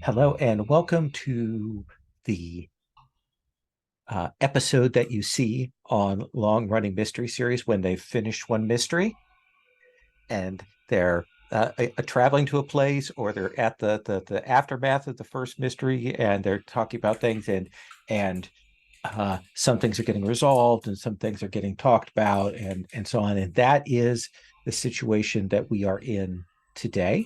Hello, and welcome to the episode that you see on long running mystery series when they've finished one mystery and they're traveling to a place, or they're at the aftermath of the first mystery and they're talking about things, and some things are getting resolved and some things are getting talked about and so on. And that is the situation that we are in today.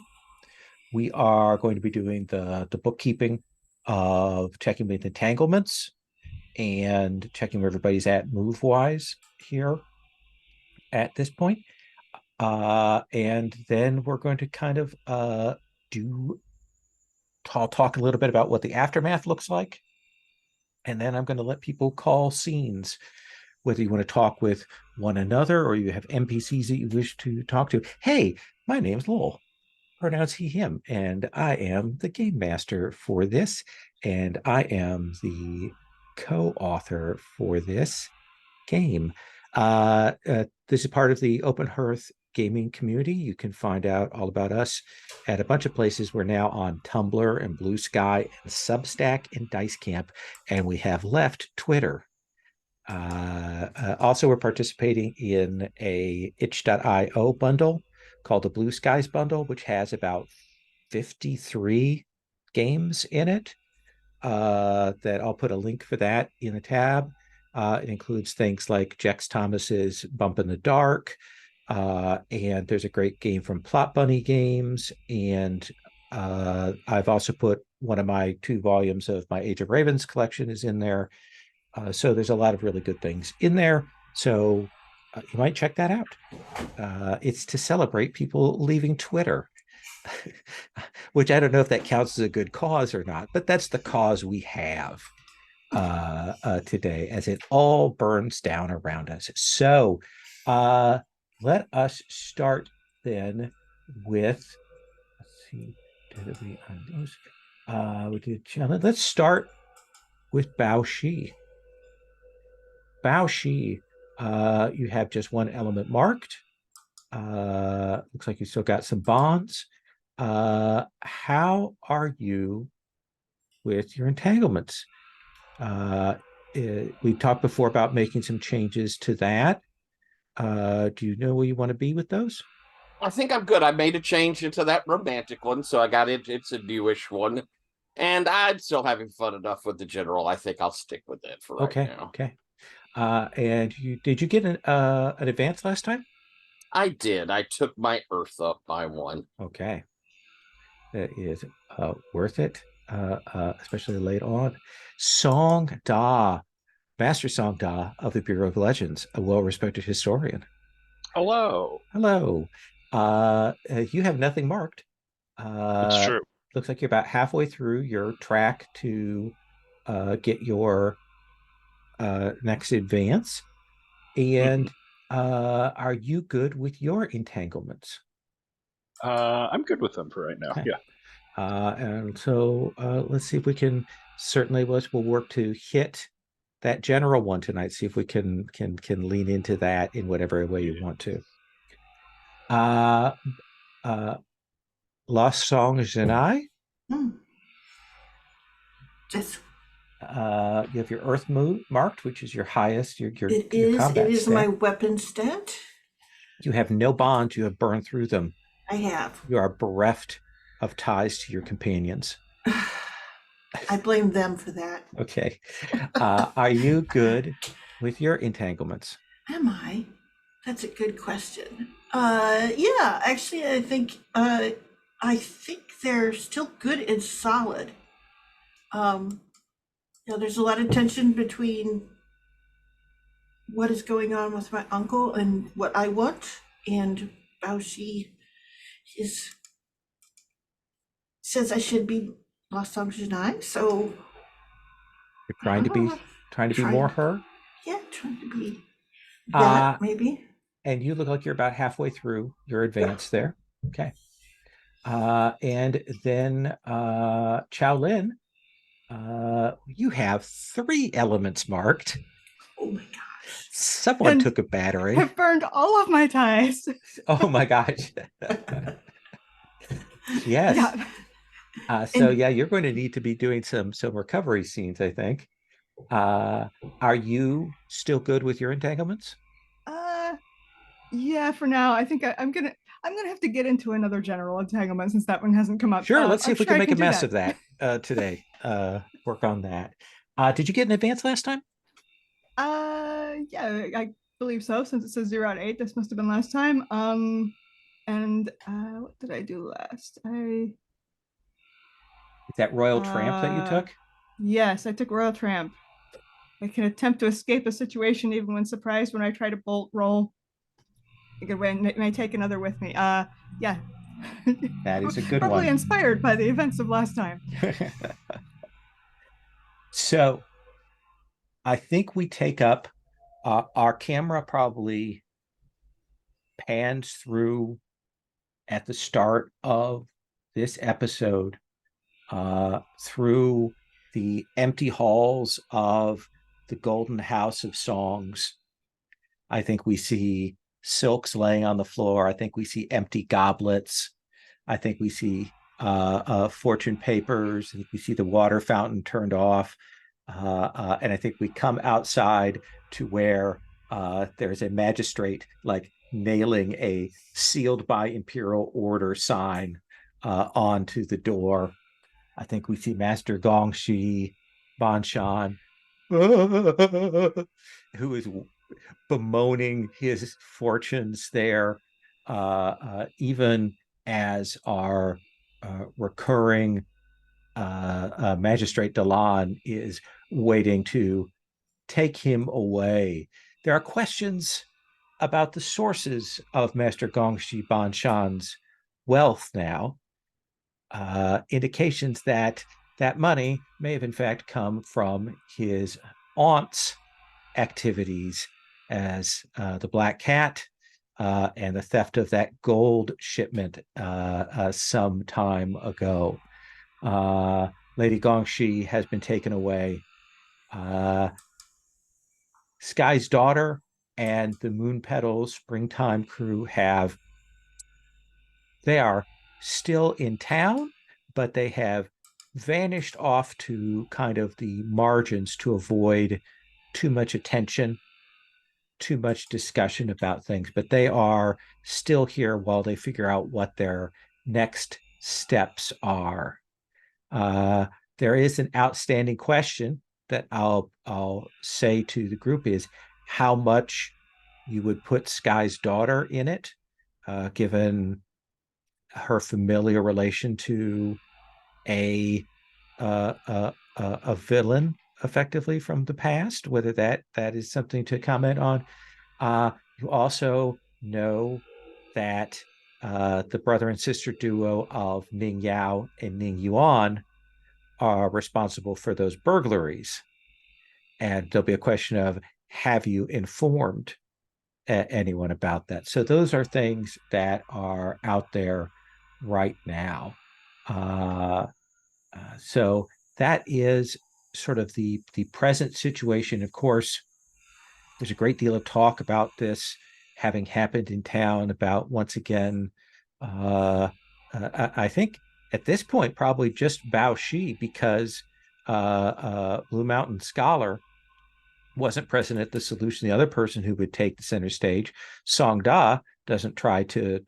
We are going to be doing the bookkeeping of checking with entanglements and checking where everybody's at move wise here at this point. And then we're going to kind of do talk a little bit about what the aftermath looks like. And then I'm going to let people call scenes, whether you want to talk with one another or you have NPCs that you wish to talk to. Hey, my name's Lowell, pronounce he, him, and I am the game master for this, and I am the co-author for this game. This is part of the Open Hearth Gaming Community. You can find out all about us at a bunch of places. We're now on Tumblr and Blue Sky and Substack and Dice Camp, and we have left Twitter. Also, we're participating in a itch.io bundle called the Blue Skies bundle, which has about 53 games in it. That I'll put a link for that in the tab. It includes things like Jex Thomas's Bump in the Dark, and there's a great game from Plot Bunny Games, and I've also put one of my 2 volumes of my Age of Ravens collection is in there. So there's a lot of really good things in there. So you might check that out. It's to celebrate people leaving Twitter, which I don't know if that counts as a good cause or not, but that's the cause we have today as it all burns down around us. So let us start then with, let's see, did we on those? We did challenge. Let's start with Bao Shi. Bao Shi, you have just one element marked. Looks like you still got some bonds. How are you with your entanglements? We talked before about making some changes to that. Do you know where you want to be with those? I think I'm good. I made a change into that romantic one, so I got it. It's a newish one, and I'm still having fun enough with the general. I think I'll stick with it for right Okay, now. okay. And did you get an advance last time? I did. I took my Earth up by one. Okay, that is worth it, especially late on. Song Da, Master Song Da of the Bureau of Legends, a well-respected historian. Hello. Hello. You have nothing marked. It's Uh, true. Looks like you're about halfway through your track to get your next advance. hmm And are you good with your entanglements? I'm good with them for right now. Okay. Yeah. And so let's see if we can certainly we'll work to hit that general one tonight. See if we can lean into that in whatever way you want to. Uh, uh, Lost Songs and I. Hmm. Yes, You have your Earth move marked, which is your highest, it your is. It combat is my stat. weapon stat. You have no bonds. You have burned through them. I have. You are bereft of ties to your companions. I blame them for that. Okay. Are you good with your entanglements? Am I? That's a good question. Yeah, actually, I think they're still good and solid. Um, there's a lot of tension between what is going on with my uncle and what I want, and Baoshi is says I should be lost on Janai, so You're uh, trying to be more trying, her. yeah, trying to be that Uh, maybe. and you look like you're about halfway through your Yeah. advance there. Okay. And then Chow Lin, you have 3 elements marked. Oh my gosh. Someone And took a battery. I've burned all of my ties. Oh my gosh. Yes. Yeah. So And yeah, you're going to need to be doing some recovery scenes, I think. Are you still good with your entanglements? Uh, yeah, for now, I think I'm gonna have to get into another general entanglement since that one hasn't come up. Sure, let's see I'm if we sure can I make can a do mess that. of that today. Work on that. Did you get an advance last time? Yeah, I believe so. Since it says 0 out of 8, this must have been last time. And what did I do last? Is that Royal Tramp that you Uh, took? yes, I took Royal Tramp. I can attempt to escape a situation even when surprised when I try to bolt roll. I could may take another with me. Yeah. That is a good Probably one. inspired by the events of last time. So I think we take up our camera probably pans through at the start of this episode through the empty halls of the Golden House of Songs. I think we see silks laying on the floor. I think we see empty goblets. I think we see fortune papers. I think we see the water fountain turned off. And I think we come outside to where there's a magistrate like nailing a sealed by imperial order sign onto the door. I think we see Master Gongshi Banshan, who is bemoaning his fortunes there, even as our recurring magistrate Delan is waiting to take him away. There are questions about the sources of Master Gongshi Banshan's wealth now, indications that that money may have in fact come from his aunt's activities as the Black Cat and the theft of that gold shipment some time ago. Lady Gongshi has been taken away. Sky's Daughter and the Moon Petals Springtime crew they are still in town, but they have vanished off to kind of the margins to avoid too much attention, too much discussion about things. But they are still here while they figure out what their next steps are. Uh, there is an outstanding question that I'll say to the group is how much you would put Sky's Daughter in it, given her familiar relation to a a villain effectively from the past, whether that is something to comment on. You also know that the brother and sister duo of Ning Yao and Ning Yuan are responsible for those burglaries. And there'll be a question of, have you informed anyone about that? So those are things that are out there right now. So that is sort of the present situation. Of course, there's a great deal of talk about this having happened in town. About once again, I think at this point probably just Bao Shi, because Blue Mountain Scholar wasn't present at the solution. The other person who would take the center stage, Song Da, doesn't try to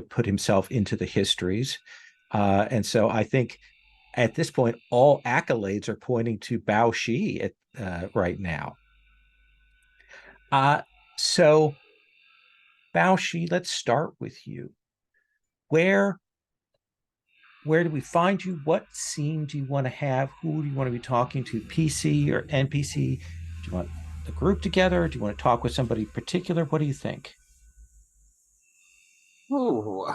put himself into the histories, and so I think at this point all accolades are pointing to Bao Shi right now. So Bao Shi, let's start with you. Where do we find you? What scene do you want to have? Who do you want to be talking to? PC or NPC? Do you want the group together? Do you want to talk with somebody particular? What do you think? Ooh.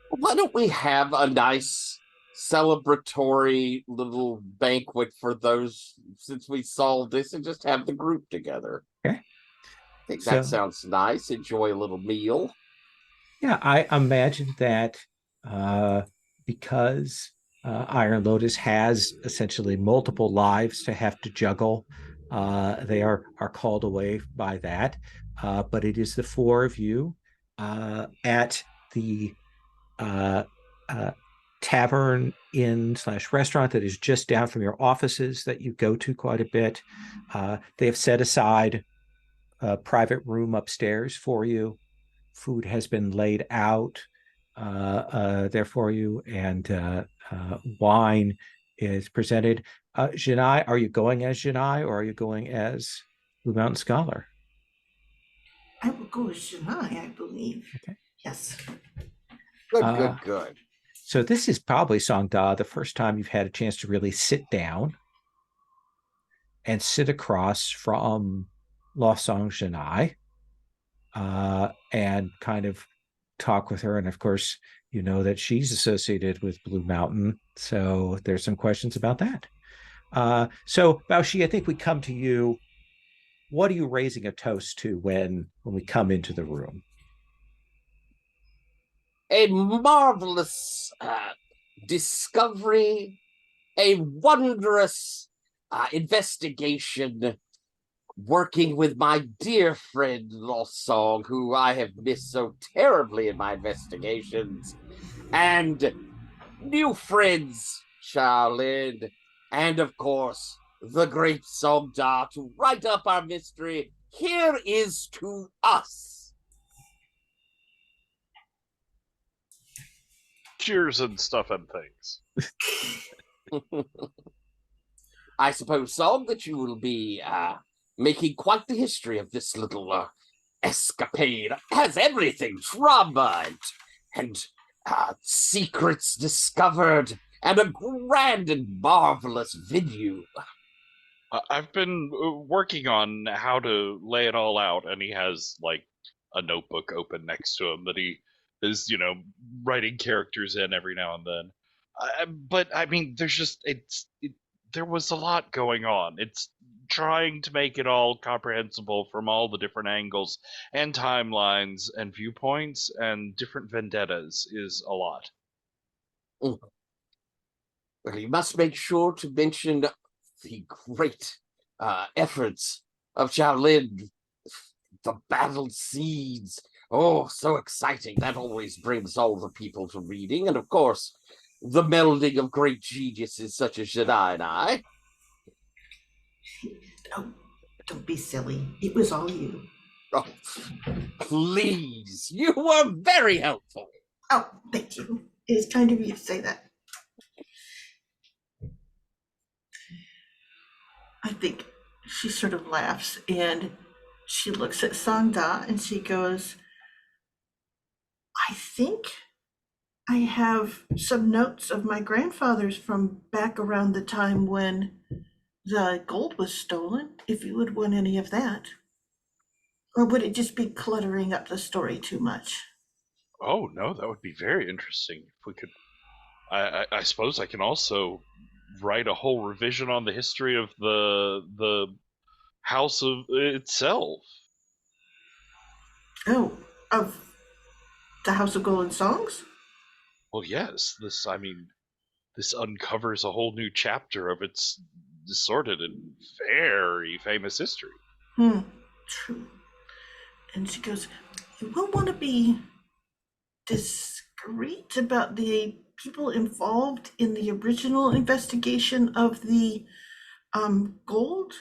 Why don't we have a nice celebratory little banquet for those, since we solved this, and just have the group together? Okay. I think So that sounds nice. Enjoy a little meal. yeah, I imagine that because Iron Lotus has essentially multiple lives to have to juggle, they are called away by that. But it is the four of you. at the tavern inn / restaurant that is just down from your offices that you go to quite a bit. They have set aside a private room upstairs for you. Food has been laid out there for you, and wine is presented. Janai, are you going as Janai, or are you going as Blue Mountain Scholar? I will go with Shania, I believe. Okay. Yes. Good. So this is probably, Songda, the first time you've had a chance to really sit down and sit across from La Song Janai and kind of talk with her. And of course, you know that she's associated with Blue Mountain. So there's some questions about that. So Baoshi, I think we come to you. What are you raising a toast to when we come into the room? A marvelous discovery, a wondrous investigation, working with my dear friend Losong, who I have missed so terribly in my investigations, and new friends, Shaolin, and of course, the great Songda to write up our mystery. Here is to us. Cheers and stuff and things. I suppose, Song, that you will be making quite the history of this little escapade. It has everything, drama and secrets discovered, and a grand and marvelous venue. I've been working on how to lay it all out, and he has like a notebook open next to him that he is, writing characters in every now and then. But I mean, there's just there was a lot going on. It's trying to make it all comprehensible from all the different angles and timelines and viewpoints and different vendettas is a lot. Well, you must make sure to mention the great efforts of Shaolin, the battle seeds. Oh, so exciting. That always brings all the people to reading. And of course, the melding of great geniuses such as Shadai and I. Oh, don't be silly. It was all you. Oh, please. You were very helpful. Oh, thank you. It is kind of you to say that. I think she sort of laughs and she looks at Sangda and she goes, I think I have some notes of my grandfather's from back around the time when the gold was stolen, if you would want any of that. Or would it just be cluttering up the story too much? Oh no, that would be very interesting if we could. I suppose I can also write a whole revision on the history of the house of itself. Oh, of the House of Golden Songs? Well, yes. This uncovers a whole new chapter of its sordid and very famous history. True. And she goes, you will want to be discreet about the people involved in the original investigation of the gold.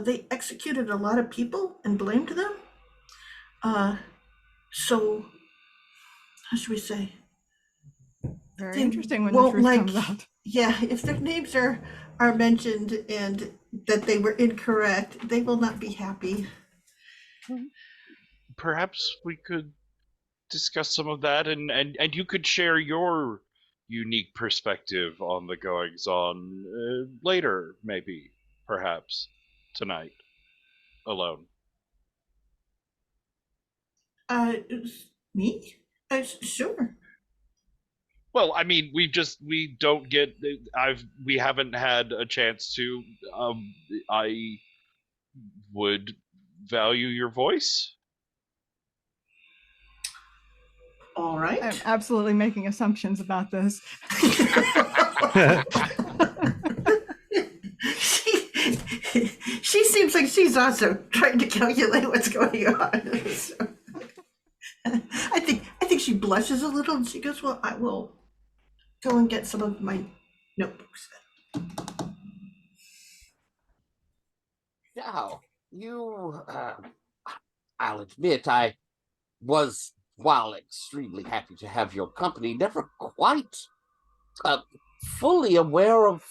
They executed a lot of people and blamed them. So, how should we say? Very They interesting when the won't truth comes out. Yeah, if their names are mentioned and that they were incorrect, they will not be happy. Perhaps we could discuss some of that, and you could share your unique perspective on the goings on later, maybe, perhaps tonight, alone. Me? Sure. Well, I mean, we don't get. We haven't had a chance to. I would value your voice. All right. I'm absolutely making assumptions about this. She seems like she's also trying to calculate what's going on. So. I think she blushes a little and she goes, well, I will go and get some of my notebooks. Now, I'll admit, I was, while extremely happy to have your company, never quite fully aware of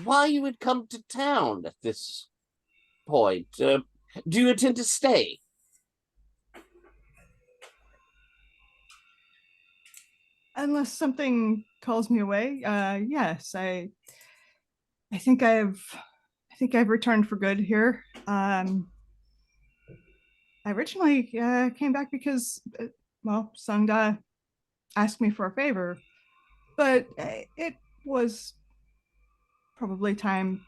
why you had come to town at this point. Do you intend to stay? Unless something calls me away, yes, I think I've returned for good here. I originally came back because, well, Sangda asked me for a favor, but it was probably time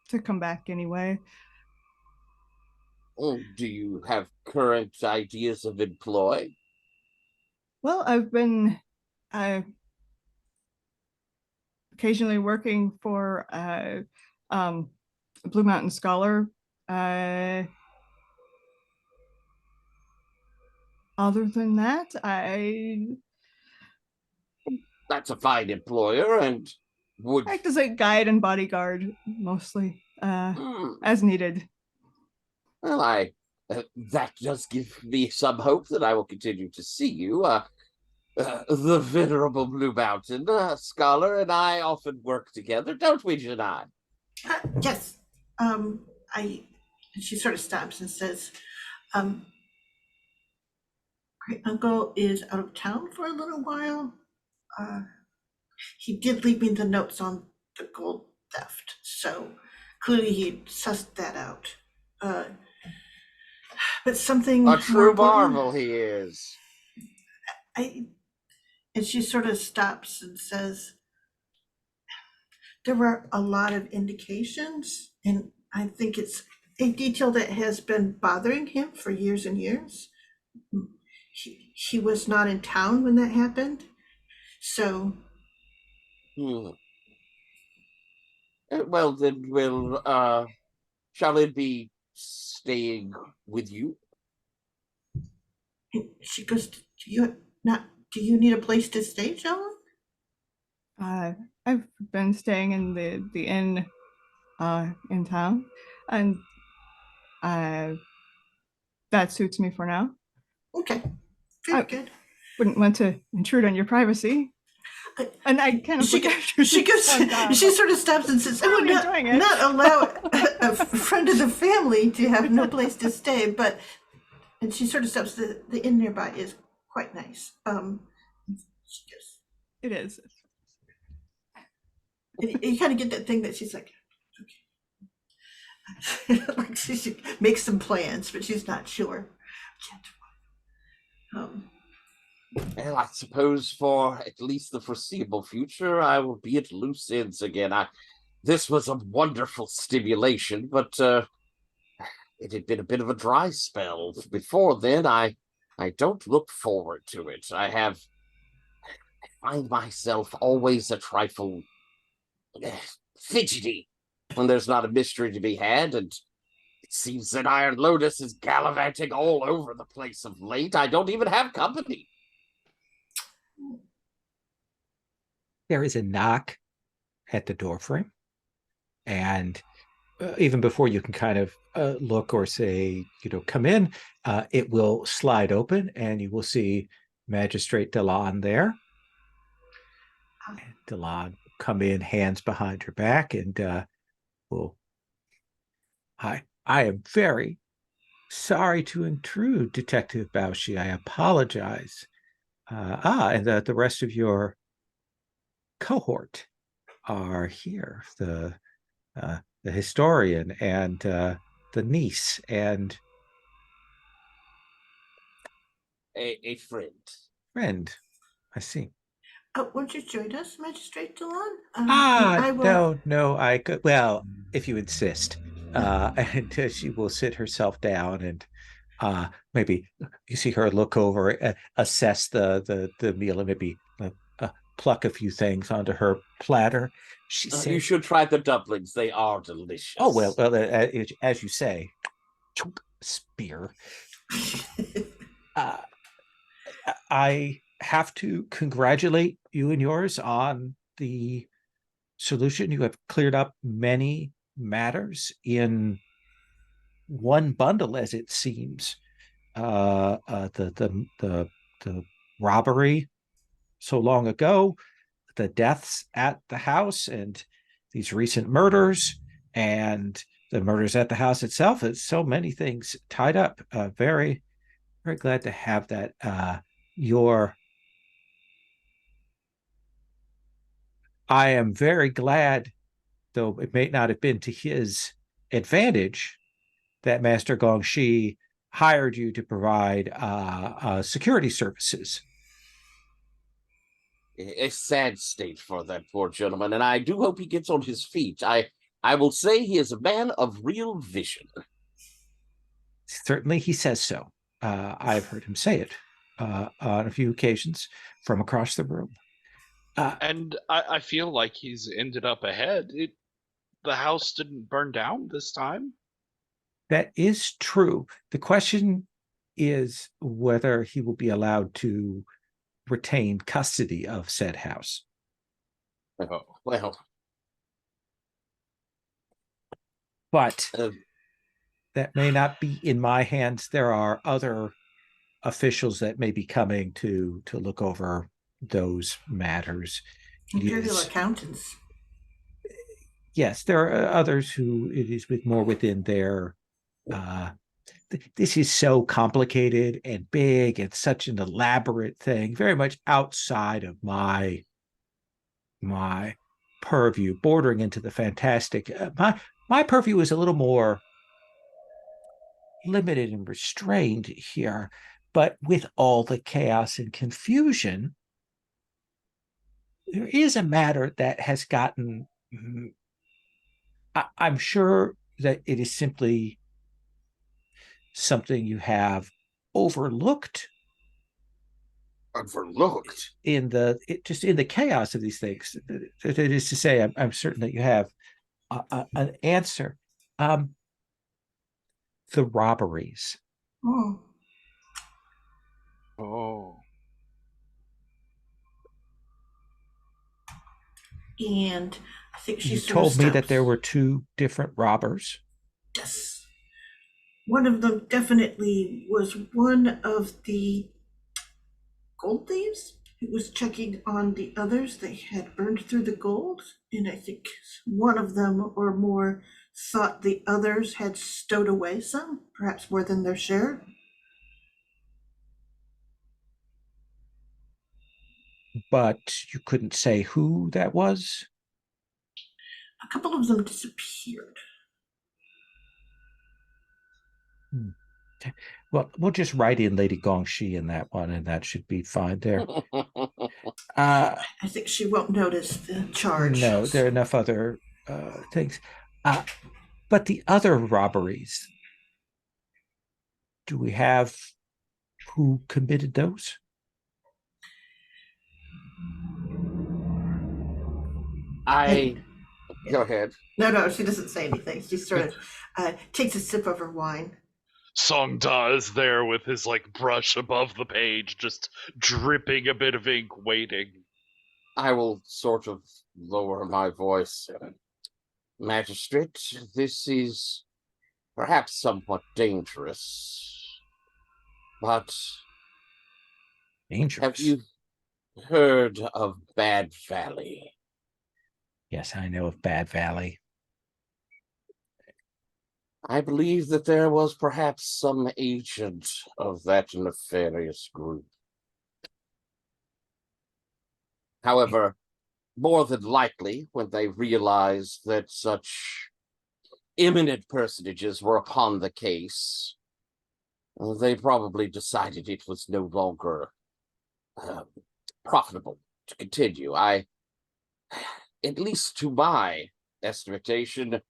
to come back anyway. Do you have current ideas of employ? Well, I've been occasionally working for Blue Mountain Scholar. Other than that, That's a fine employer and would... act as a guide and bodyguard mostly, Hmm. as needed. Well, that does give me some hope that I will continue to see you. The venerable Blue Mountain Scholar and I often work together, don't we, Janai? Yes. And she sort of stops and says, great uncle is out of town for a little while. He did leave me the notes on the gold theft, so clearly he sussed that out. But something A true more important- marvel he is. And she sort of stops and says, there were a lot of indications, and I think it's a detail that has been bothering him for years and years. He was not in town when that happened, so... Well, then shall it be staying with you? She goes, do you need a place to stay, John? I've been staying in the inn in town, and that suits me for now. Okay, very good. Wouldn't want to intrude on your privacy. And I kind of She sort of stops and says, I would not allow a friend of the family to have no place to stay, but... And she sort of stops, the inn nearby is quite nice. She just... It is. You kind of get that thing that she's like, okay. Like she should make some plans, but she's not sure. Well, I suppose for at least the foreseeable future, I will be at loose ends again. This was a wonderful stimulation, but it had been a bit of a dry spell. Before then, I don't look forward to it. I find myself always a trifle fidgety when there's not a mystery to be had, and it seems that Iron Lotus is gallivanting all over the place of late. I don't even have company. There is a knock at the doorframe, and even before you can kind of look or say, come in, it will slide open, and you will see Magistrate Delon there. Delon come in, hands behind her back, and I am very sorry to intrude, Detective Baushi. I apologize. And the rest of your cohort are here. The historian and the niece and a friend. Friend. I see. Won't you join us, Magistrate Delon? No. I could. Well, if you insist. And she will sit herself down and maybe you see her look over, assess the meal, and maybe pluck a few things onto her platter. She says, "You should try the dumplings; they are delicious." Oh well, as you say, spear. I have to congratulate you and yours on the solution. You have cleared up many matters in one bundle, as it seems. The robbery so long ago, the deaths at the house, and these recent murders, and the murders at the house itself. It's so many things tied up. Very, very glad to have that. I am very glad, though it may not have been to his advantage, that Master Gongshi hired you to provide security services. A sad state for that poor gentleman, and I do hope he gets on his feet. I will say he is a man of real vision. Certainly, he says so. I've heard him say it on a few occasions from across the room. And I feel like he's ended up ahead. The house didn't burn down this time. That is true. The question is whether he will be allowed to retain custody of said house. Oh, well. But that may not be in my hands. There are other officials that may be coming to look over those matters. Imperial accountants. Yes, there are others who it is more within their this is so complicated and big and such an elaborate thing, very much outside of my purview, bordering into the fantastic. My purview is a little more limited and restrained here, but with all the chaos and confusion, there is a matter that has gotten. I'm sure that it is simply something you have overlooked in the chaos of these things. That is to say, I'm certain that you have an answer. The robberies. Oh. And I think she You told me that there were two different robbers. Yes. One of them definitely was one of the gold thieves who was checking on the others. They had burned through the gold, and I think one of them or more thought the others had stowed away some, perhaps more than their share. But you couldn't say who that was? A couple of them disappeared. Well, we'll just write in Lady Gongshi in that one, and that should be fine there. I think she won't notice the charge. No, there are enough other things. But the other robberies, do we have who committed those? Go ahead. No, she doesn't say anything. She sort of takes a sip of her wine. Songda is there with his brush above the page, just dripping a bit of ink, waiting. I will sort of lower my voice. Magistrate, this is perhaps somewhat dangerous, but dangerous. Have you heard of Bad Valley? Yes, I know of Bad Valley. I believe that there was perhaps some agent of that nefarious group. However, more than likely, when they realized that such eminent personages were upon the case, they probably decided it was no longer profitable to continue. At least to my estimation,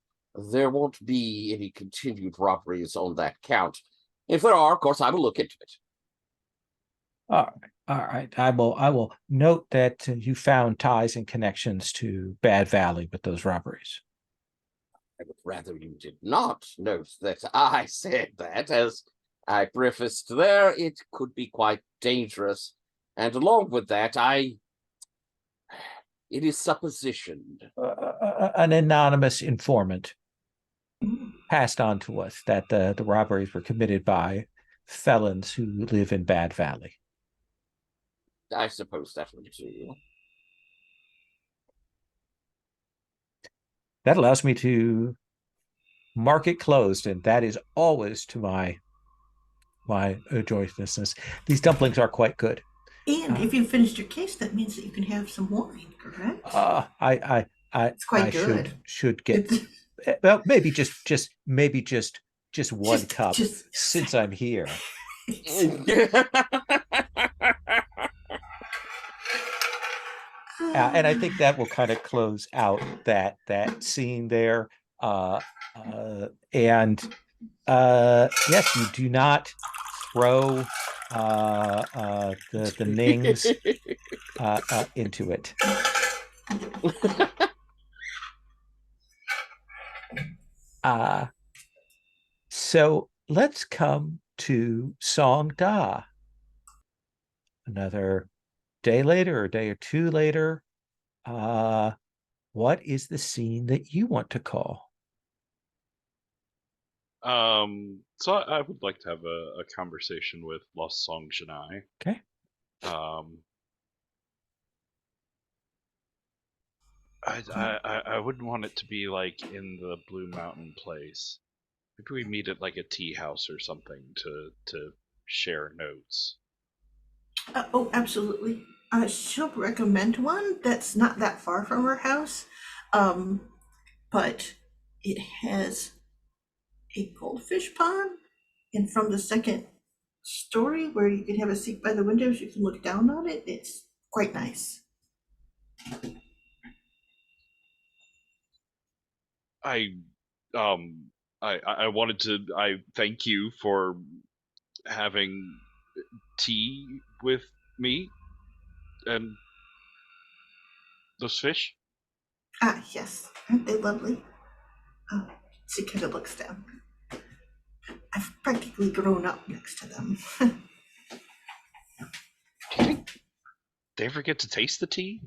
there won't be any continued robberies on that count. If there are, of course, I will look into it. All right. I will note that you found ties and connections to Bad Valley with those robberies. I would rather you did not note that I said that, as I prefaced there, it could be quite dangerous. And along with that, it is suppositioned. An anonymous informant passed on to us that the robberies were committed by felons who live in Bad Valley. I suppose that would do. That allows me to mark it closed, and that is always to my joyousness. These dumplings are quite good. And if you finished your case, that means that you can have some wine, correct? It's quite I good. should get well, maybe just one cup since I'm here. And I think that will kind of close out that scene there. And yes, you do not throw the nings into it. So let's come to Song Da. Another day later, or a day or two later, what is the scene that you want to call? So I would like to have a conversation with Lost Song Janai. Okay. I wouldn't want it to be like in the Blue Mountain place. Maybe we meet at like a tea house or something to share notes. Oh, absolutely. She'll recommend one that's not that far from her house, but it has a goldfish pond, and from the second story where you can have a seat by the windows, you can look down on it. It's quite nice. I thank you for having tea with me and those fish. Yes, aren't they lovely? She kind of looks down. I've practically grown up next to them. Do you think they ever get to taste the tea?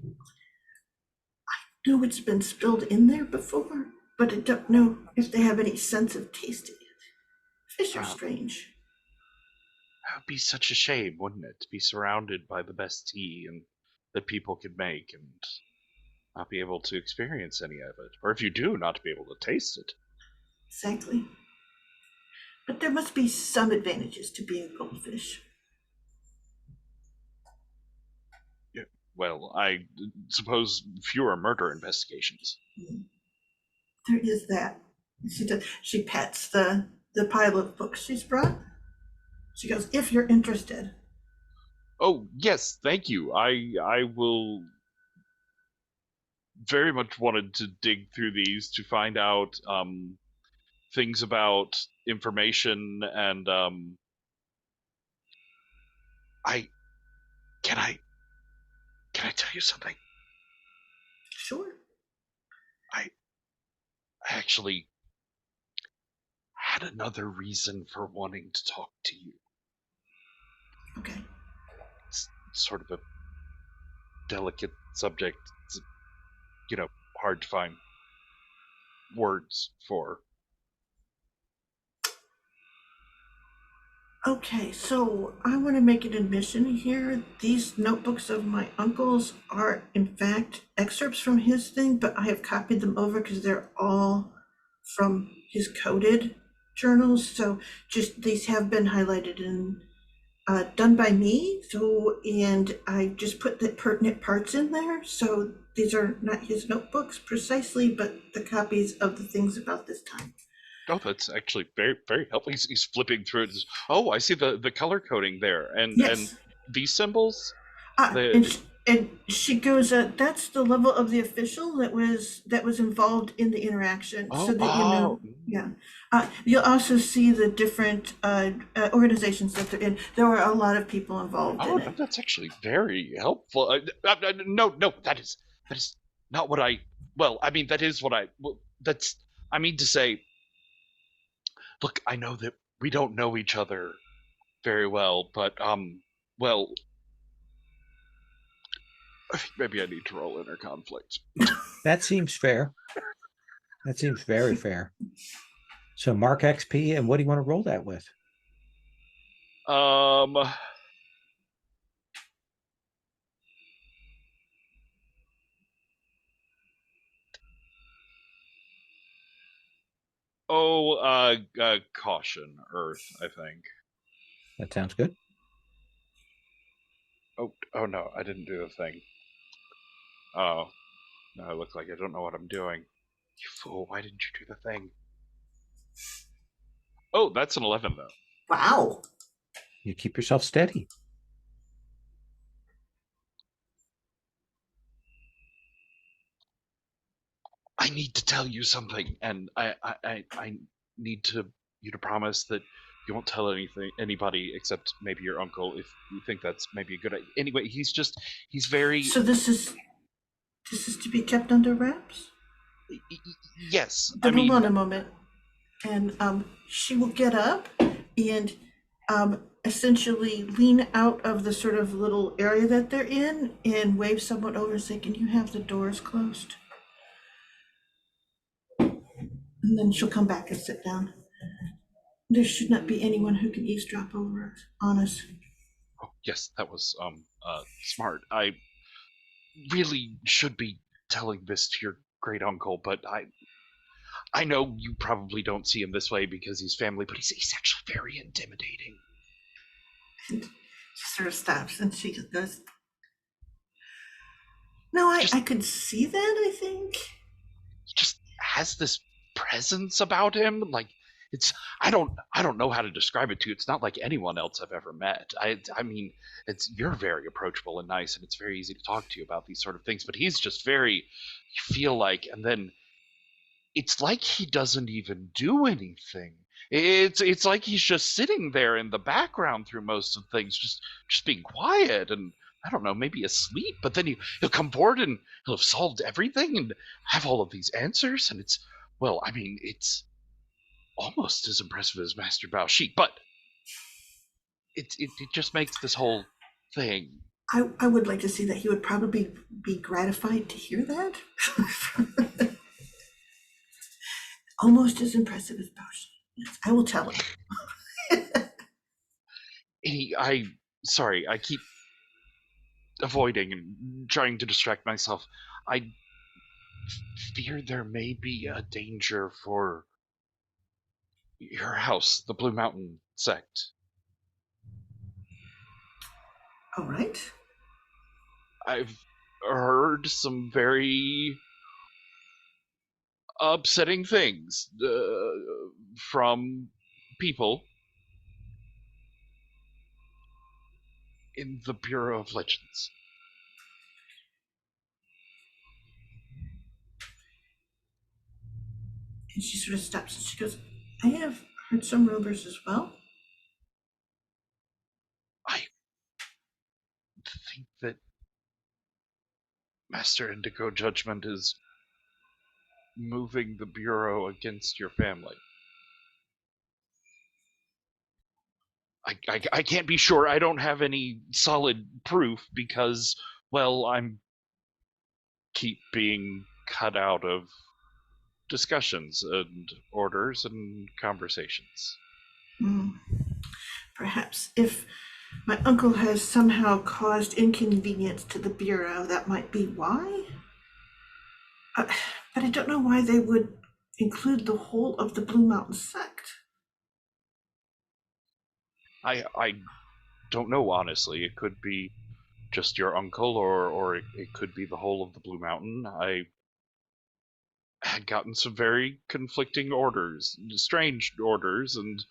I know it's been spilled in there before, but I don't know if they have any sense of tasting it. Fish are strange. That would be such a shame, wouldn't it? To be surrounded by the best tea and that people could make and not be able to experience any of it. Or if you do, not to be able to taste it. Exactly. But there must be some advantages to being a goldfish. Yeah, well, I suppose fewer murder investigations. There is that. She pats the pile of books she's brought. She goes, if you're interested. Oh, yes, thank you. I will very much wanted to dig through these to find out things about information and can I tell you something? Sure. I actually had another reason for wanting to talk to you. Okay. It's sort of a delicate subject. It's, hard to find words for. Okay, so I want to make an admission here. These notebooks of my uncle's are, in fact, excerpts from his thing, but I have copied them over because they're all from his coded journals. So just these have been highlighted and done by me. So, and I just put the pertinent parts in there. So these are not his notebooks precisely, but the copies of the things about this time. Oh, that's actually very, very helpful. He's flipping through it. Oh, I see the color coding there, and Yes. and these symbols. And she goes, that's the level of the official that was involved in the interaction, so that you know. Yeah. You'll also see the different organizations that they're in. There were a lot of people involved in it. That's actually very helpful. No, that is not what I. Well, I mean, that is what I. Well, I mean to say. Look, I know that we don't know each other very well, but well, I think maybe I need to roll inner conflict. That seems fair. That seems very fair. So mark XP, and what do you want to roll that with? Caution, Earth, I think. That sounds good. Oh no, I didn't do the thing. Oh, no, I look like I don't know what I'm doing. You fool, why didn't you do the thing? Oh, that's an 11, though. Wow. You keep yourself steady. I need to tell you something, and I need you to promise that you won't tell anybody except maybe your uncle if you think that's maybe a good idea. Anyway, he's very. So this is to be kept under wraps? Yes, Hold on a moment. And she will get up and essentially lean out of the sort of little area that they're in and wave someone over and say, "Can you have the doors closed?" And then she'll come back and sit down. There should not be anyone who can eavesdrop over on us. Oh, yes, that was smart. I really should be telling this to your great uncle, but I know you probably don't see him this way because he's family, but he's actually very intimidating. And she sort of stops and she goes, "No, I could see that, I think." He just has this presence about him. Like, I don't know how to describe it to you. It's not like anyone else I've ever met. I mean, you're very approachable and nice, and it's very easy to talk to you about these sort of things, but he's just very, you feel like, and then it's like he doesn't even do anything. It's like he's just sitting there in the background through most of things, just being quiet and I don't know, maybe asleep. But then he'll come forward and he'll have solved everything and have all of these answers. And it's almost as impressive as Master Bao Shi, but it just makes this whole thing. I would like to see that. He would probably be gratified to hear that. Almost as impressive as Bao Shi. Yes, I will tell him. Sorry, I keep avoiding and trying to distract myself. I fear there may be a danger for your house, the Blue Mountain sect. All right. I've heard some very upsetting things from people in the Bureau of Legends. And she sort of stops and she goes, "I have heard some rumors as well." I think that Master Indigo Judgment is moving the Bureau against your family. I can't be sure. I don't have any solid proof because, well, I'm keep being cut out of discussions and orders and conversations. Perhaps if my uncle has somehow caused inconvenience to the Bureau, that might be why. But I don't know why they would include the whole of the Blue Mountain sect. I don't know, honestly. It could be just your uncle, or it could be the whole of the Blue Mountain. I had gotten some very conflicting orders, strange orders, and,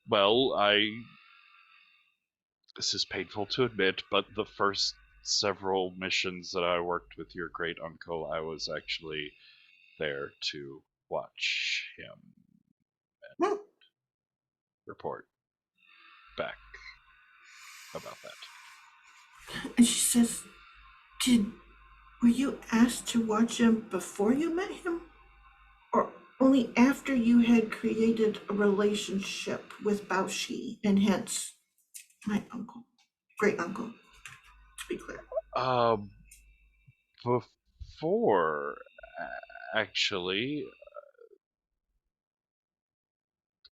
well, this is painful to admit, but the first several missions that I worked with your great uncle, I was actually there to watch him and report back about that. And she says, were you asked to watch him before you met him? Or only after you had created a relationship with Bao Shi and hence My uncle, great uncle, to be clear. Before, actually,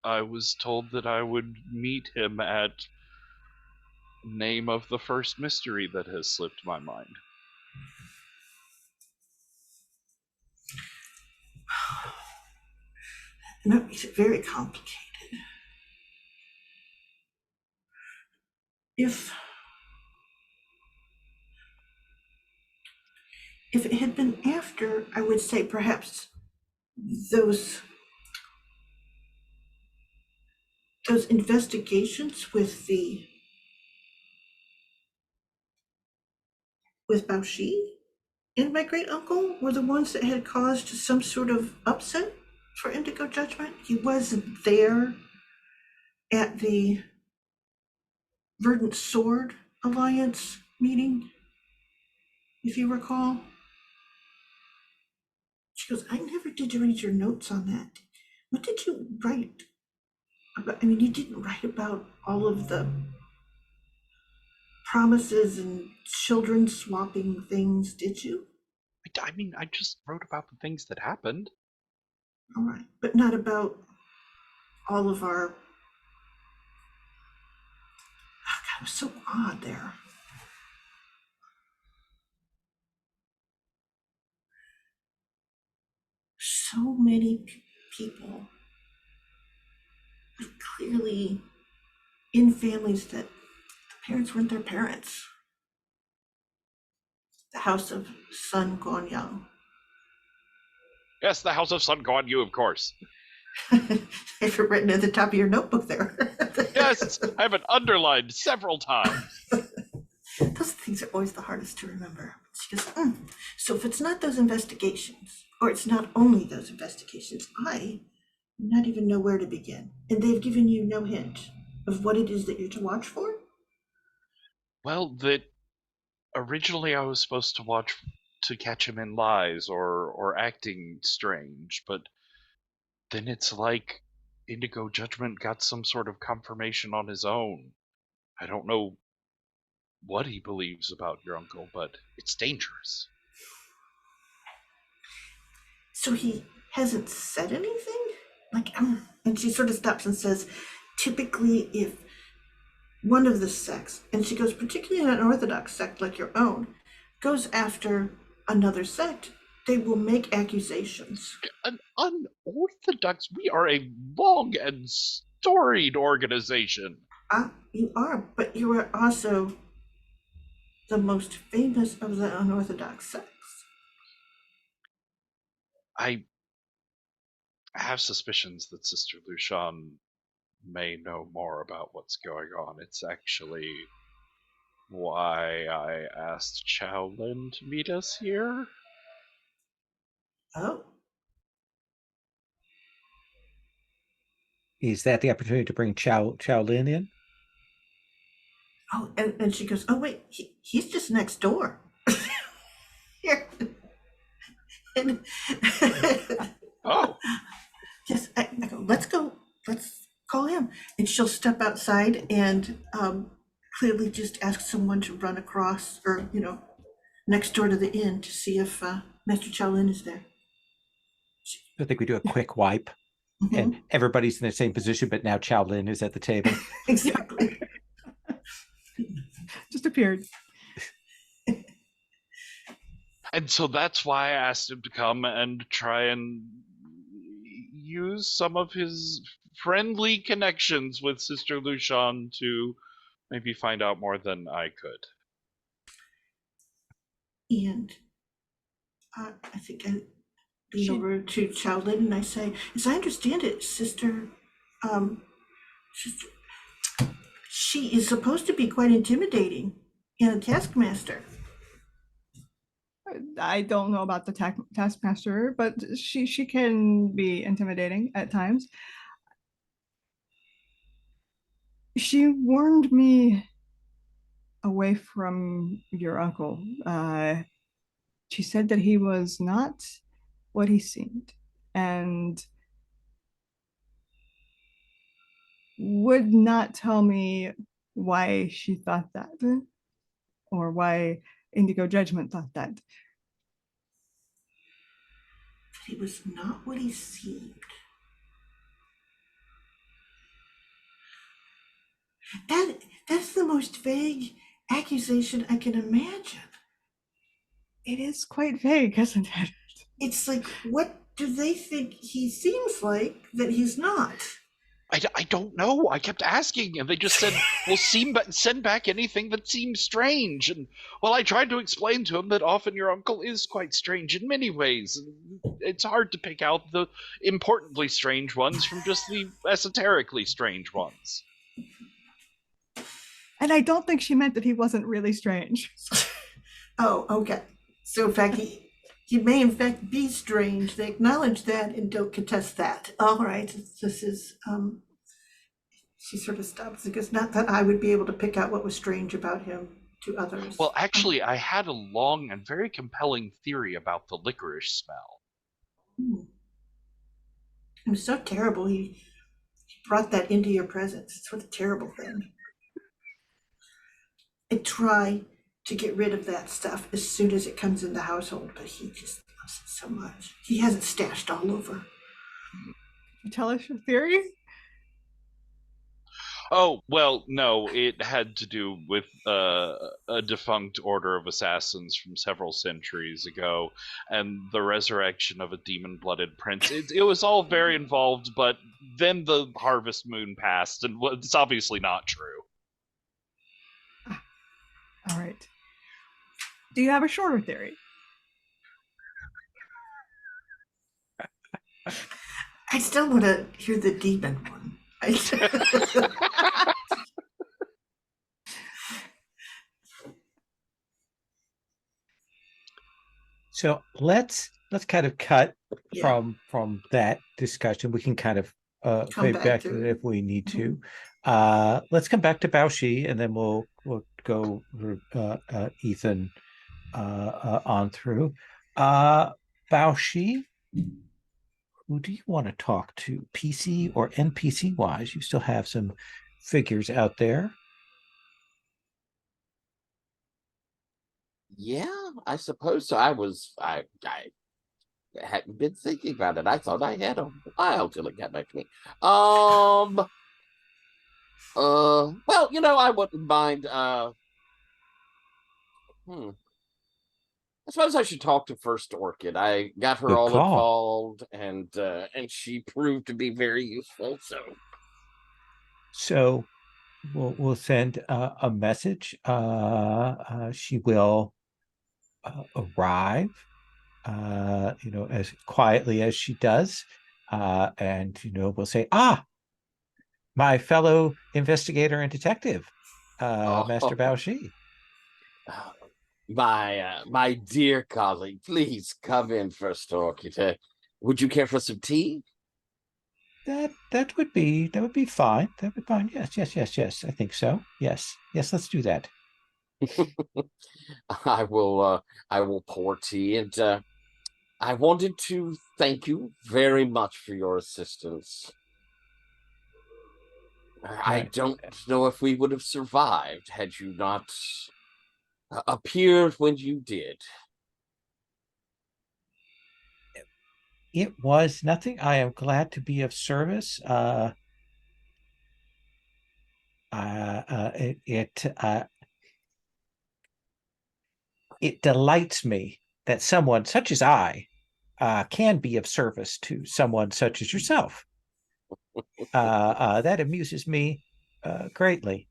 I was told that I would meet him at name of the first mystery that has slipped my mind. And that makes it very complicated. If it had been after, I would say perhaps those investigations with Baoshi and my great uncle were the ones that had caused some sort of upset for Indigo Judgment. He wasn't there at the Verdant Sword Alliance meeting, if you recall. She goes, I never did read your notes on that. What did you write about? I mean, you didn't write about all of the promises and children swapping things, did you? I mean, I just wrote about the things that happened. All right, but not about all of our. Oh, God, it was so odd there. So many people clearly in families that the parents weren't their parents. The House of Sun Gonyang. Yes, the House of Sun Guan Yu, of course. If you're written at the top of your notebook there. Yes, I have it underlined several times. Those things are always the hardest to remember. She goes, So if it's not those investigations, or it's not only those investigations, I not even know where to begin. And they've given you no hint of what it is that you're to watch for? Well, that originally I was supposed to watch to catch him in lies or acting strange, but then it's like Indigo Judgment got some sort of confirmation on his own. I don't know what he believes about your uncle, but it's dangerous. So he hasn't said anything? Like, and she sort of stops and says, typically if one of the sects, and she goes, particularly an Orthodox sect like your own, goes after another sect, they will make accusations. An unorthodox, we are a long and storied organization. You are, but you are also the most famous of the unorthodox sects. I have suspicions that Sister Lucian may know more about what's going on. It's actually why I asked Shaolin to meet us here. Oh, Is that the opportunity to bring Lin in? oh, and she goes, oh wait, he's just next door. Here. And Oh, yes, I go, let's call him. And she'll step outside and clearly just ask someone to run across or, next door to the inn to see if Master Shaolin is there. I think we do a quick wipe, and everybody's in the same position, but now Lin is at the table. Exactly. Just appeared. and so that's why I asked him to come and try and use some of his friendly connections with Sister Lucian to maybe find out more than I could. And I think I lean over to Shaolin and I say, as I understand it, sister, she is supposed to be quite intimidating and a taskmaster. I don't know about the taskmaster, but she can be intimidating at times. She warned me away from your uncle. She said that he was not what he seemed, and would not tell me why she thought that, or why Indigo Judgment thought that. That he was not what he seemed. That's the most vague accusation I can imagine. It is quite vague, isn't it? It's like, what do they think he seems like that he's not? I don't know. I kept asking, and they just said, "Well, send back anything that seems strange." And well, I tried to explain to him that often your uncle is quite strange in many ways. It's hard to pick out the importantly strange ones from just the esoterically strange ones. And I don't think she meant that he wasn't really strange. Oh, okay. So in fact, he may in fact be strange. They acknowledge that and don't contest that. All right. This is she sort of stops because not that I would be able to pick out what was strange about him to others. Well, actually, I had a long and very compelling theory about the licorice smell. It was so terrible. He brought that into your presence. It's what a terrible thing. I try to get rid of that stuff as soon as it comes in the household, but he just loves it so much. He has it stashed all over. Tell us your theory. Oh, well, no, it had to do with a defunct order of assassins from several centuries ago and the resurrection of a demon-blooded prince. It was all very involved, but then the harvest moon passed, and it's obviously not true. All right. Do you have a shorter theory? I still want to hear the demon one. So let's kind of cut Yeah. from that discussion. We can kind of Come fade back to to it if we need to. Let's come back to Baoshi, and then we'll go Ethan on through. Baoshi, who do you want to talk to, PC or NPC wise? You still have some figures out there. Yeah, I suppose so. I hadn't been thinking about it. I thought I had a while till it got back to me. Well, I wouldn't mind. I suppose I should talk to First Orchid. I got her Good all call. involved, and she proved to be very useful. So we'll send a message. She will arrive, as quietly as she does, and we'll say, my fellow investigator and detective, Master Baoshi. My dear colleague, please come in, First Orchid. Would you care for some tea? That would be fine. That would be fine. Yes. I think so. Yes. Let's do that. I will pour tea, and I wanted to thank you very much for your assistance. I don't know if we would have survived had you not appeared when you did. It was nothing. I am glad to be of service. It delights me that someone such as I can be of service to someone such as yourself. That amuses me greatly.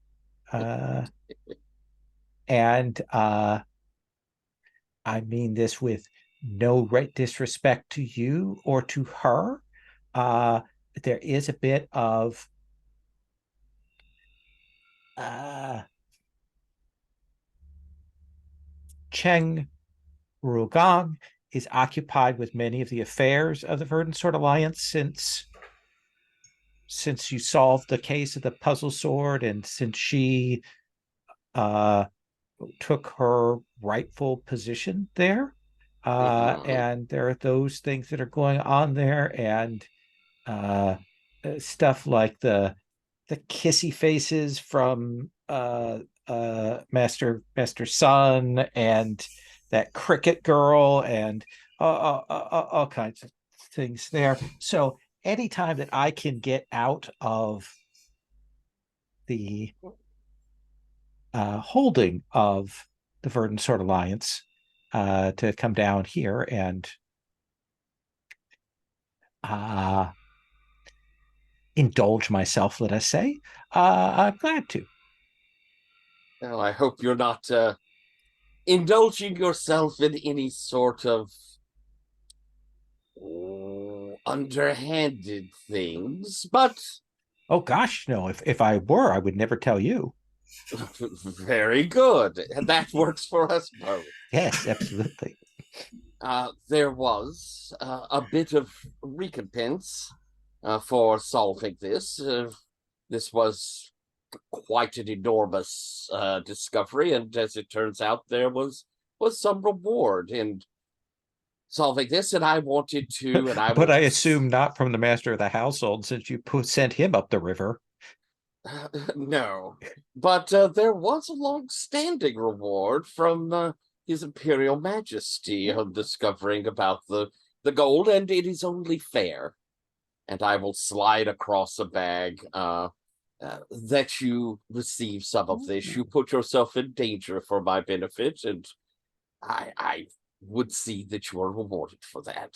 And I mean this with no disrespect to you or to her. There is a bit of Cheng Rugang is occupied with many of the affairs of the Verdant Sword Alliance since you solved the case of the puzzle sword, and since she took her rightful position there. And there are those things that are going on there, and stuff like the kissy faces from Master Sun and that cricket girl and all kinds of things there. So anytime that I can get out of the holding of the Verdant Sword Alliance to come down here and indulge myself, let us say, I'm glad to. Well, I hope you're not indulging yourself in any sort of underhanded things, but Oh gosh, no, if I were, I would never tell you. very good. And that works for us both. Yes, absolutely. There was a bit of recompense for solving this. This was quite an enormous discovery, and as it turns out, there was some reward in solving this, and I wanted to, and But I assume not from the master of the household, since you sent him up the river. No, but there was a long-standing reward from His Imperial Majesty on discovering about the gold, and it is only fair. And I will slide across a bag that you receive some of this. You put yourself in danger for my benefit, and I would see that you are rewarded for that.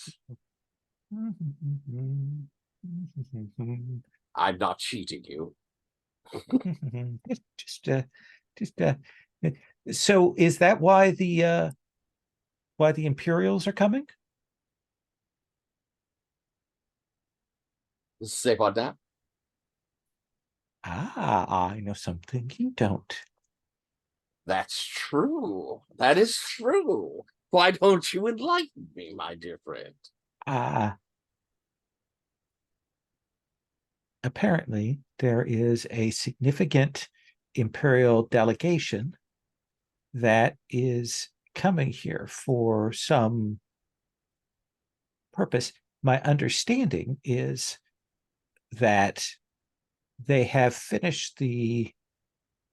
I'm not cheating you. just so is that why the Imperials are coming? Say what now? I know something you don't. That's true. That is true. Why don't you enlighten me, my dear friend? Apparently there is a significant Imperial delegation that is coming here for some purpose. My understanding is that they have finished the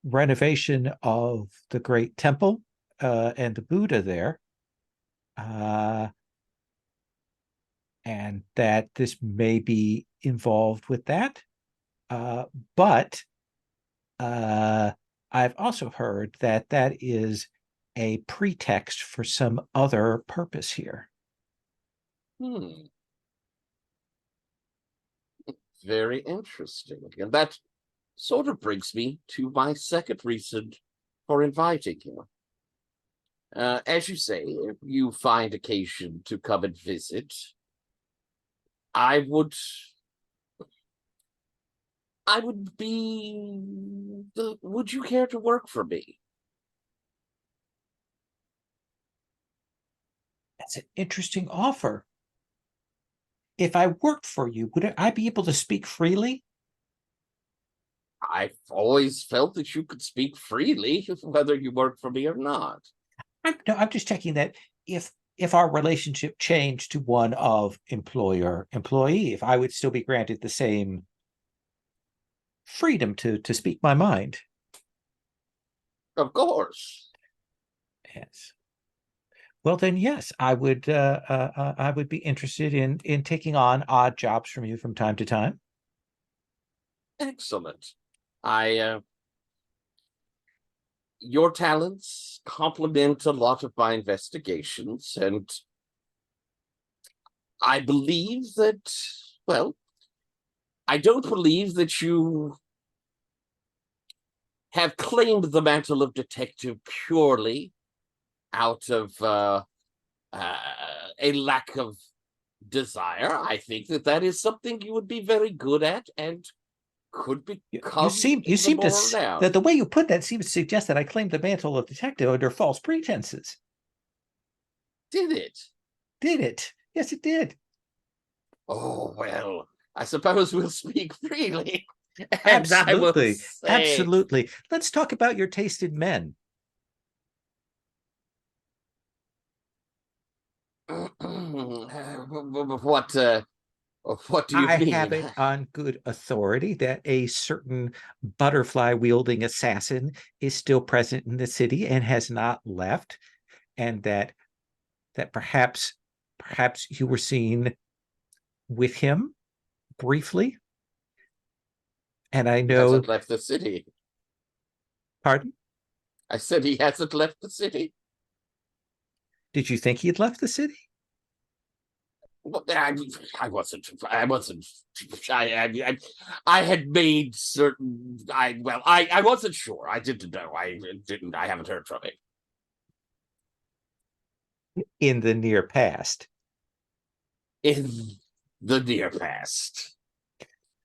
renovation of the great temple and the Buddha there, and that this may be involved with that. But I've also heard that that is a pretext for some other purpose here. Very interesting. And that sort of brings me to my second reason for inviting you. As you say, if you find occasion to come and visit, I would be. Would you care to work for me? That's an interesting offer. If I worked for you, would I be able to speak freely? I've always felt that you could speak freely, whether you work for me or not. I'm just checking that if our relationship changed to one of employer-employee, if I would still be granted the same freedom to speak my mind. Of course. Yes. Well, then, yes, I would be interested in taking on odd jobs from you from time to time. Excellent. Your talents complement a lot of my investigations, and I believe that, well, I don't believe that you have claimed the mantle of detective purely out of a lack of desire. I think that is something you would be very good at and could become. You seem to that the way you put that seems to suggest that I claimed the mantle of detective under false pretenses. Did it? Did it? Yes, it did. Oh, well, I suppose we'll speak freely. Absolutely. Absolutely. Let's talk about your taste in men. What What do you I mean? have it on good authority that a certain butterfly wielding assassin is still present in the city and has not left, and that perhaps you were seen with him briefly. And I He know, hasn't left the city. pardon, I said he hasn't left the city. did you think he had left the city? Well, I wasn't. I had made certain. I wasn't sure. I didn't know. I haven't heard from him In the near past. in the near past.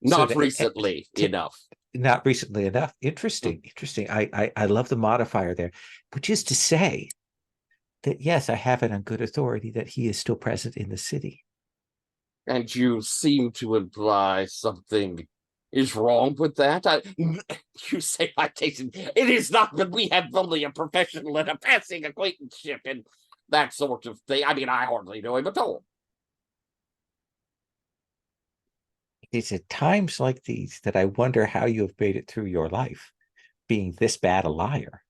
So Not recently enough. Not recently enough. Interesting. I love the modifier there, which is to say that yes, I have it on good authority that he is still present in the city. And you seem to imply something is wrong with that. You say my taste. It is not that we have only a professional and a passing acquaintanceship and that sort of thing. I mean, I hardly know him at all. It's at times like these that I wonder how you have made it through your life, being this bad a liar.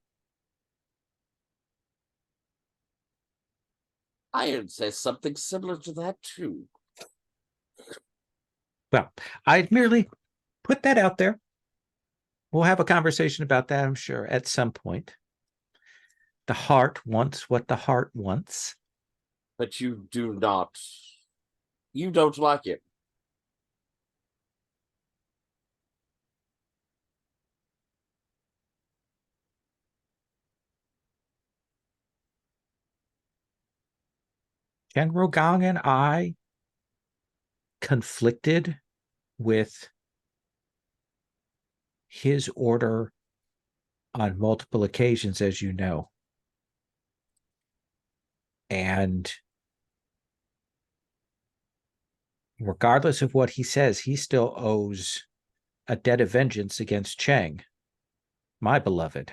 Iron says something similar to that too. Well, I'd merely put that out there. We'll have a conversation about that, I'm sure, at some point. The heart wants what the heart wants. But you don't like it. General Gong and I conflicted with his order on multiple occasions, as you know. And regardless of what he says, he still owes a debt of vengeance against Cheng, my beloved.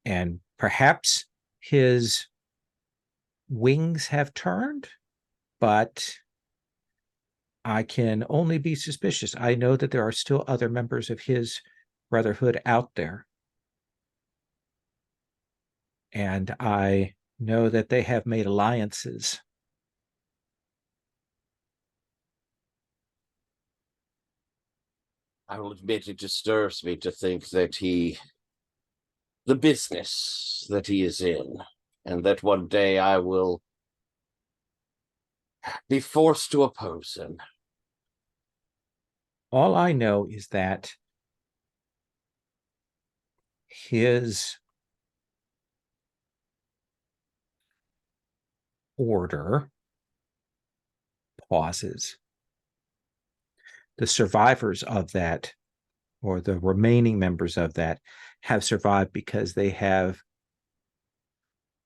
And perhaps his wings have turned, but I can only be suspicious. I know that there are still other members of his brotherhood out there. And I know that they have made alliances. I will admit it disturbs me to think that the business that he is in, and that one day I will be forced to oppose him. All I know is that his order pauses. The survivors of that, or the remaining members of that, have survived because they have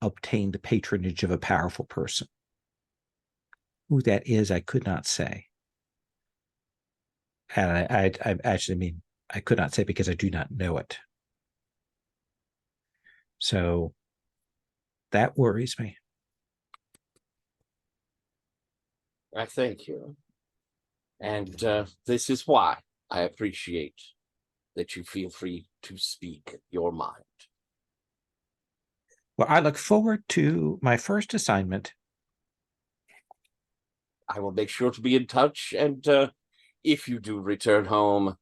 obtained the patronage of a powerful person. Who that is, I could not say. And I actually mean I could not say because I do not know it. So that worries me. I thank you. And this is why I appreciate that you feel free to speak your mind. Well, I look forward to my first assignment. I will make sure to be in touch, and if you do return home,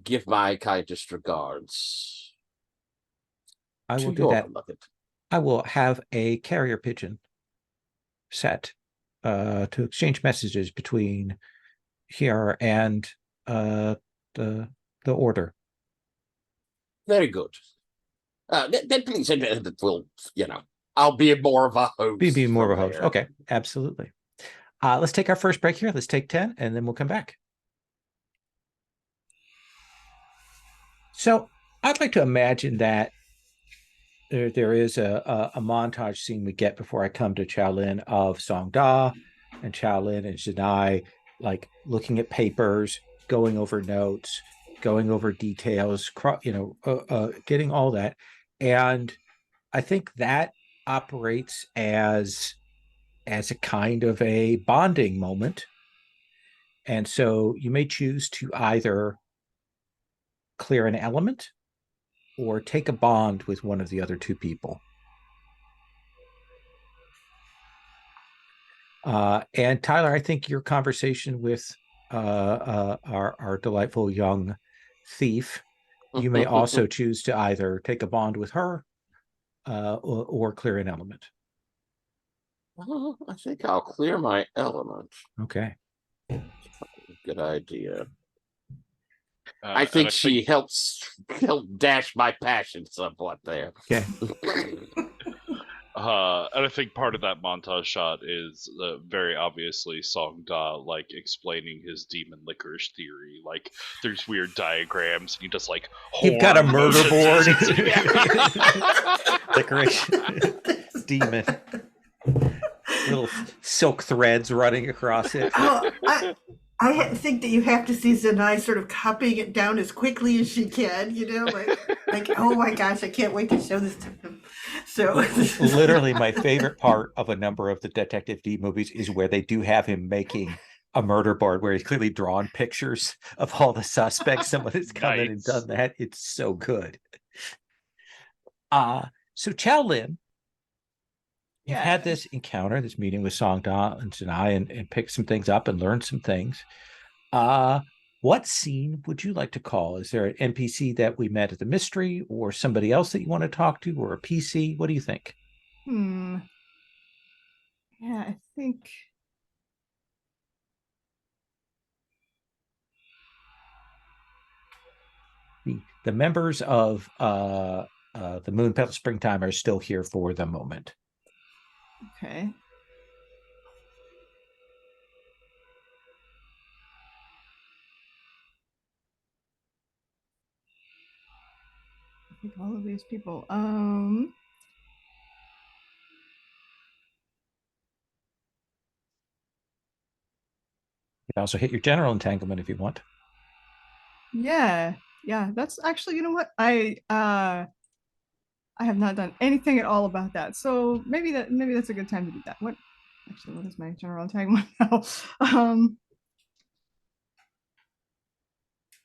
give my kindest regards. I will to do your that. beloved. I will have a carrier pigeon set to exchange messages between here and the order. Very good. Then please, and we'll, I'll be more of a host. Be more of a from host. there. Okay, absolutely. Let's take our first break here. Let's take 10, and then we'll come back. So I'd like to imagine that there is a montage scene we get before I come to Shaolin of Song Da and Shaolin and Janai, like looking at papers, going over notes, going over details, getting all that. And I think that operates as as a kind of a bonding moment. And so you may choose to either clear an element or take a bond with one of the other two people. And Tyler, I think your conversation with our delightful young thief, you may also choose to either take a bond with her or clear an element. Well, I think I'll clear my element. Okay. Good idea. And I think she helped dash my passion somewhat there. Okay. And I think part of that montage shot is very obviously Song Da like explaining his demon licorice theory. Like there's weird diagrams, and he does like You've got a horn murder motions. board. Licorice demon. Little silk threads running across it. Oh, I think that you have to see Zanai sort of copying it down as quickly as she can, like, oh my gosh, I can't wait to show this to him. So literally my favorite part of a number of the Detective D movies is where they do have him making a murder board where he's clearly drawn pictures of all the suspects. Someone has come in and done that. It's so good. So Chow Lin, you've had this encounter, this meeting with Song Da and Zanai, and picked some things up and learned some things. What scene would you like to call? Is there an NPC that we met at the mystery, or somebody else that you want to talk to, or a PC? What do you think? Yeah, I think the members of the Moon Petal Springtime are still here for the moment. okay. I think all of these people. You can also hit your general entanglement if you want. Yeah, that's actually, you know what? I have not done anything at all about that. So maybe that's a good time to do that. What is my general entanglement now? Do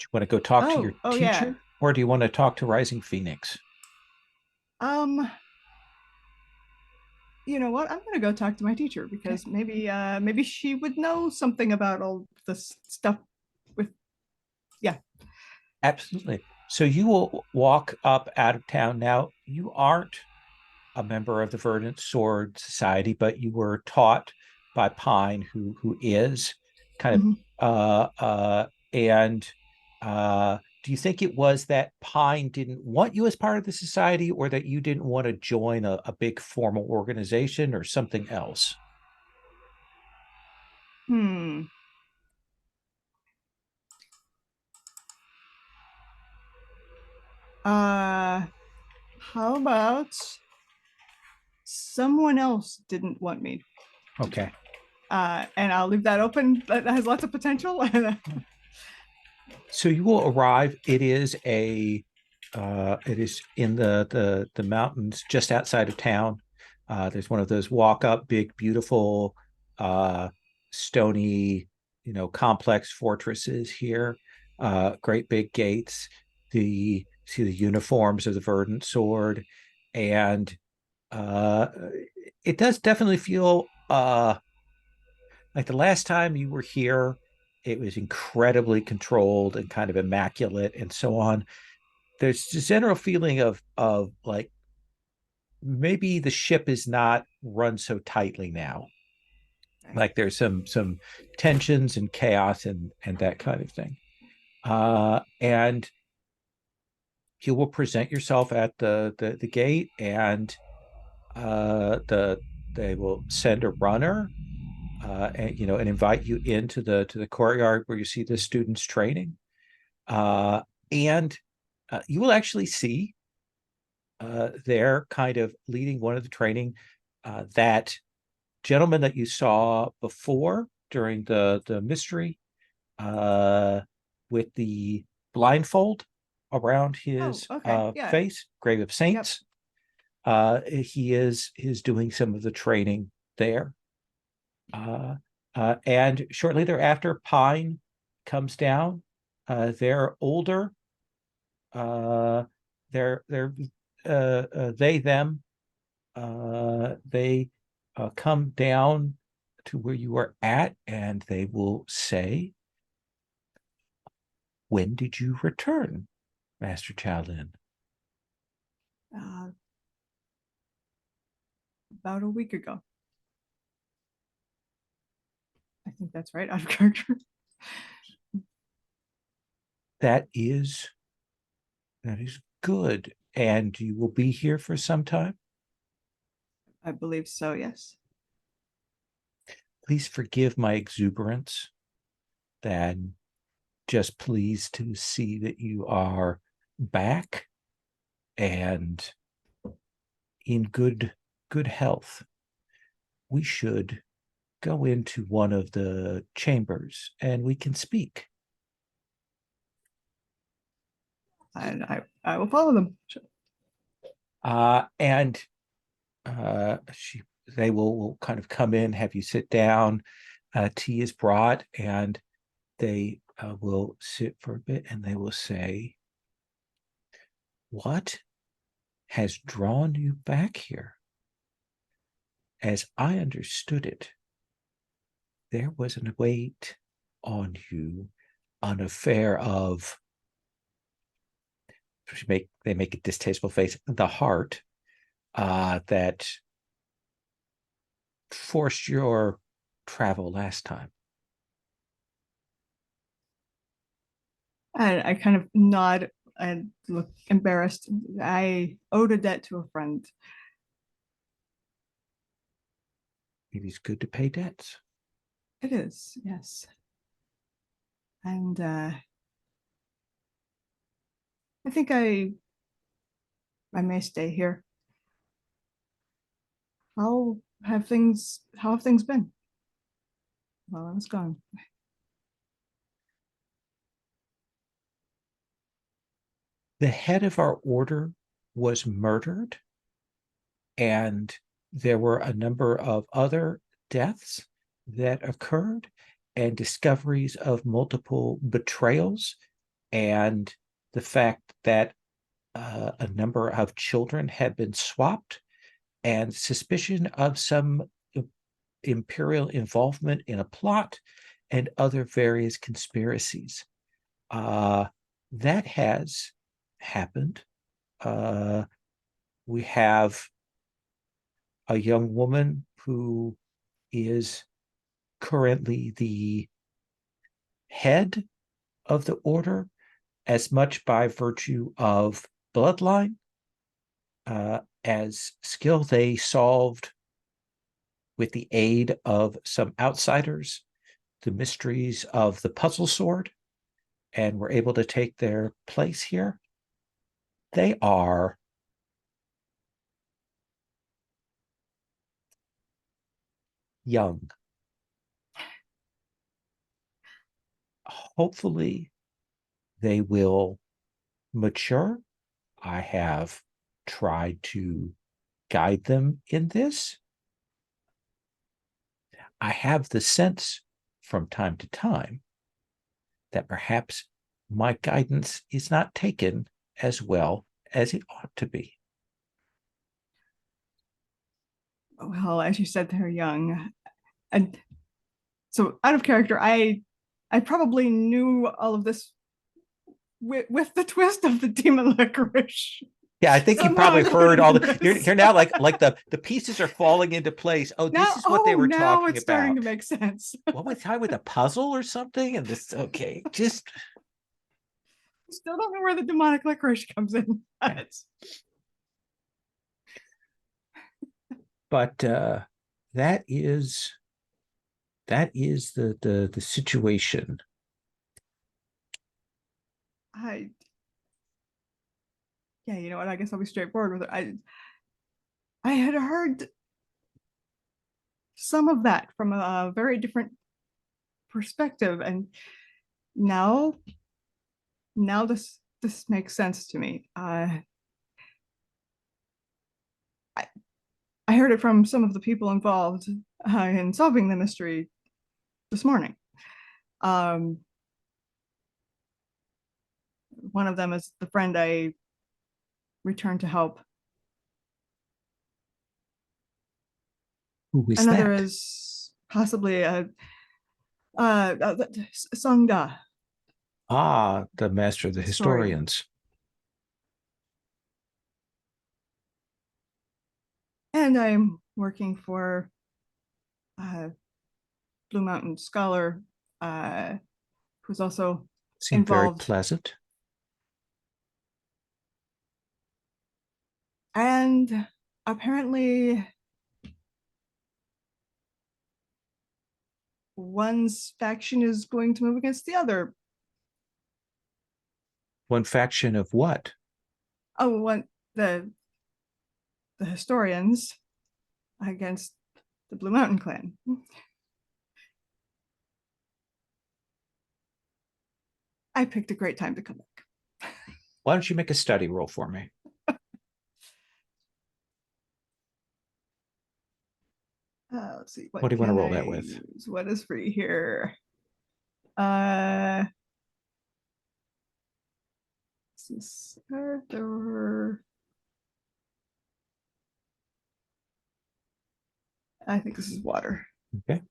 you want to go talk to your teacher, yeah. or do you want to talk to Rising Phoenix? You know what? I'm gonna go talk to my teacher because maybe she would know something about all this stuff with Absolutely. So you will walk up out of town. Now, you aren't a member of the Verdant Sword Society, but you were taught by Pine, who is kind of and do you think it was that Pine didn't want you as part of the society, or that you didn't want to join a big formal organization, or something else? How about someone else didn't want me? Okay. And I'll leave that open. That has lots of potential. So you will arrive. It is in the mountains just outside of town. There's one of those walk up, big, beautiful, stony, complex fortresses here. Great big gates. See the uniforms of the Verdant Sword, and it does definitely feel like the last time you were here, it was incredibly controlled and kind of immaculate and so on. There's this general feeling of like maybe the ship is not run so tightly now. Like there's some tensions and chaos and that kind of thing. And you will present yourself at the gate, and they will send a runner and invite you into the courtyard where you see the students training, and you will actually see they're kind of leading one of the training, that gentleman that you saw before during the mystery, with the blindfold around his face, Grave of Saints. He is doing some of the training there. And shortly thereafter, Pine comes down. They're older. They're they them. They come down to where you are at, and they will say, "When did you return, Master Chalin?" About a week ago. I think that's right, out of character. That is good. And you will be here for some time? I believe so, yes. Please forgive my exuberance. Then just pleased to see that you are back and in good health. We should go into one of the chambers and we can speak. And I will follow them. Sure. And they will kind of come in, have you sit down. Tea is brought, and they will sit for a bit, and they will say, "What has drawn you back here? As I understood it, there was a weight on you, an affair of," they make a distasteful face, "the heart, that forced your travel last time." And I kind of nod and look embarrassed. I owed a debt to a friend. It is good to pay debts. It is, yes. And I think I may stay here. How have things been while I was gone? The head of our order was murdered, and there were a number of other deaths that occurred, and discoveries of multiple betrayals, and the fact that a number of children had been swapped, and suspicion of some imperial involvement in a plot, and other various conspiracies. That has happened. We have a young woman who is currently the head of the order, as much by virtue of bloodline as skill. They solved, with the aid of some outsiders, the mysteries of the puzzle sword, and were able to take their place here. They are young. Hopefully, they will mature. I have tried to guide them in this. I have the sense from time to time that perhaps my guidance is not taken as well as it ought to be. Well, as you said, they're young. And so out of character, I probably knew all of this with the twist of the demon licorice. Yeah, I think you probably heard all the. You're now like the pieces are falling into place. Oh, this is what they were now talking it's starting to about. make sense. What was I with a puzzle or something? And this, okay, just Still don't know where the demonic licorice comes in. but that is the situation. Yeah, you know what? I guess I'll be straightforward with it. I had heard some of that from a very different perspective, and now this makes sense to me. I heard it from some of the people involved. in solving the mystery this morning. One of them is the friend I returned to help. Who is Another that? is possibly a Sangda. Ah, the master of the Historian. historians. And I'm working for Blue Mountain Scholar, who's also Seemed very involved. pleasant. And apparently one's faction is going to move against the other. One faction of what? Oh, one the historians against the Blue Mountain clan. I picked a great time to come back. Why don't you make a study roll for me? Let's see. What do you want to can roll I that with? use? What is free here? This is Arthur. I think this is water. Okay.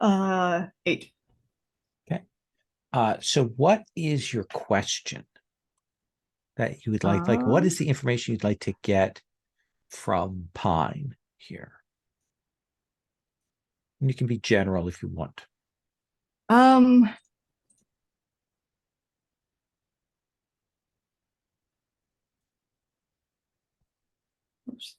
8. Okay. So what is your question that you would like what is the information you'd like to get from Pine here? And you can be general if you want. Oops.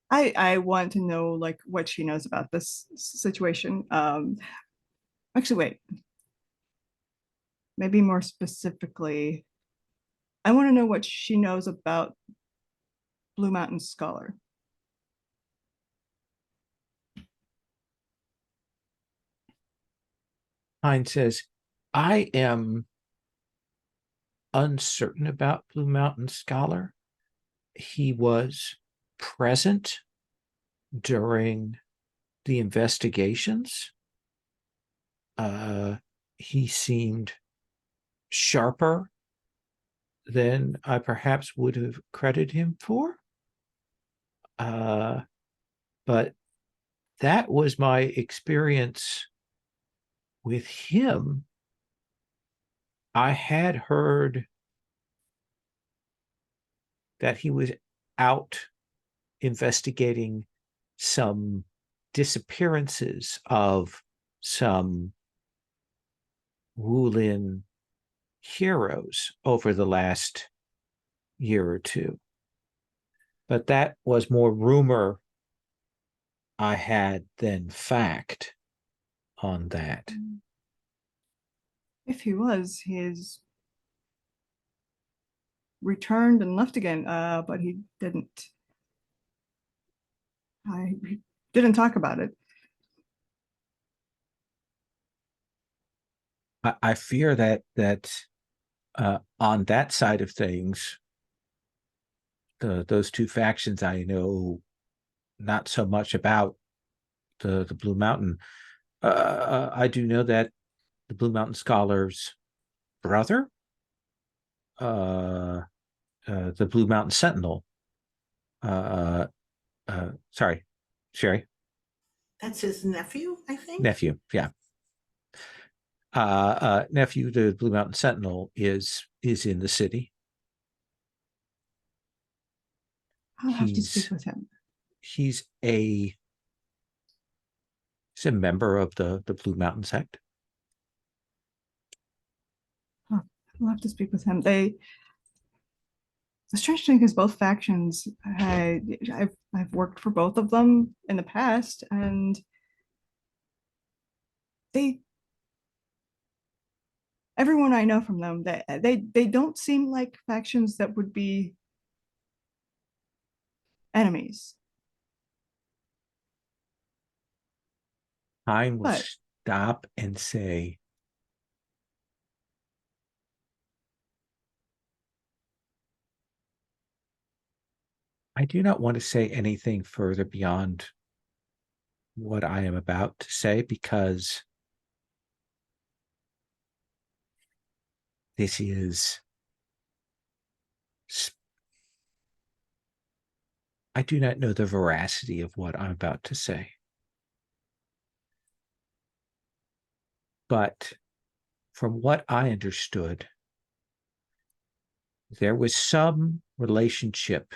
I want to know like what she knows about this situation. Actually, wait. Maybe more specifically, I want to know what she knows about Blue Mountain Scholar. Pine says, I am uncertain about Blue Mountain Scholar. He was present during the investigations. He seemed sharper than I perhaps would have credited him for. But that was my experience with him. I had heard that he was out investigating some disappearances of some Wulin heroes over the last year or two. But that was more rumor I had than fact on that. If he was, he's returned and left again, but he didn't. He didn't talk about it. I fear that on that side of things, those two factions I know not so much about the Blue Mountain. I do know that the Blue Mountain Scholar's brother, the Blue Mountain Sentinel, sorry, Sherry. That's his nephew, I think. Nephew, yeah. Nephew, the Blue Mountain Sentinel, is in the city. I'll have to speak with him. He's a member of the Blue Mountain sect. I'll have to speak with him. The strange thing is both factions, I've worked for both of them in the past, and everyone I know from them, they don't seem like factions that would be enemies. Pine will stop and say, I do not want to say anything further beyond what I am about to say because this is. I do not know the veracity of what I'm about to say. But from what I understood, there was some relationship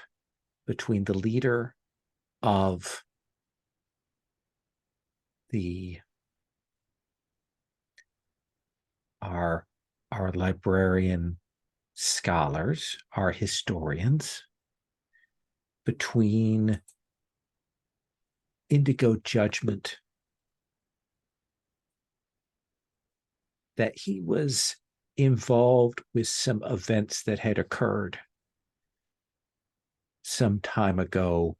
between the leader of our librarian scholars, our historians, between Indigo Judgment, that he was involved with some events that had occurred some time ago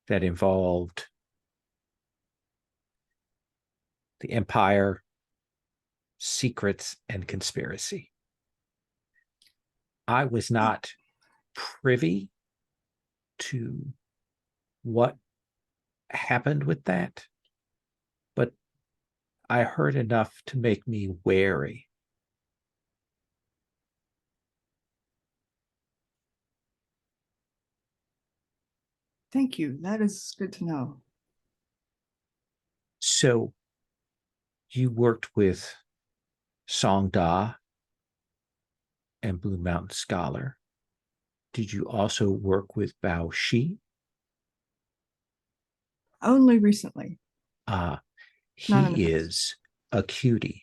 that involved the Empire, secrets, and conspiracy. I was not privy to what happened with that, but I heard enough to make me wary. Thank you. That is good to know. So you worked with Song Da and Blue Mountain Scholar. Did you also work with Bao Shi? Only recently. He is a cutie.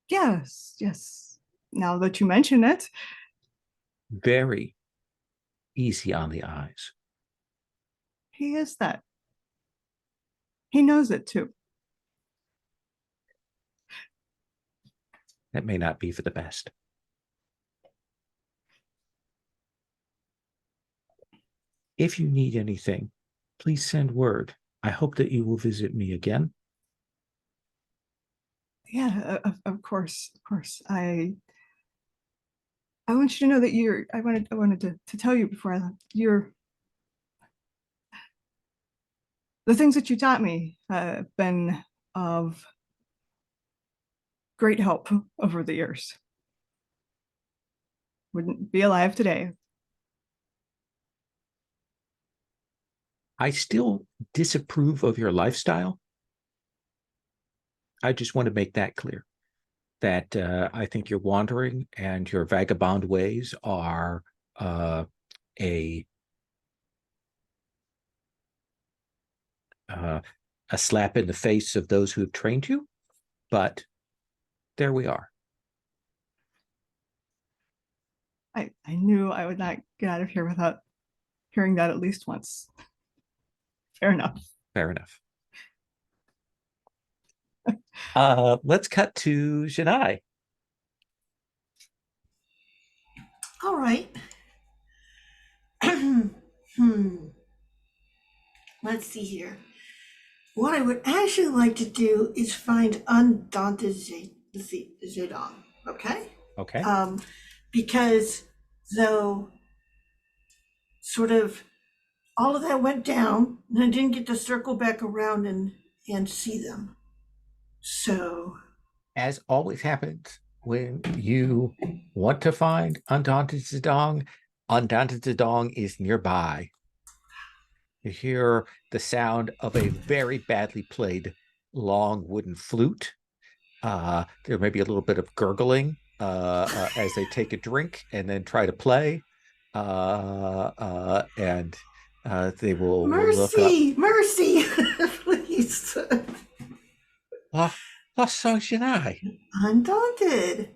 Yes, yes. Now that you mention it. Very easy on the eyes. He is that. He knows it too. That may not be for the best. If you need anything, please send word. I hope that you will visit me again. Yeah, of course, of course. I want you to know that you're. I wanted to tell you before I left. The things that you taught me have been of great help over the years. Wouldn't be alive today. I still disapprove of your lifestyle. I just want to make that clear, that I think you're wandering and your vagabond ways are a slap in the face of those who have trained you, but there we are. I knew I would not get out of here without hearing that at least once. Fair enough. Fair enough. Let's cut to Janai. All right. Let's see here. What I would actually like to do is find Undaunted Zedong. Okay? Okay. Because though sort of all of that went down, and I didn't get to circle back around and see them. So, as always happens when you want to find Undaunted Zedong is nearby. You hear the sound of a very badly played long wooden flute. There may be a little bit of gurgling as they take a drink and then try to play. And they will look up. Mercy, please. What song should I? Undaunted.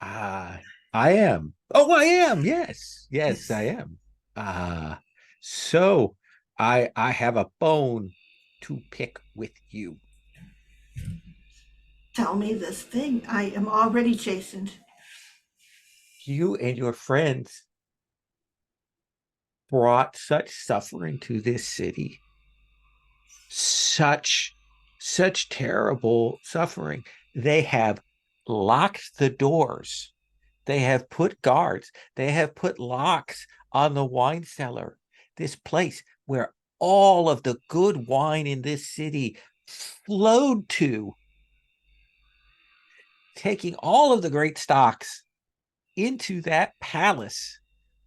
I am. Oh, I am. Yes, I am. So I have a bone to pick with you. Tell me this thing. I am already chastened. You and your friends brought such suffering to this city. Such terrible suffering. They have locked the doors They have put guards. They have put locks on the wine cellar. This place where all of the good wine in this city flowed to, taking all of the great stocks into that palace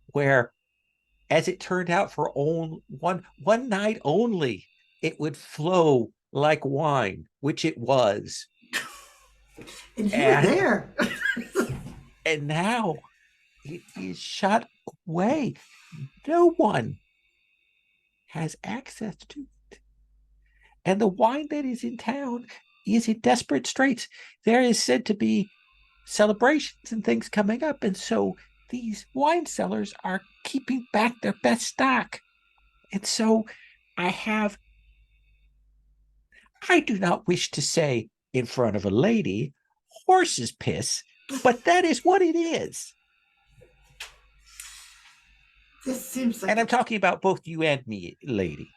where, as it turned out, for one night only, it would flow like wine, which it was. And you were there. And now it is shut away. No one has access to it. And the wine that is in town is in desperate straits. There is said to be celebrations and things coming up. And so these wine cellars are keeping back their best stock. And so I do not wish to say in front of a lady, horse's piss, but that is what it is. This seems like. And I'm talking about both you and me, lady.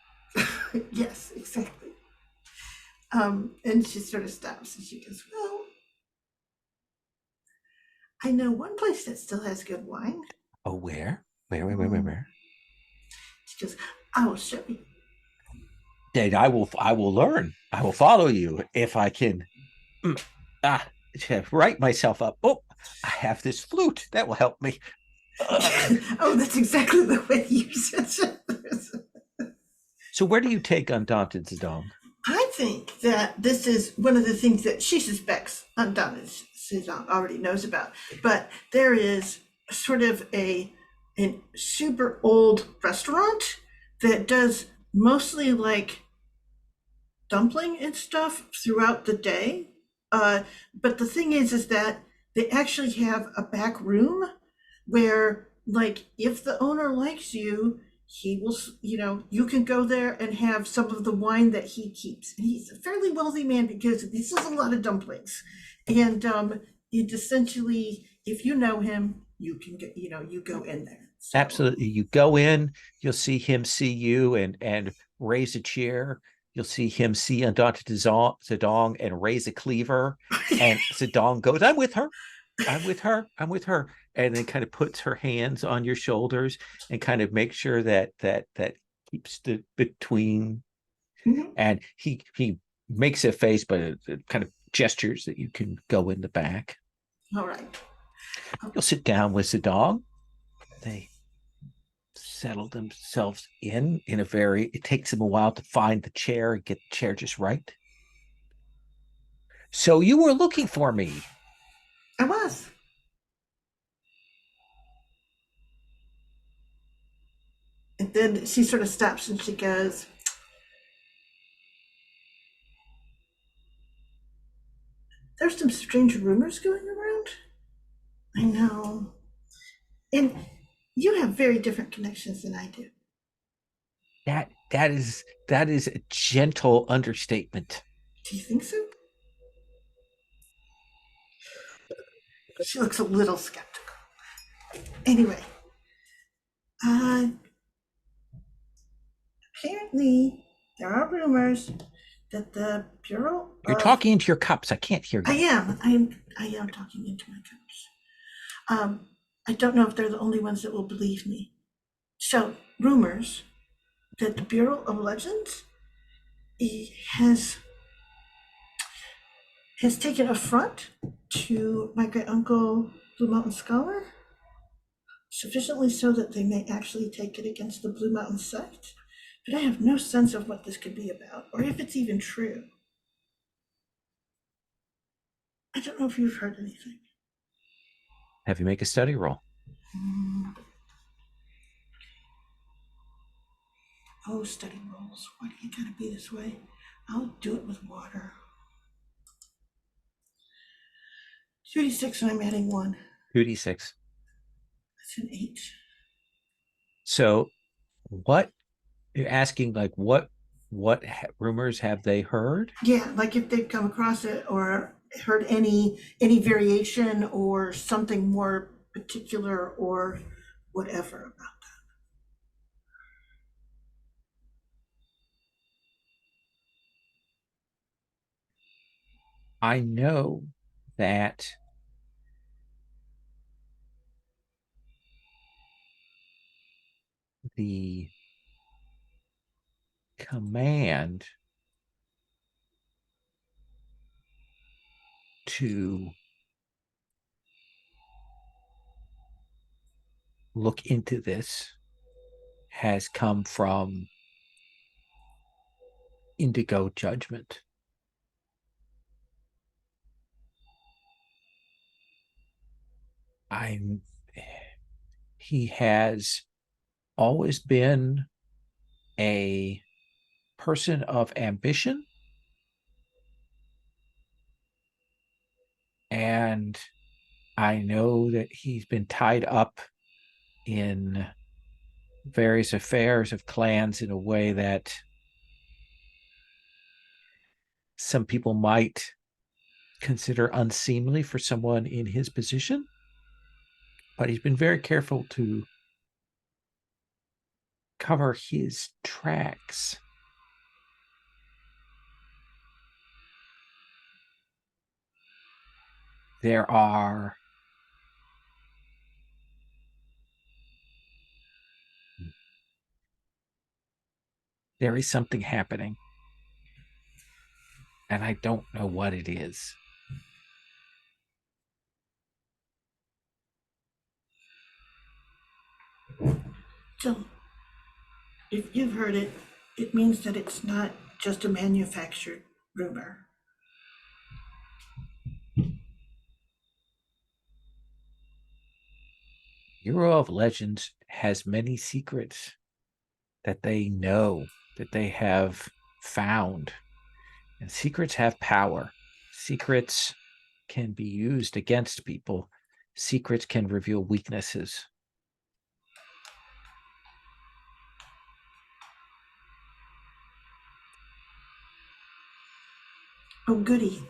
Yes, exactly. And she sort of stops and she goes, well, I know one place that still has good wine. Oh, where? Where? She goes, I will show you. Then I will learn. I will follow you if I can write myself up. Oh, I have this flute. That will help me. Oh, that's exactly the way you said it. So where do you take Undaunted Zedong? I think that this is one of the things that she suspects Undaunted Zedong already knows about. But there is sort of a super old restaurant that does mostly like dumpling and stuff throughout the day. But the thing is that they actually have a back room where, like, if the owner likes you, he will, you can go there and have some of the wine that he keeps. And he's a fairly wealthy man because this is a lot of dumplings. And it essentially, if you know him, you can get, you go in there. So. Absolutely. You go in, you'll see him see you and raise a chair. You'll see him see Undaunted Zedong and raise a cleaver. And Zedong goes, I'm with her. And then kind of puts her hands on your shoulders and kind of makes sure that keeps the between. Mm-hmm. And he makes a face, but it kind of gestures that you can go in the back. All right. You'll sit down with Zedong. They settle themselves in a very, it takes them a while to find the chair and get the chair just right. So you were looking for me. I was. And then she sort of stops and she goes, there's some strange rumors going around. I know. And you have very different connections than I do. That is a gentle understatement. Do you think so? She looks a little skeptical. Anyway, apparently there are rumors that the Bureau. You're talking into your cups. I can't hear you. I am talking into my cups. I don't know if they're the only ones that will believe me. So, rumors that the Bureau of Legends has taken affront to my great uncle, Blue Mountain Scholar, sufficiently so that they may actually take it against the Blue Mountain sect. But I have no sense of what this could be about, or if it's even true. I don't know if you've heard anything. Have you make a study roll? Oh, study rolls. Why do you gotta be this way? I'll do it with water. 2d6 and I'm adding 1. 2d6. That's an 8. So what you're asking, like what rumors have they heard? Yeah, like if they've come across it or heard any variation or something more particular or whatever about that. I know that the command to look into this has come from Indigo Judgment. He has always been a person of ambition, and I know that he's been tied up in various affairs of clans in a way that some people might consider unseemly for someone in his position, but he's been very careful to cover his tracks. There is something happening, and I don't know what it is. So, if you've heard it, it means that it's not just a manufactured rumor. Bureau of Legends has many secrets that they know, that they have found. And secrets have power. Secrets can be used against people. Secrets can reveal weaknesses. Oh, goody.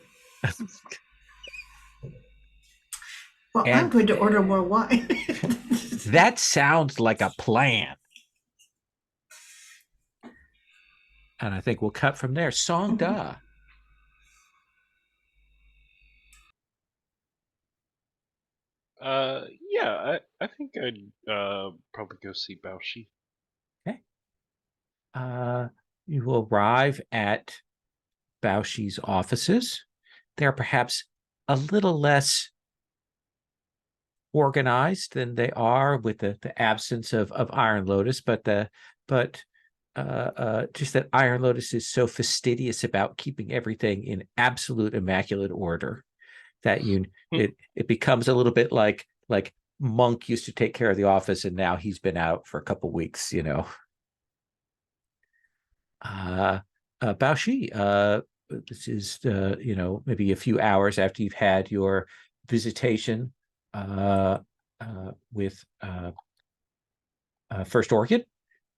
Well, I'm And going to order more wine. that sounds like a plan. And I think we'll cut from there. Song Da. Yeah, I think I'd probably go see Baoshi. Okay. You will arrive at Baoshi's offices. They're perhaps a little less organized than they are with the absence of Iron Lotus, but just that Iron Lotus is so fastidious about keeping everything in absolute immaculate order that it becomes a little bit like Monk used to take care of the office, and now he's been out for a couple of weeks, Baoshi, this is maybe a few hours after you've had your visitation with First Orchid,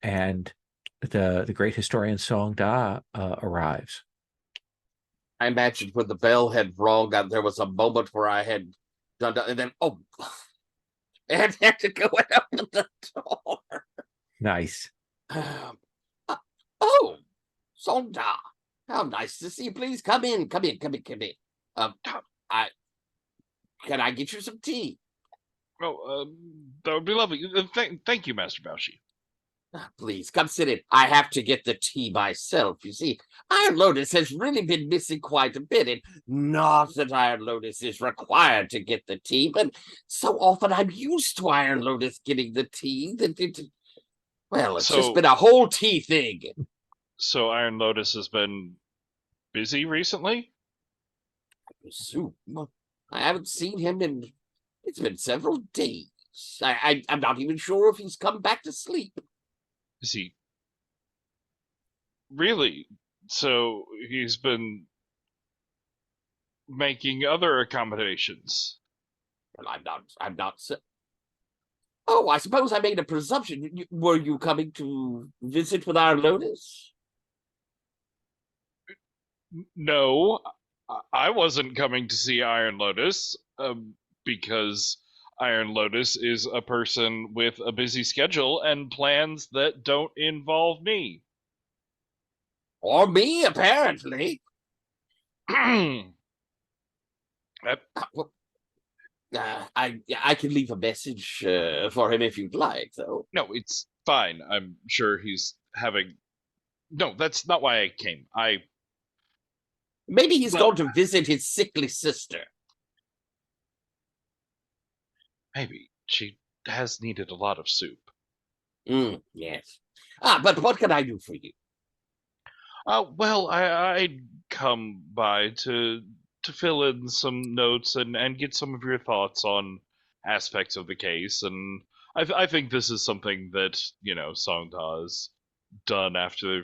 and the great historian Song Da arrives. I imagined when the bell had rung that there was a moment where I had done and then and had to go and open the door. Nice. Oh, Sonda, how nice to see you. Please come in. Come in. Can I get you some tea? Oh, that would be lovely. Thank you, Master Baoshi. Please come sit in. I have to get the tea myself. You see, Iron Lotus has really been missing quite a bit, and not that Iron Lotus is required to get the tea, but so often I'm used to Iron Lotus getting the tea that it's just been a whole tea thing. So Iron Lotus has been busy recently? I haven't seen him it's been several days. I'm not even sure if he's come back to sleep. Is he? Really? So he's been making other accommodations. Well, I'm not. Oh, I suppose I made a presumption. Were you coming to visit with Iron Lotus? No, I wasn't coming to see Iron Lotus because Iron Lotus is a person with a busy schedule and plans that don't involve me. Or me, apparently. I can leave a message for him if you'd like, though. No, it's Fine. I'm sure he's having. No, that's not why I came. Maybe he's Well, going to visit his sickly sister. maybe she has needed a lot of soup. Yes. But what can I do for you? Well, I'd come by to fill in some notes and get some of your thoughts on aspects of the case, and I think this is something that Songda has done after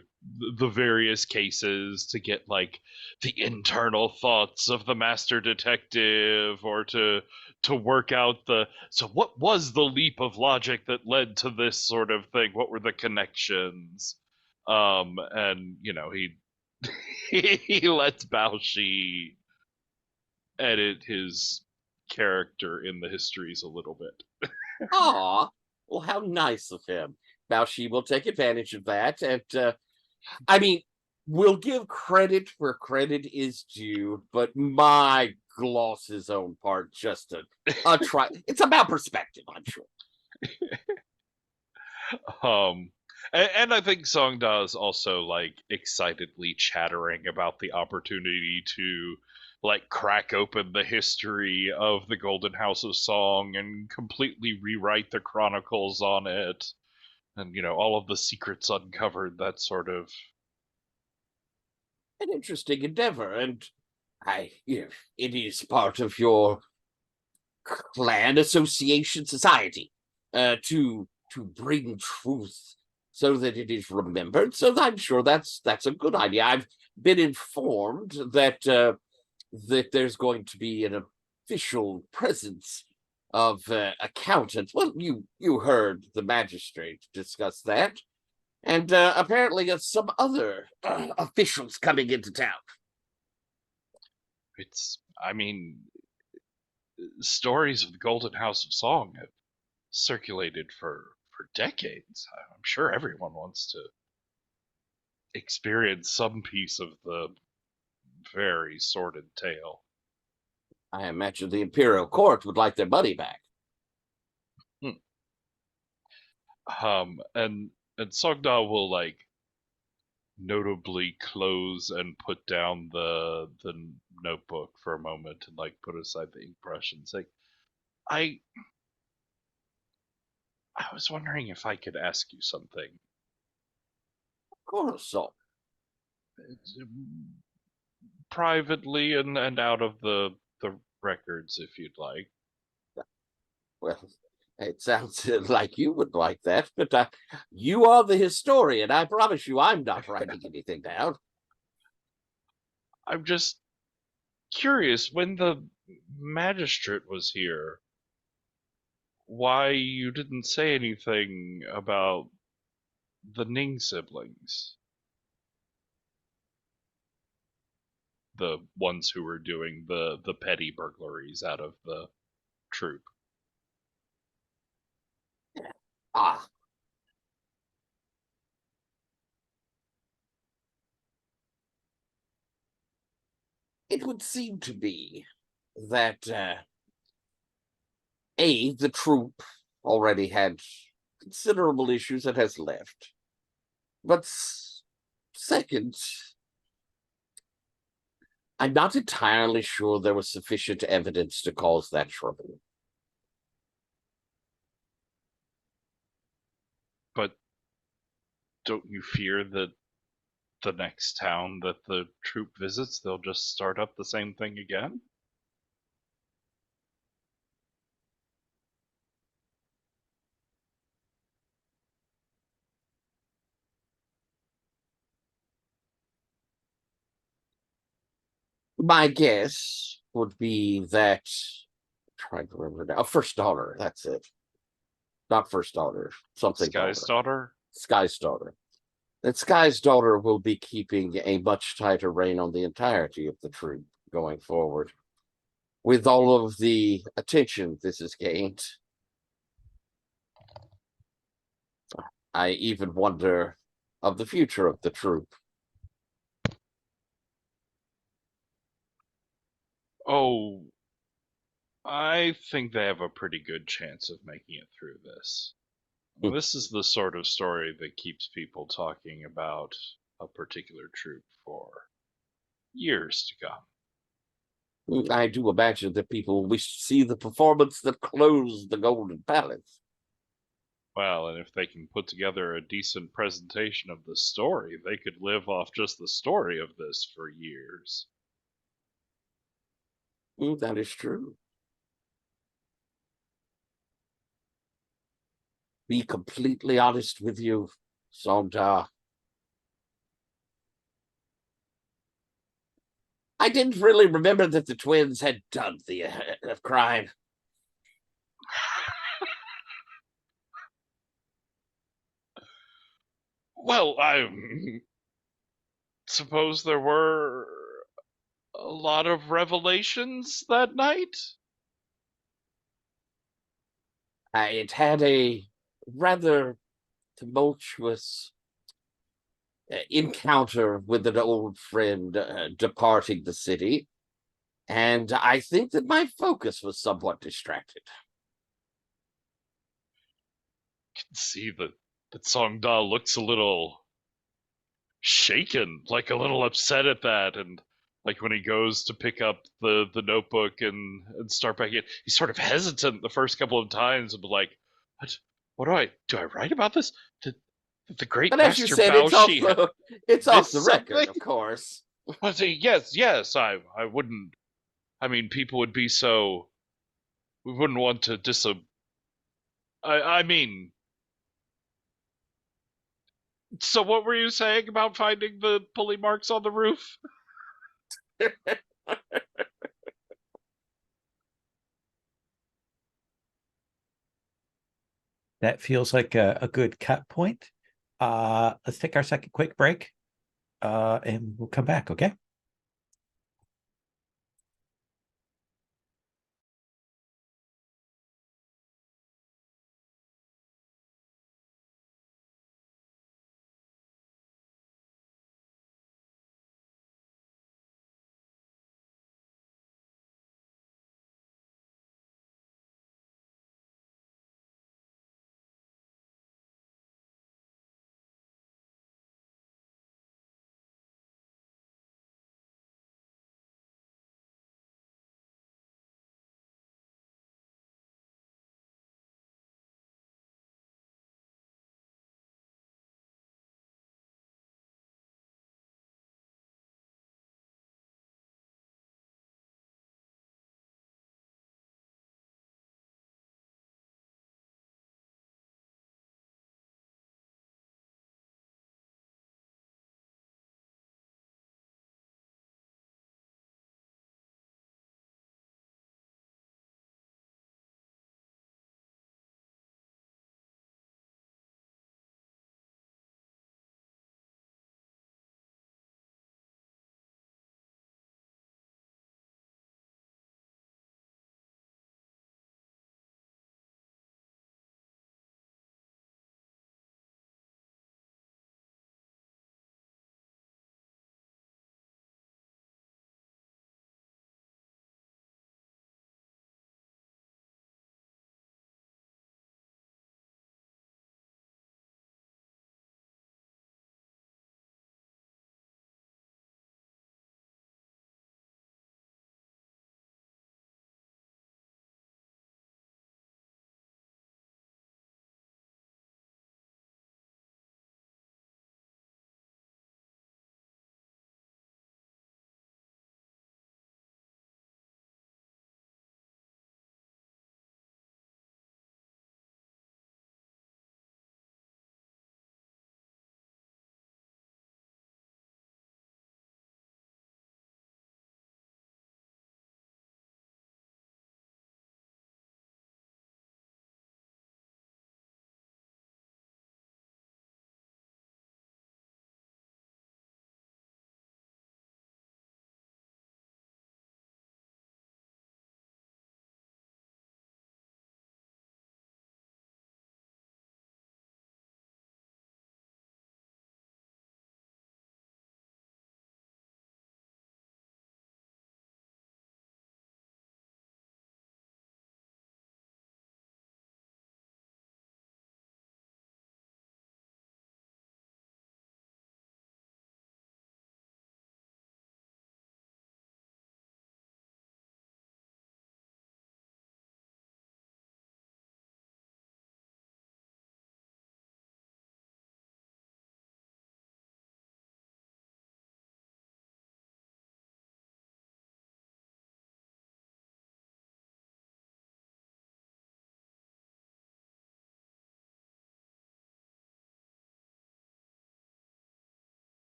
the various cases to get like the internal thoughts of the master detective, or to work out so what was the leap of logic that led to this sort of thing, what were the connections, and he lets Baoshi edit his character in the histories a little bit. Aw, well, how nice of him. Now she will take advantage of that, and I mean, we'll give credit where credit is due, but my gloss his own part just a try. It's about perspective, I'm sure. And I think Songda is also like excitedly chattering about the opportunity to like crack open the history of the Golden House of Song and completely rewrite the chronicles on it, and all of the secrets uncovered, that sort of. An interesting endeavor, and it is part of your clan association society to bring truth so that it is remembered. So I'm sure that's a good idea. I've been informed that that there's going to be an official presence of accountants. Well, you heard the magistrate discuss that, and apparently some other officials coming into town. I mean, stories of the Golden House of Song have circulated for decades. I'm sure everyone wants to experience some piece of the very sordid tale. I imagine the imperial court would like their money back. And Sogda will like notably close and put down the notebook for a moment and like put aside the ink brush and say, I I was wondering if I could ask you something. Of course, so. Privately and out of the records, if you'd like. Well, it sounds like you would like that, but you are the historian. I promise you I'm not writing anything down. I'm just curious, when the magistrate was here, why you didn't say anything about the Ning siblings? The ones who were doing the petty burglaries out of the troop. Ah. It would seem to be that the troop already had considerable issues and has left. But second, I'm not entirely sure there was sufficient evidence to cause that trouble. But don't you fear that the next town that the troop visits, they'll just start up the same thing again? My guess would be that, I'm trying to remember now, first daughter, that's it. Not first daughter, something Sky's daughter. daughter? Sky's daughter. That Sky's daughter will be keeping a much tighter rein on the entirety of the troop going forward. With all of the attention this has gained, I even wonder of the future of the troop. Oh, I think they have a pretty good chance of making it through this. This is the sort of story that keeps people talking about a particular troop for years to come. I do imagine that people wish to see the performance that closed the Golden Palace. Well, and if they can put together a decent presentation of the story, they could live off just the story of this for years. That is true. Be completely honest with you, Sonda. I didn't really remember that the twins had done the crime. Well, I suppose there were a lot of revelations that night. It had a rather tumultuous encounter with an old friend departing the city, and I think that my focus was somewhat distracted. I can see that Songda looks a little shaken, like a little upset at that, and like when he goes to pick up the notebook and start back in, he's sort of hesitant the first couple of times, and like, what do I write about this? Did the great But as you master said, Bao it's off the missed record, something? of course. I say yes. I wouldn't. I mean, people would be so. We wouldn't want to I mean, so what were you saying about finding the pulley marks on the roof? That feels like a good cut point. Let's take our second quick break, and we'll come back, okay?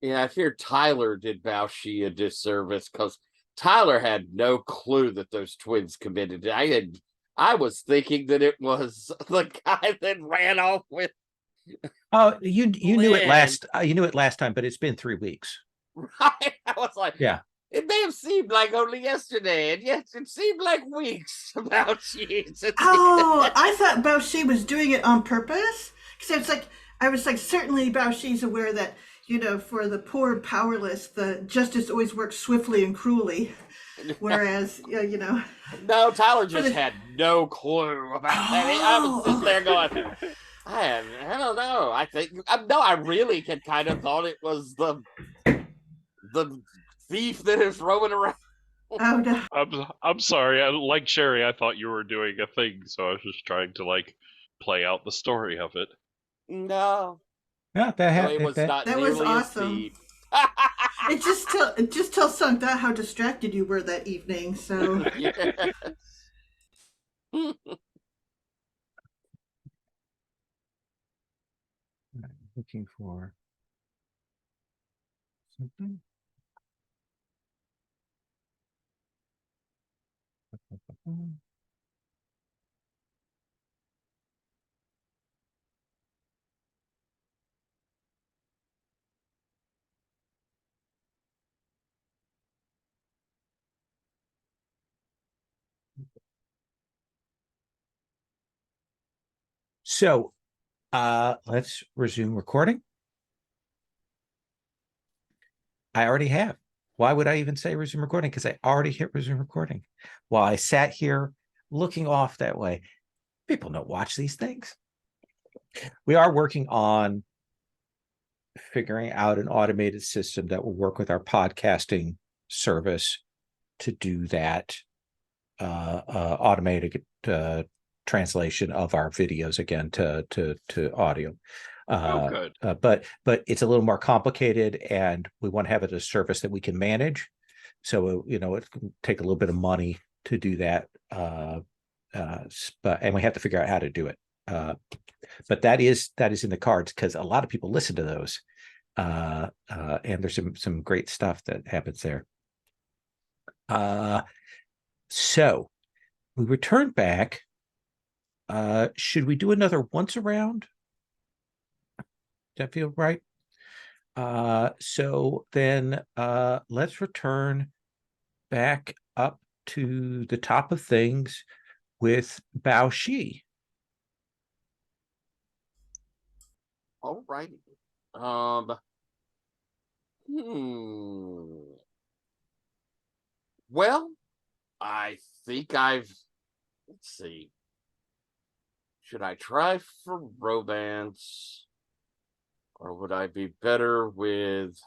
Yeah, I fear Tyler did Bao-Shi a disservice because Tyler had no clue that those twins committed it. I was thinking that it was the guy that ran off with Oh, you knew it Lynn. you knew it last time, but it's been 3 weeks. Right? I was like, Yeah. it may have seemed like only yesterday, and yes, it seemed like weeks about Jesus. Oh, I thought Bao-Shi was doing it on purpose. Because it's like, I was like, certainly Bao-Shi's aware that, for the poor and powerless, the justice always works swiftly and cruelly. Whereas, No, Tyler just the- had no clue about that. I was sitting Oh. there going, I don't know. I think no, I really had kind of thought it was the thief that is roaming around. Oh, no. I'm sorry. Like Sherry, I thought you were doing a thing, so I was just trying to like play out the story of it. No, Yeah, no, it was not That was nearly as awesome. deep. It just tells Sangda how distracted you were that evening. So Yes. Looking for something. So let's resume recording. I already have. Why would I even say resume recording? Because I already hit resume recording. While I sat here looking off that way. People don't watch these things. We are working on figuring out an automated system that will work with our podcasting service to do that automated translation of our videos again to audio. Good. But it's a little more complicated, and we want to have it a service that we can manage. So it can take a little bit of money to do that, and we have to figure out how to do it. But that is in the cards, because a lot of people listen to those, and there's some great stuff that happens there. So we return back. Should we do another once around? Does that feel right? So then let's return back up to the top of things with Bao-Shi. All right. Well, I think let's see. Should I try for romance? Or would I be better with...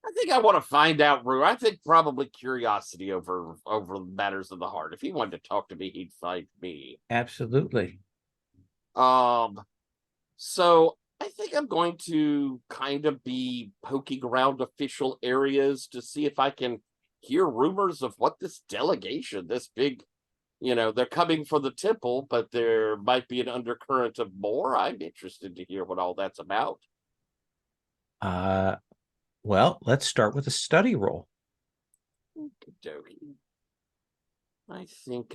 I think I want to find out, Rue. I think probably curiosity over matters of the heart. If he wanted to talk to me, he'd find me. Absolutely. So I think I'm going to kind of be poking around official areas to see if I can hear rumors of what this delegation, this big, they're coming for the temple, but there might be an undercurrent of more. I'm interested to hear what all that's about. Well, let's start with a study roll. Okey-dokey. I think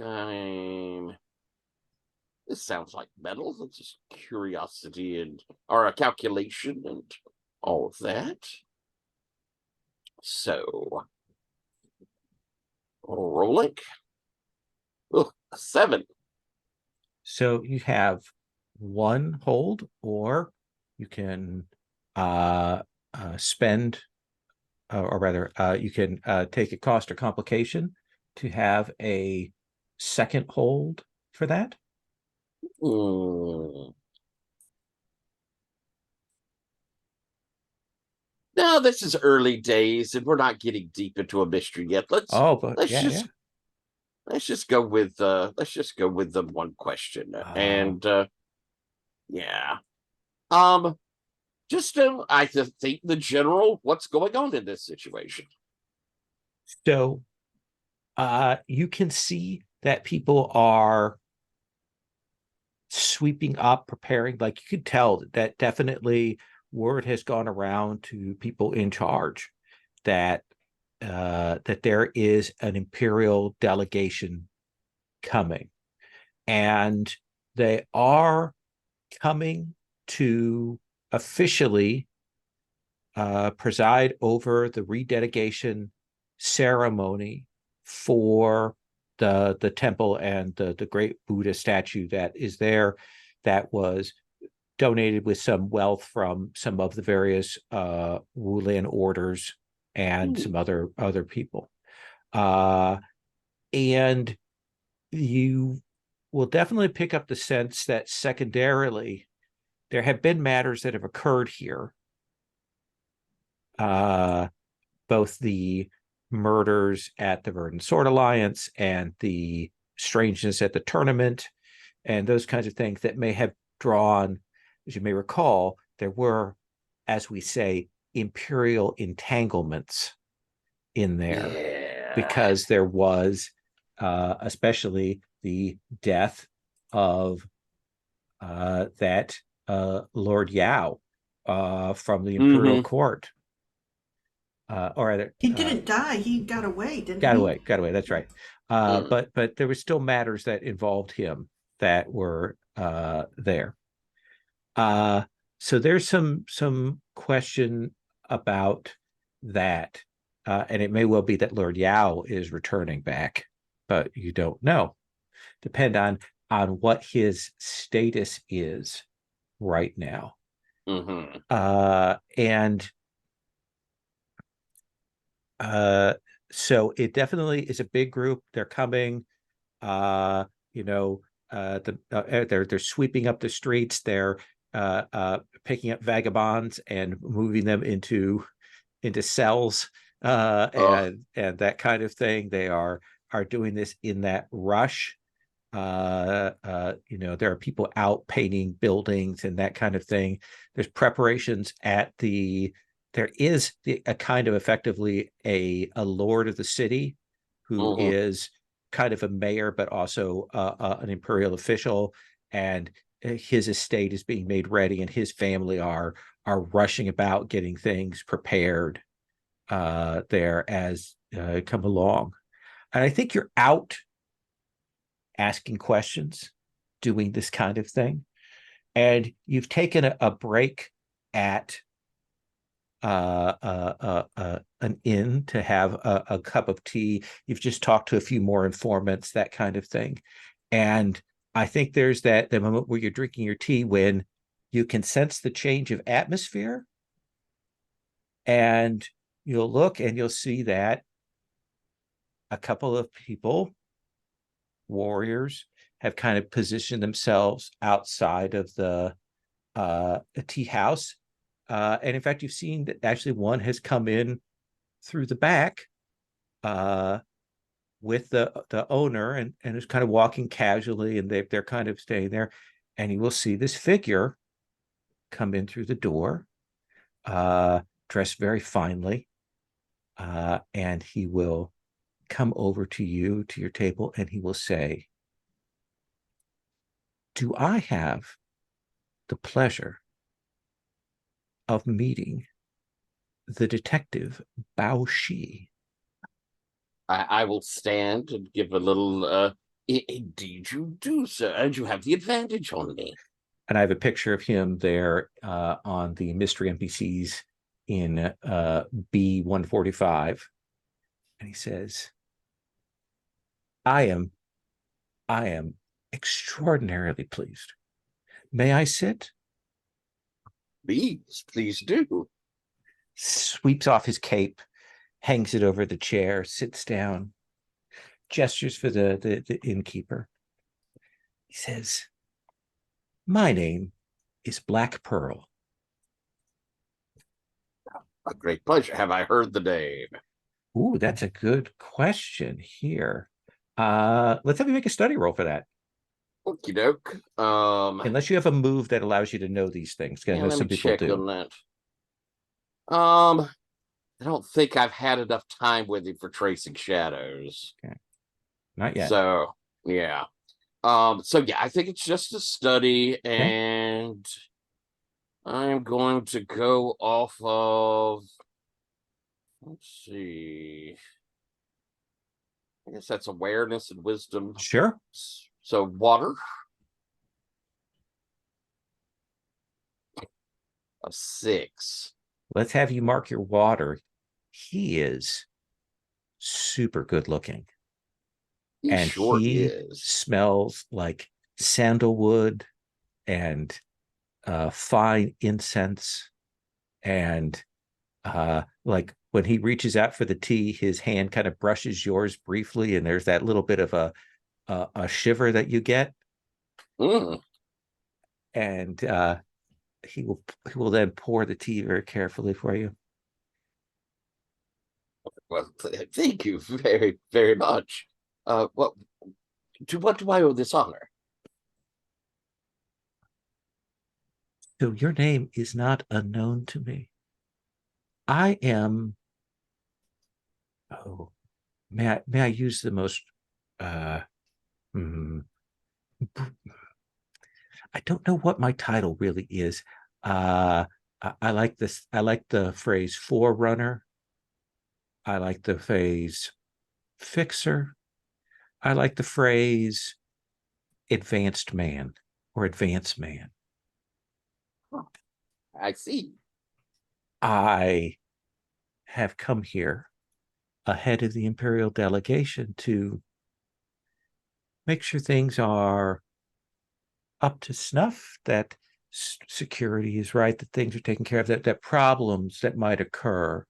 this sounds like metals. It's just curiosity or a calculation and all of that. So, rolling. Oh, a 7. So you have one hold, or you can spend, or rather, you can take a cost or complication to have a second hold for that. No, this is early days, and we're not getting deep into a mystery yet. Let's just go with the one question. I just think the general what's going on in this situation. So you can see that people are sweeping up, preparing. Like, you could tell that definitely word has gone around to people in charge that that there is an imperial delegation coming, and they are coming to officially preside over the rededication ceremony for the temple and the great Buddha statue that is there, that was donated with some wealth from some of the various Wulin orders and some other people. And you will definitely pick up the sense that secondarily there have been matters that have occurred here. Both the murders at the Verdant Sword Alliance and the strangeness at the tournament and those kinds of things that may have drawn, as you may recall, there were, as we say, imperial entanglements in there, because there was especially the death of that Lord Yao from the imperial court. Or rather, He didn't die. He got away, didn't got he? away. That's right. But there were still matters that involved him that were there. So there's some question about that, and it may well be that Lord Yao is returning back, but you don't know. Depend on what his status is right now. And so it definitely is a big group. They're coming. They're sweeping up the streets. They're picking up vagabonds and moving them into cells and that kind of thing. They are doing this in that rush. There are people out painting buildings and that kind of thing. There's preparations at there is a kind of effectively a lord of the city who is kind of a mayor, but also an imperial official, and his estate is being made ready, and his family are rushing about getting things prepared there as come along. And I think you're out asking questions, doing this kind of thing, and you've taken a break at an inn to have a cup of tea. You've just talked to a few more informants, that kind of thing. And I think there's the moment where you're drinking your tea when you can sense the change of atmosphere, and you'll look and you'll see that a couple of people, warriors, have kind of positioned themselves outside of the tea house. And in fact, you've seen that actually one has come in through the back with the owner and is kind of walking casually, and they're kind of staying there. And you will see this figure come in through the door, dressed very finely. And he will come over to you, to your table, and he will say, "Do I have the pleasure of meeting the detective Bao Shi?" I will stand and give a little, indeed you do, sir, and you have the advantage on me. And I have a picture of him there on the mystery NPCs in B145. And he says, I am extraordinarily pleased. May I sit? Please do. Sweeps off his cape, hangs it over the chair, sits down, gestures for the innkeeper. He says, "My name is Black Pearl." A great pleasure. Have I heard the name? Ooh, that's a good question here. Let's have you make a study roll for that. Okie doke. Unless you have a move that allows you to know these things. I know some people do. On that. I don't think I've had enough time with him for tracing shadows. Okay. Not yet. So yeah. I think it's just a study, and I'm going to go off of, let's see. I guess that's awareness and wisdom. Sure. So water. A 6. Let's have you mark your water. He is super good looking. He And sure he is. smells like sandalwood and fine incense. And like when he reaches out for the tea, his hand kind of brushes yours briefly, and there's that little bit of a shiver that you get. Mm. And he will then pour the tea very carefully for you. Well, thank you very, very much. What do I owe this honor? So your name is not unknown to me. I am. Oh, may I use the most? Hmm, I don't know what my title really is. I like this. I like the phrase forerunner. I like the phrase fixer. I like the phrase advanced man or advanced man. I see. I have come here ahead of the Imperial delegation to make sure things are up to snuff, that security is right, that things are taken care of, that problems that might occur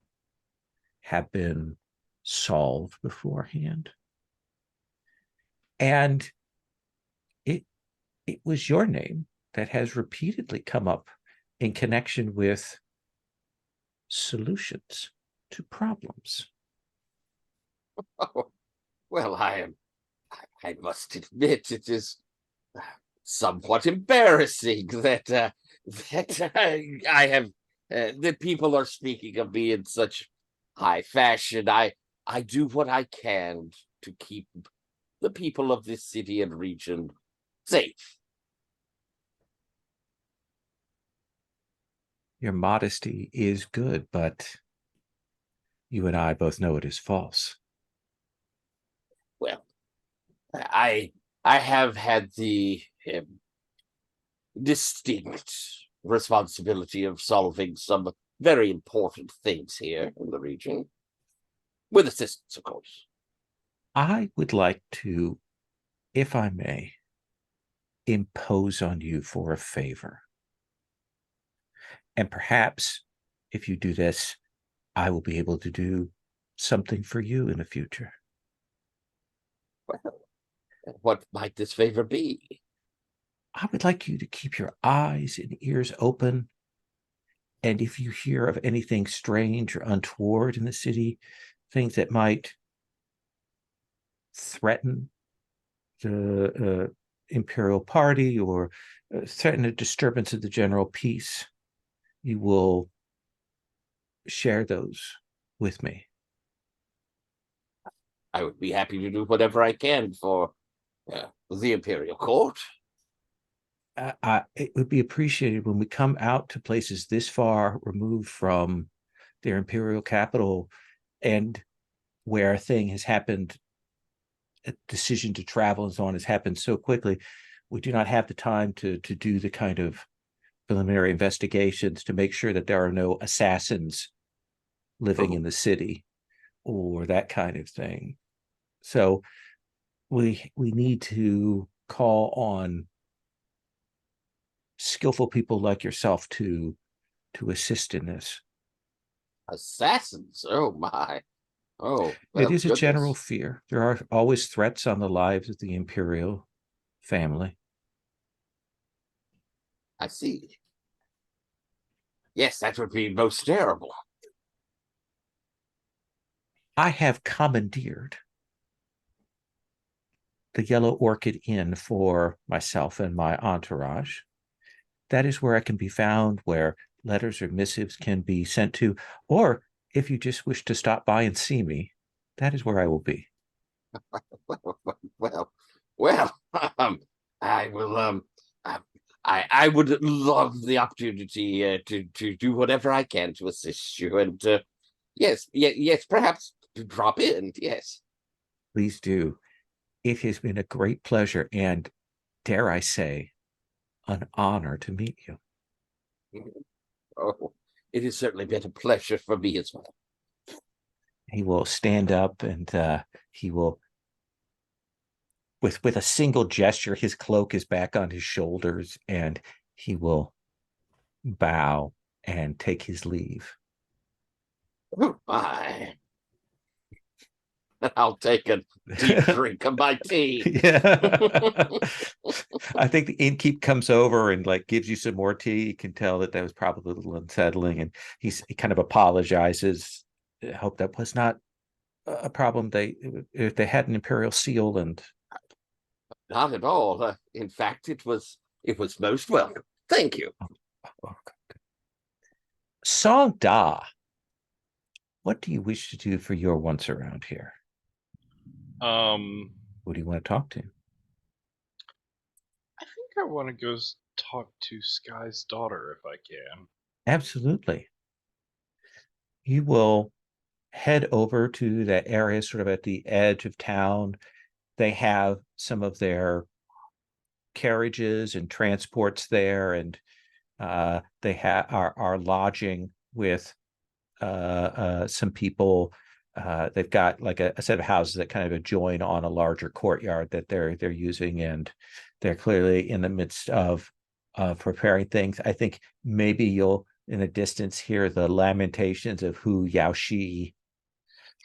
have been solved beforehand. And it was your name that has repeatedly come up in connection with solutions to problems. Oh, well, I must admit it is somewhat embarrassing that I have that people are speaking of me in such high fashion. I do what I can to keep the people of this city and region safe. Your modesty is good, but you and I both know it is false. Well, I have had the distinct responsibility of solving some very important things here in the region, with assistance, of course. I would like to, if I may, impose on you for a favor. And perhaps if you do this, I will be able to do something for you in the future. Well, what might this favor be? I would like you to keep your eyes and ears open. And if you hear of anything strange or untoward in the city, things that might threaten the imperial party or threaten a disturbance of the general peace, you will share those with me. I would be happy to do whatever I can for the imperial court. It would be appreciated when we come out to places this far removed from their imperial capital and where a thing has happened, a decision to travel and so on has happened so quickly. We do not have the time to do the kind of preliminary investigations to make sure that there are no assassins living in the city or that kind of thing. So we need to call on skillful people like yourself to assist in this. Assassins? Oh my! Oh, well, It is a goodness. general fear. There are always threats on the lives of the imperial family. I see. Yes, that would be most terrible. I have commandeered the Yellow Orchid Inn for myself and my entourage. That is where I can be found, where letters or missives can be sent to, or if you just wish to stop by and see me, that is where I will be. Well, I will. I would love the opportunity to do whatever I can to assist you. And yes, perhaps drop in. Yes. Please do. It has been a great pleasure and, dare I say, an honor to meet you. Oh, it has certainly been a pleasure for me as well. He will stand up and he will, with a single gesture, his cloak is back on his shoulders, and he will bow and take his leave. Oh, my. I'll take a deep drink of my tea. Yeah. I think the innkeep comes over and like gives you some more tea. You can tell that was probably a little unsettling, and he kind of apologizes. I hope that was not a problem. If they had an imperial seal, and Not at all. In fact, it was most welcome. Thank you. Song Da, what do you wish to do for your once around here? Who do you want to talk to? I think I want to go talk to Sky's daughter if I can. Absolutely. You will head over to that area sort of at the edge of town. They have some of their carriages and transports there, and they are lodging with some people. They've got like a set of houses that kind of adjoin on a larger courtyard that they're using, and they're clearly in the midst of preparing things. I think maybe you'll in the distance hear the lamentations of Hu Yaoshi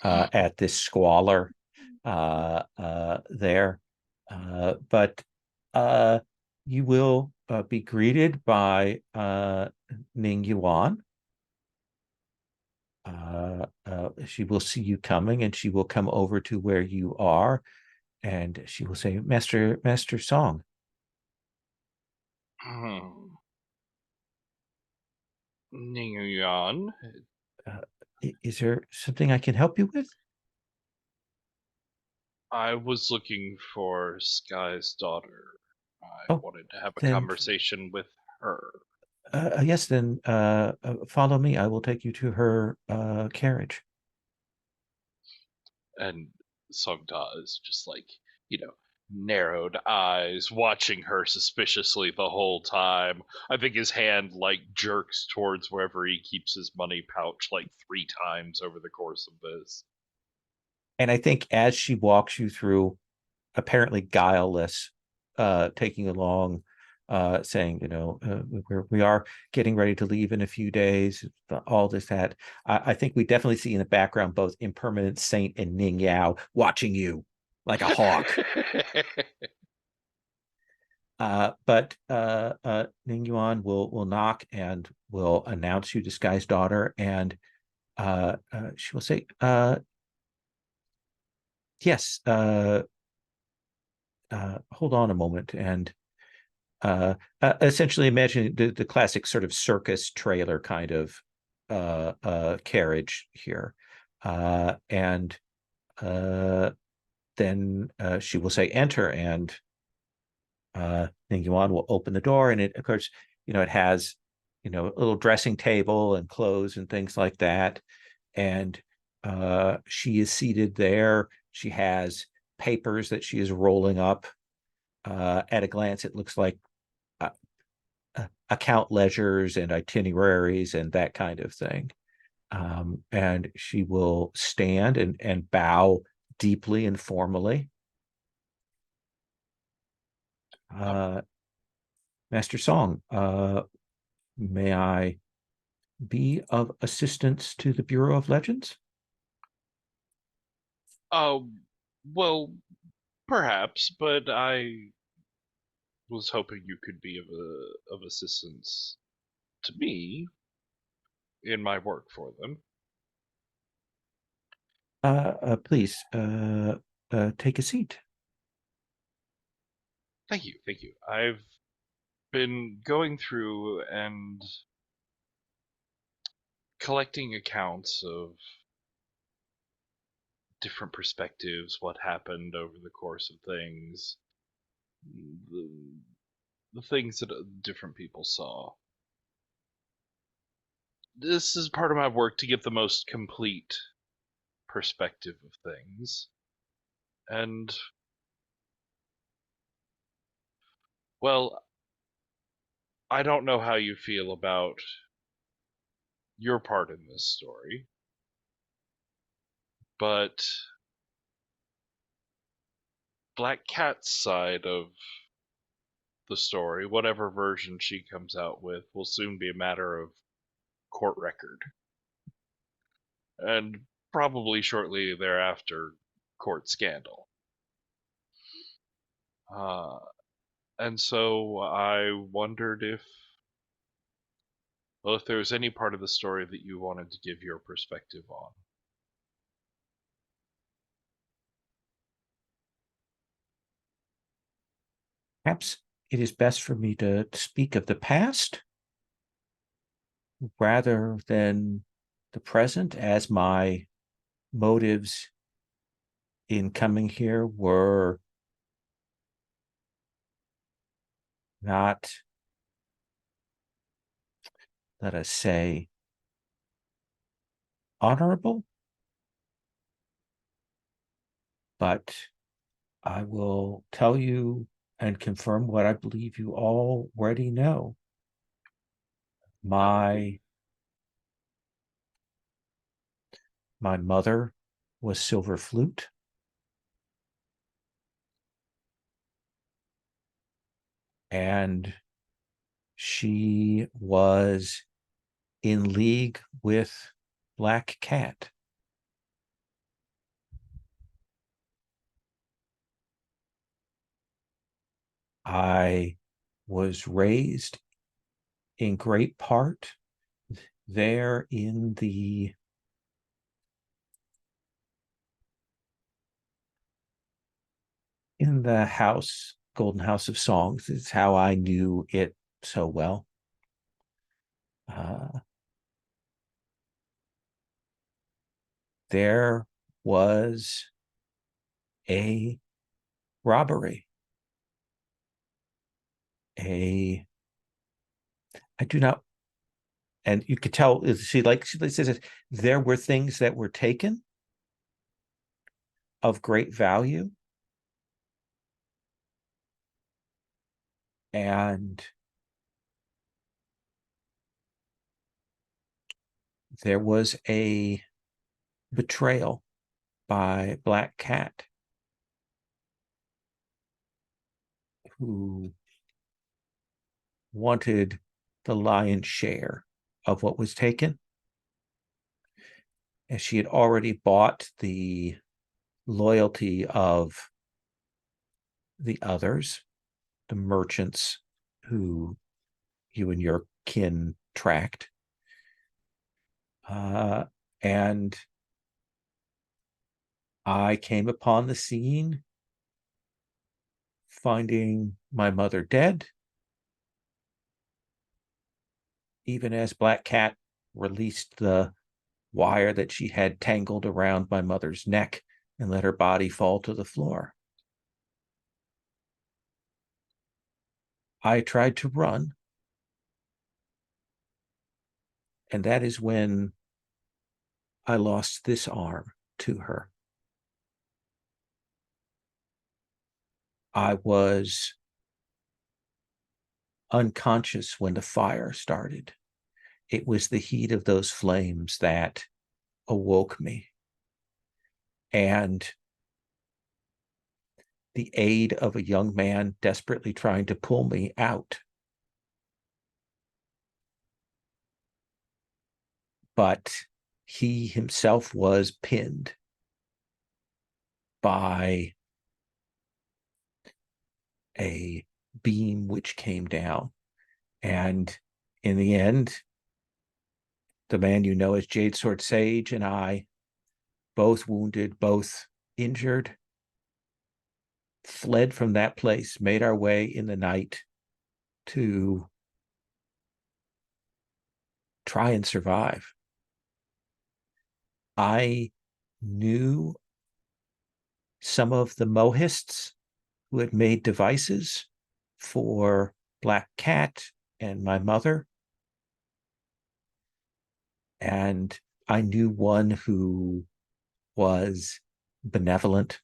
at this squalor there. But you will be greeted by Ning Yuan. She will see you coming, and she will come over to where you are, and she will say, Master Song. Ning Yuan. Is there something I can help you with? I was looking for Sky's daughter. I wanted to have a conversation with her. Yes, then follow me. I will take you to her carriage. And Songda is just like, narrowed eyes, watching her suspiciously the whole time. I think his hand like jerks towards wherever he keeps his money pouch like 3 times over the course of this. And I think as she walks you through, apparently guileless, taking along, saying, we are getting ready to leave in a few days, all this, that. I think we definitely see in the background both Impermanent Saint and Ning Yao watching you like a hawk. But Ning Yuan will knock and will announce you to Sky's daughter, and she will say, yes, hold on a moment, and essentially imagine the classic sort of circus trailer kind of carriage here, and then she will say enter, and Ning Yuan will open the door, and of course, it has a little dressing table and clothes and things like that, and she is seated there. She has papers that she is rolling up. At a glance, it looks like account ledgers and itineraries and that kind of thing. And she will stand and bow deeply and formally. Master Song, may I be of assistance to the Bureau of Legends? Well, perhaps, but I was hoping you could be of assistance to me in my work for them. Please, take a seat. Thank you. I've been going through and collecting accounts of different perspectives, what happened over the course of things, the things that different people saw. This is part of my work to get the most complete perspective of things. And, well, I don't know how you feel about your part in this story, but Black Cat's side of the story, whatever version she comes out with, will soon be a matter of court record. And probably shortly thereafter, court scandal. And so I wondered if there was any part of the story that you wanted to give your perspective on. Perhaps it is best for me to speak of the past rather than the present, as my motives in coming here were not, let us say, honorable. But I will tell you and confirm what I believe you already know. My mother was Silver Flute. And she was in league with Black Cat. I was raised in great part there in the house, Golden House of Songs. It's how I knew it so well. There was a robbery. I do not, and you could tell, she says, there were things that were taken of great value. And there was a betrayal by Black Cat, who wanted the lion's share of what was taken. And she had already bought the loyalty of the others, the merchants who you and your kin tracked. And I came upon the scene, finding my mother dead, even as Black Cat released the wire that she had tangled around my mother's neck and let her body fall to the floor. I tried to run, and that is when I lost this arm to her. I was unconscious when the fire started. It was the heat of those flames that awoke me. And the aid of a young man desperately trying to pull me out. But he himself was pinned by a beam which came down. And in the end, the man you know as Jade Sword Sage and I, both wounded, both injured, fled from that place, made our way in the night to try and survive. I knew some of the Mohists who had made devices for black cat and my mother. And I knew one who was benevolent.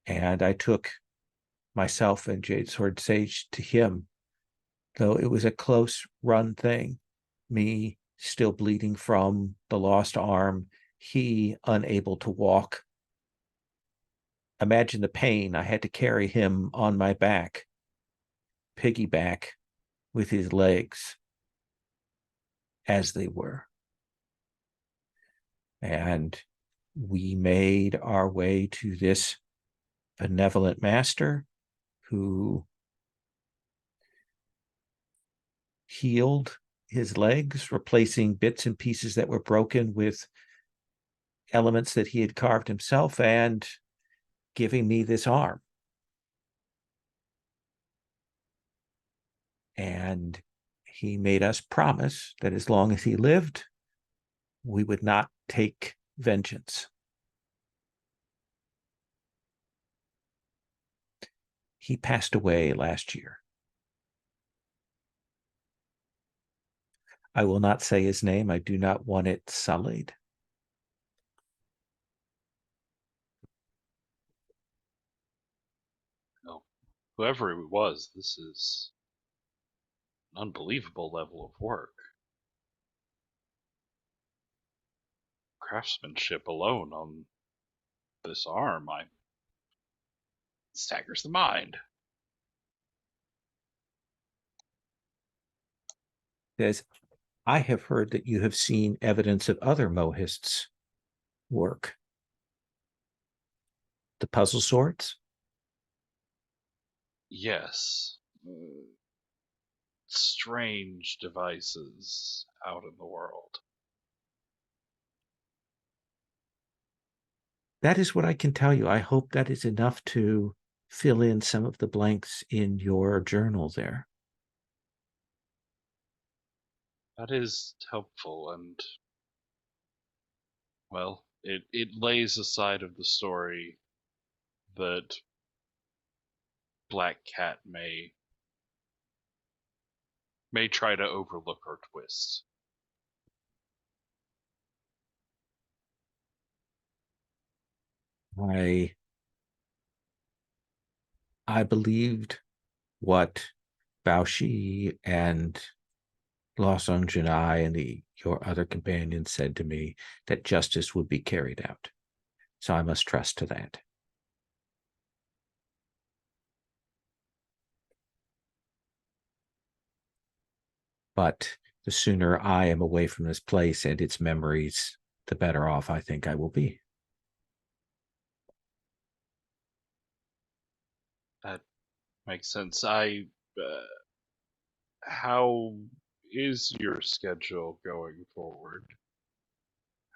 And I took myself and Jade Sword Sage to him, though it was a close run thing. Me still bleeding from the lost arm, he unable to walk. Imagine the pain. I had to carry him on my back, piggyback with his legs as they were. And we made our way to this benevolent master who healed his legs, replacing bits and pieces that were broken with elements that he had carved himself, and giving me this arm. And he made us promise that as long as he lived, we would not take vengeance. He passed away last year. I will not say his name. I do not want it sullied. No, whoever it was, this is an unbelievable level of work. Craftsmanship alone on this arm, staggers the mind. Says, I have heard that you have seen evidence of other Mohists' work. The puzzle sorts? Yes. Strange devices out in the world. That is what I can tell you. I hope that is enough to fill in some of the blanks in your journal there. That is helpful, and well, it lays aside of the story that Black Cat may try to overlook or twist. I believed what Baoshi and Lawsong Junai and your other companions said to me, that justice would be carried out. So I must trust to that. But the sooner I am away from this place and its memories, the better off I think I will be. That makes sense. How is your schedule going forward?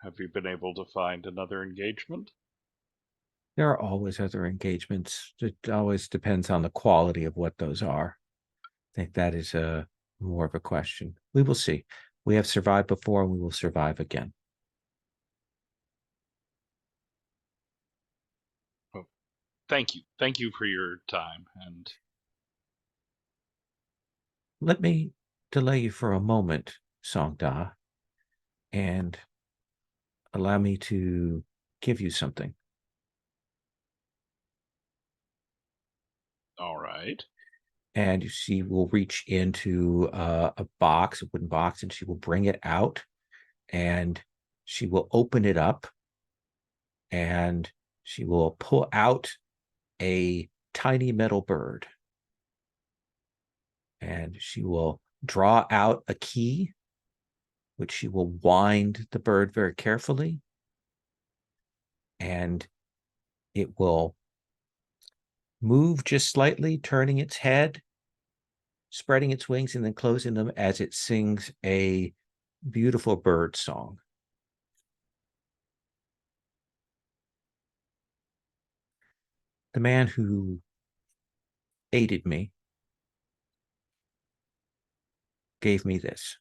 Have you been able to find another engagement? There are always other engagements. It always depends on the quality of what those are. I think that is more of a question. We will see. We have survived before, and we will survive again. Well, thank you. Thank you for your time. And let me delay you for a moment, Songda, and allow me to give you something. all right. And she will reach into a box, a wooden box, and she will bring it out, and she will open it up, and she will pull out a tiny metal bird, and she will draw out a key, which she will wind the bird very carefully, and it will move just slightly, turning its head, spreading its wings, and then closing them as it sings a beautiful bird song. The man who aided me gave me this.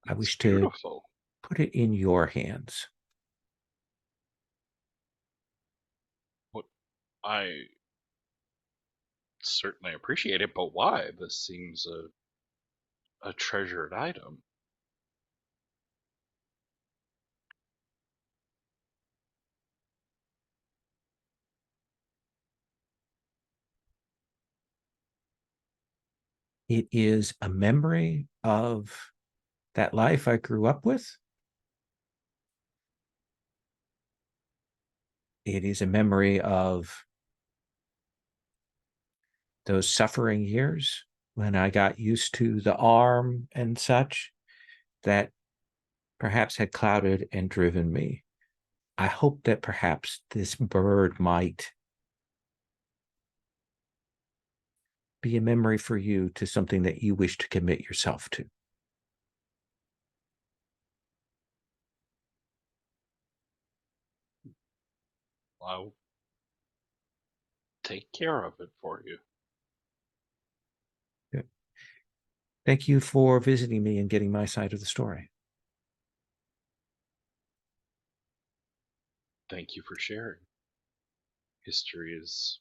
I It's wish to beautiful. put it in your hands. What I certainly appreciate it, but why? This seems a treasured item. It is a memory of that life I grew up with. It is a memory of those suffering years when I got used to the arm and such that perhaps had clouded and driven me. I hope that perhaps this bird might be a memory for you to something that you wish to commit yourself to. I'll take care of it for you. Good. Thank you for visiting me and getting my side of the story. Thank you for sharing. History is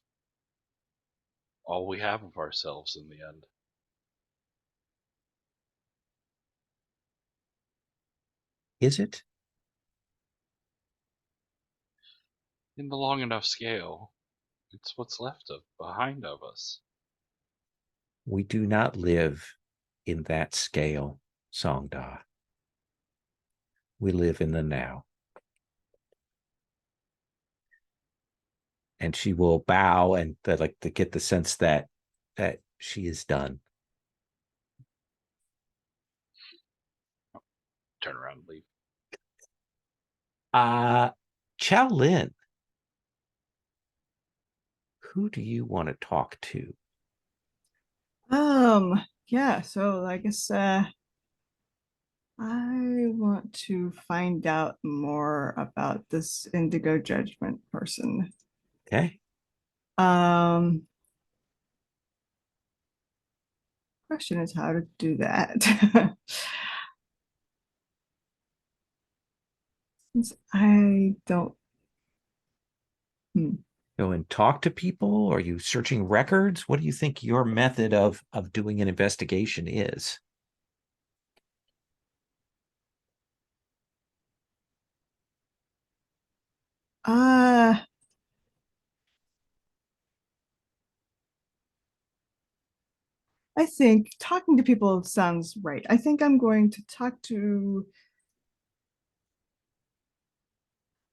all we have of ourselves in the end. Is it? In the long enough scale, it's what's left behind of us. We do not live in that scale, Songda. We live in the now. And she will bow and to get the sense that she is done. Turn around and leave. Chow Lin, who do you want to talk to? Yeah, so I guess I want to find out more about this Indigo Judgment person. Okay. Question is how to do that. Since I don't. Go and talk to people? Are you searching records? What do you think your method of doing an investigation is? I think talking to people sounds right. I think I'm going to talk to.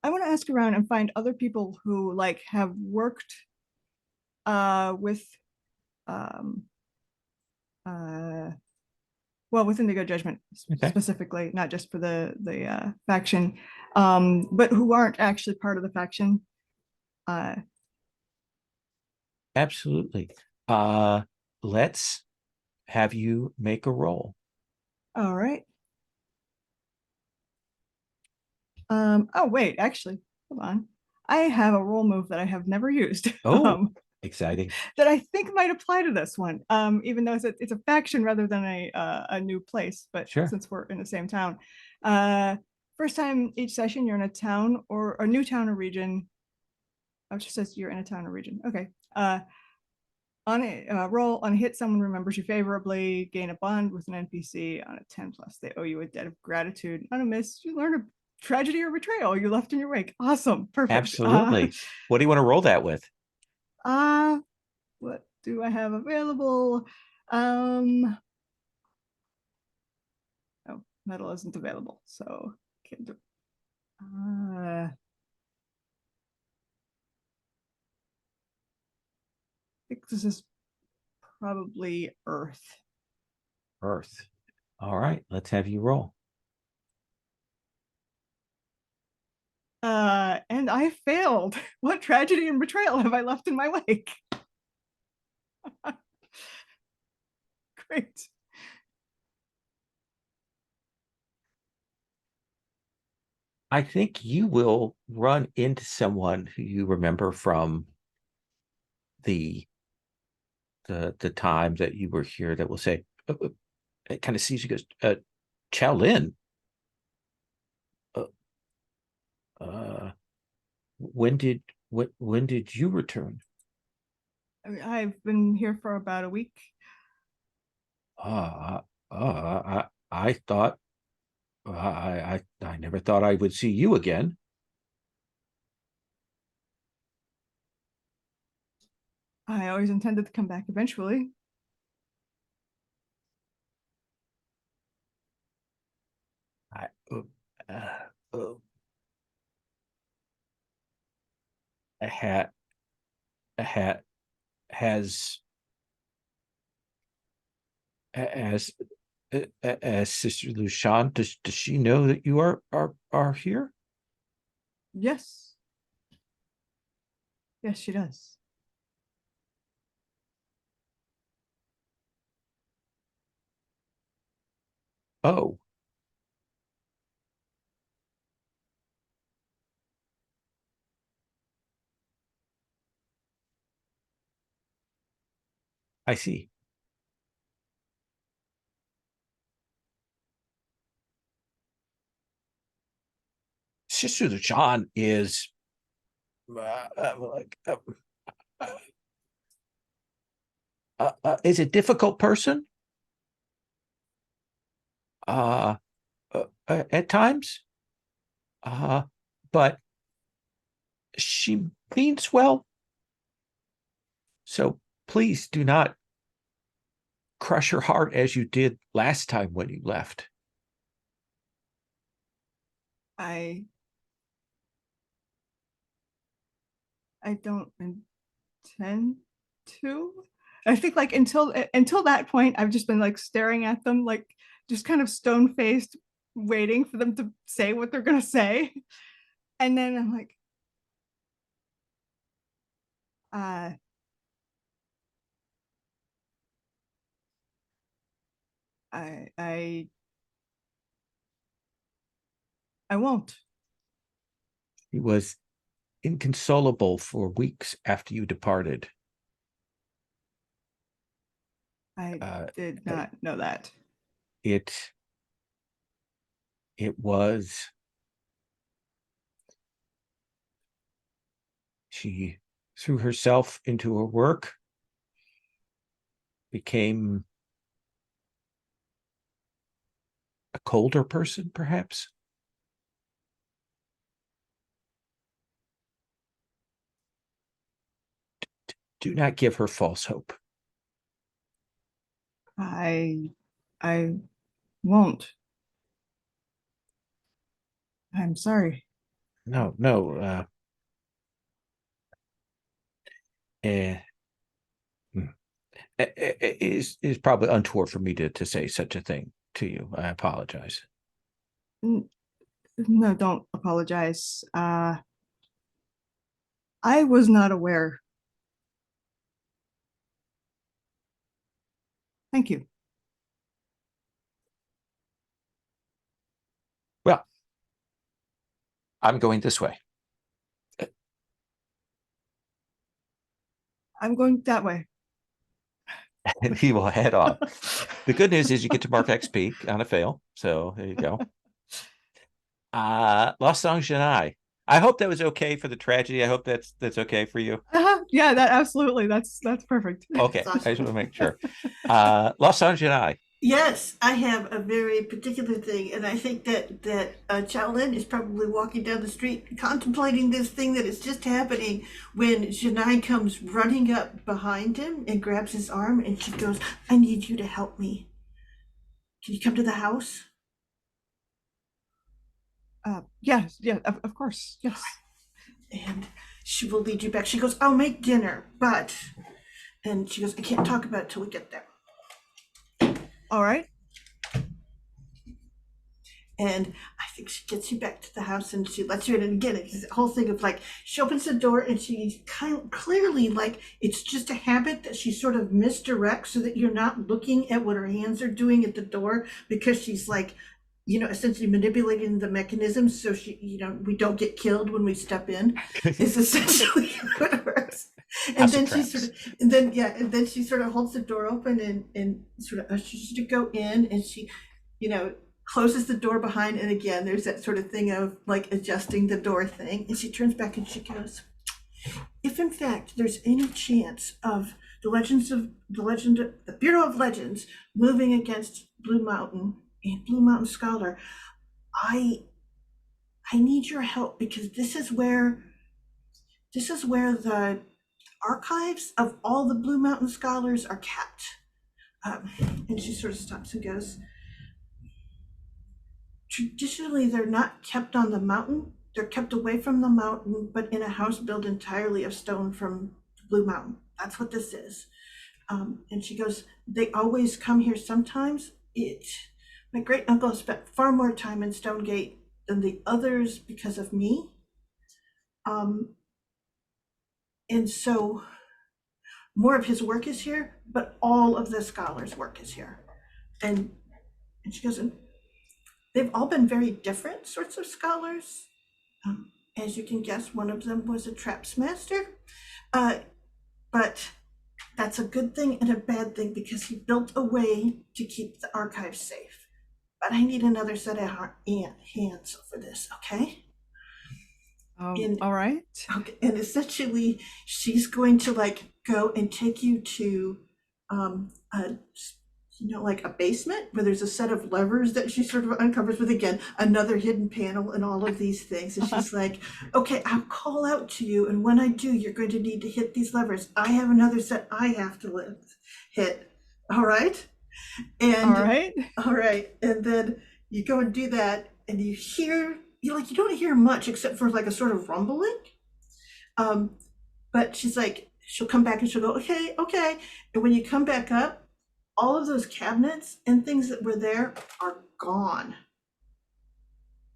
I want to ask around and find other people who like have worked with well, with Indigo Judgment Okay. specifically, not just for the faction, but who aren't actually part of the faction. Absolutely. Let's have you make a roll. All right. Oh wait, actually, hold on. I have a roll move that I have never used. Oh, exciting. That I think might apply to this one. Even though it's a faction rather than a new place, but Sure. since we're in the same town. First time each session you're in a town or a new town or region. Oh, it just says you're in a town or region. Okay. On a roll, on a hit, someone remembers you favorably, gain a bond with an NPC. On a 10 plus, they owe you a debt of gratitude. On a miss, you learn a tragedy or betrayal you left in your wake. Awesome. Perfect. Absolutely. What do you want to roll that with? What do I have available? Oh, metal isn't available, so can't do. I think this is probably Earth. Earth. All right, let's have you roll. And I failed. What tragedy and betrayal have I left in my wake? Great. I think you will run into someone who you remember from the time that you were here that will say, it kind of sees you, goes, Chow Lin. When did you return? I mean, I've been here for about a week. I thought I never thought I would see you again. I always intended to come back eventually. I uh, a hat has as as Sister Lucian. Does she know that you are here? Yes. Yes, she does. Oh. I see. Sister Lucian is like is a difficult person uh, at times, but she means well. So please do not crush her heart as you did last time when you left. I don't intend to. I think like until that point, I've just been like staring at them, like just kind of stone faced, waiting for them to say what they're gonna say, and then I'm like, I won't. He was inconsolable for weeks after you departed. I did not know that. It was. She threw herself into her work, became a colder person, perhaps. Do not give her false hope. I won't. I'm sorry. No. It is probably untoward for me to say such a thing to you. I apologize. No, don't apologize. I was not aware. Thank you. Well, I'm going this way. I'm going that way. And he will head on. The good news is you get to mark XP on a fail. So there you go. Lost Song Janai. I hope that was okay for the tragedy. I hope that's okay for you. Yeah, that absolutely. That's perfect. Okay, That's awesome. I just want to make sure. Lost Song Janai. Yes, I have a very particular thing, and I think that Shaolin is probably walking down the street contemplating this thing that is just happening when Janai comes running up behind him and grabs his arm, and she goes, "I need you to help me. Can you come to the house?" Yes, yeah, of course, yes. And she will lead you back. She goes, "I'll make dinner, but," and she goes, "I can't talk about it till we get there." All right. And I think she gets you back to the house and she lets you in. And again, it's the whole thing of like, she opens the door and she's kind of clearly like, it's just a habit that she sort of misdirects so that you're not looking at what her hands are doing at the door, because she's like, essentially manipulating the mechanism so she, we don't get killed when we step in, is essentially what it works. And then she sort of holds the door open and sort of ushers you to go in, and she, closes the door behind. And again, there's that sort of thing of like adjusting the door thing. And she turns back and she goes, "If in fact there's any chance of the Bureau of Legends moving against Blue Mountain and Blue Mountain Scholar. I need your help because this is where the archives of all the Blue Mountain Scholars are kept. And she sort of stops and goes, traditionally, they're not kept on the mountain. They're kept away from the mountain, but in a house built entirely of stone from Blue Mountain. That's what this is. And she goes, they always come here sometimes. My great uncle spent far more time in Stonegate than the others because of me. And so more of his work is here, but all of the scholars' work is here. And she goes, and they've all been very different sorts of scholars. As you can guess, one of them was a traps master. But that's a good thing and a bad thing because he built a way to keep the archives safe. But I need another set of hands for this, okay? All right. Okay, and essentially, she's going to like go and take you to, like a basement where there's a set of levers that she sort of uncovers with, again, another hidden panel and all of these things. And she's like, okay, I'll call out to you. And when I do, you're going to need to hit these levers. I have another set I have to hit. All right. And all right. And then you go and do that and you don't hear much except for like a sort of rumbling. But she's like, she'll come back and she'll go, okay. And when you come back up, all of those cabinets and things that were there are gone.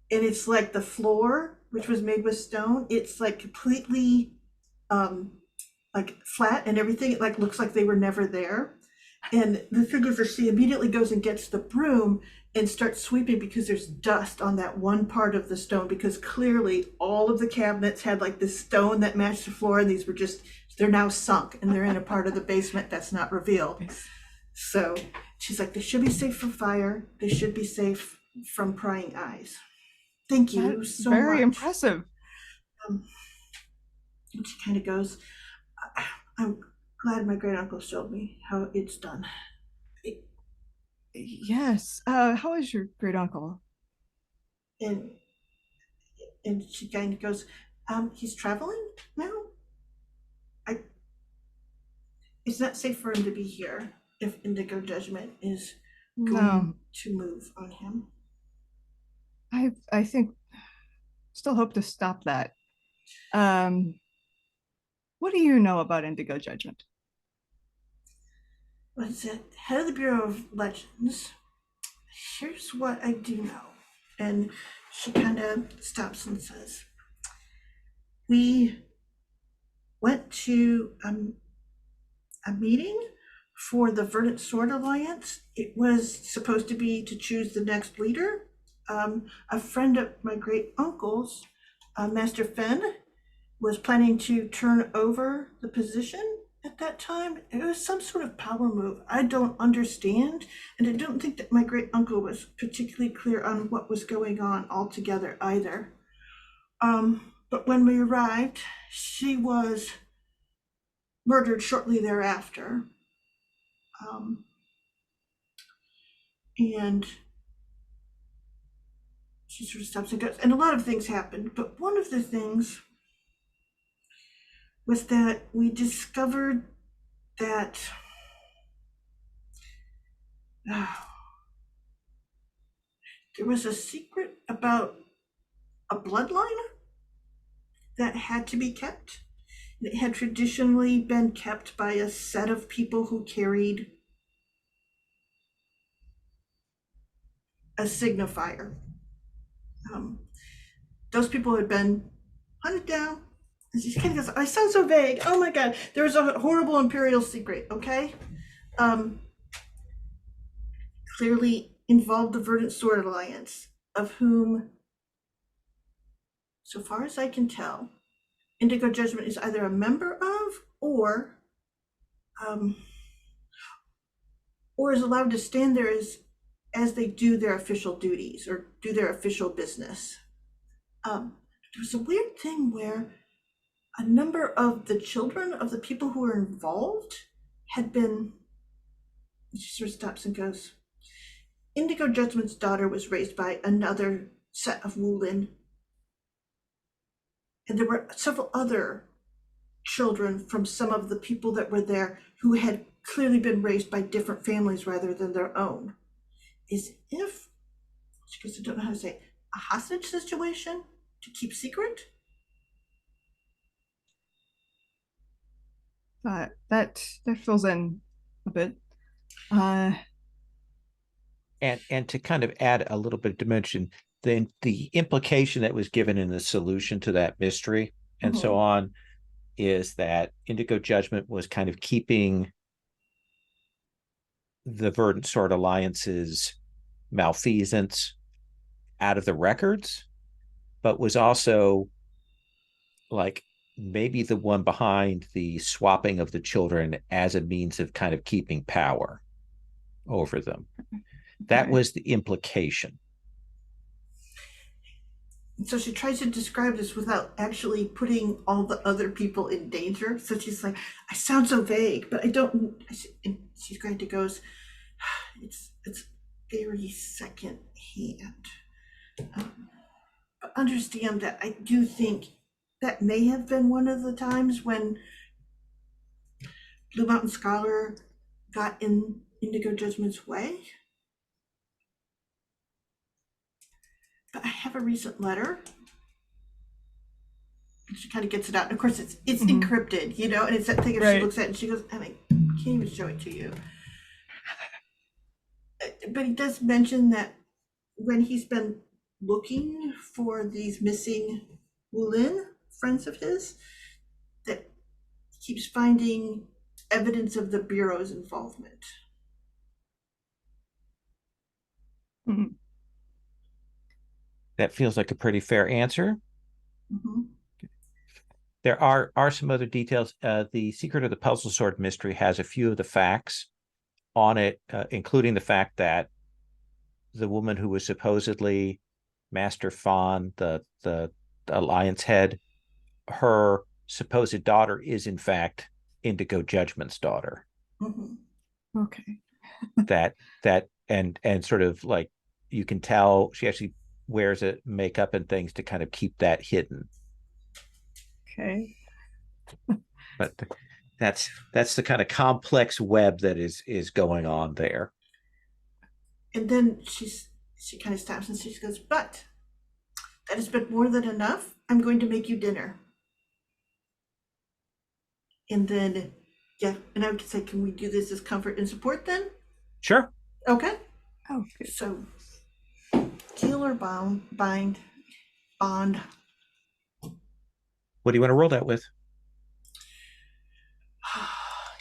And it's like the floor, which was made with stone, it's like completely like flat and everything. It like looks like they were never there. And the thing is that she immediately goes and gets the broom and starts sweeping because there's dust on that one part of the stone, because clearly all of the cabinets had like this stone that matched the floor, and these were they're now sunk and they're in a part of the basement that's not revealed. So she's like, they should be safe from fire. They should be safe from prying eyes. Thank you so much. Very impressive. And she kind of goes, I'm glad my great uncle showed me how it's done. Yes. How is your great uncle? And she kind of goes, he's traveling now. It's not safe for him to be here if Indigo Judgment is going to move on him. I think still hope to stop that. What do you know about Indigo Judgment? Well, as the head of the Bureau of Legends, here's what I do know. And she kind of stops and says, we went to a meeting for the Verdant Sword Alliance. It was supposed to be to choose the next leader. A friend of my great uncle's, Master Fenn, was planning to turn over the position at that time. It was some sort of power move I don't understand, and I don't think that my great uncle was particularly clear on what was going on altogether either. But when we arrived, she was murdered shortly thereafter. And she sort of stops and goes, and a lot of things happened, but one of the things was that we discovered that there was a secret about a bloodline that had to be kept. It had traditionally been kept by a set of people who carried a signifier. Those people had been hunted down. And she kind of goes, I sound so vague. Oh my God, there was a horrible imperial secret, okay? Clearly involved the Verdant Sword Alliance, of whom, so far as I can tell, Indigo Judgment is either a member of or is allowed to stand there as they do their official duties or do their official business. There was a weird thing where a number of the children of the people who were involved had been, she sort of stops and goes, Indigo Judgment's daughter was raised by another set of Wulin. And there were several other children from some of the people that were there who had clearly been raised by different families rather than their own. As if, because I don't know how to say, a hostage situation to keep secret? That fills in a bit. And to kind of add a little bit of dimension, then the implication that was given in the solution to that mystery and so on is that Indigo Judgment was kind of keeping the Verdant Sword Alliance's malfeasance out of the records, but was also like maybe the one behind the swapping of the children as a means of kind of keeping power over them. That was the implication. So she tries to describe this without actually putting all the other people in danger. So she's like, I sound so vague, but I don't. And she's going to goes, it's very second hand. But understand that I do think that may have been one of the times when Blue Mountain Scholar got in Indigo Judgment's way. But I have a recent letter. And she kind of gets it out. And of course, it's encrypted, you know, and it's that thing if she looks at it and she goes, I mean, can't even show it to you. But he does mention that when he's been looking for these missing Wulin friends of his, that he keeps finding evidence of the Bureau's involvement. That feels like a pretty fair answer. There are some other details. The Secret of the Puzzle Sword mystery has a few of the facts on it, including the fact that the woman who was supposedly Master Fawn, the Alliance head, her supposed daughter is in fact Indigo Judgment's daughter. Okay. that and sort of like you can tell she actually wears a makeup and things to kind of keep that hidden. Okay. But that's the kind of complex web that is going on there. And then she kind of stops and she goes, but that has been more than enough. I'm going to make you dinner. And then, yeah, and I would say, can we do this as comfort and support then? Sure. Okay. Oh, good. So, heal or bond. What do you want to roll that with?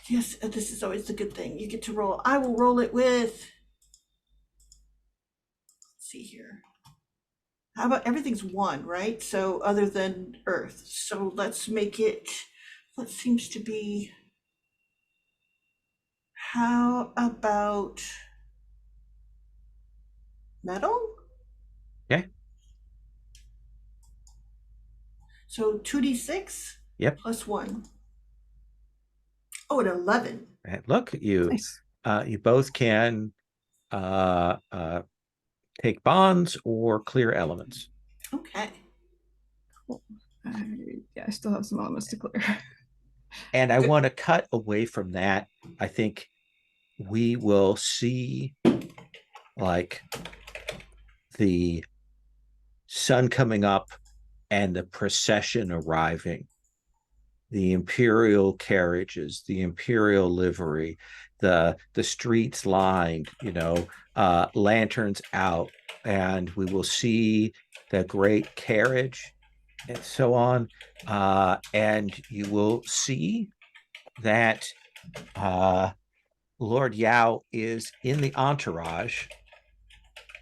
Yes, this is always the good thing. You get to roll. I will roll it with, let's see here. How about everything's 1, right? So other than Earth. So let's make it, what seems to be, how about metal? Okay. So 2d6? Yep. Plus 1. Oh, an 11. Look, you Nice. You both can take bonds or clear elements. Okay. Cool. Yeah, I still have some elements to clear. And I want to cut away from that. I think we will see like the sun coming up and the procession arriving, the imperial carriages, the imperial livery, the streets lined, lanterns out, and we will see the great carriage and so on. And you will see that Lord Yao is in the entourage,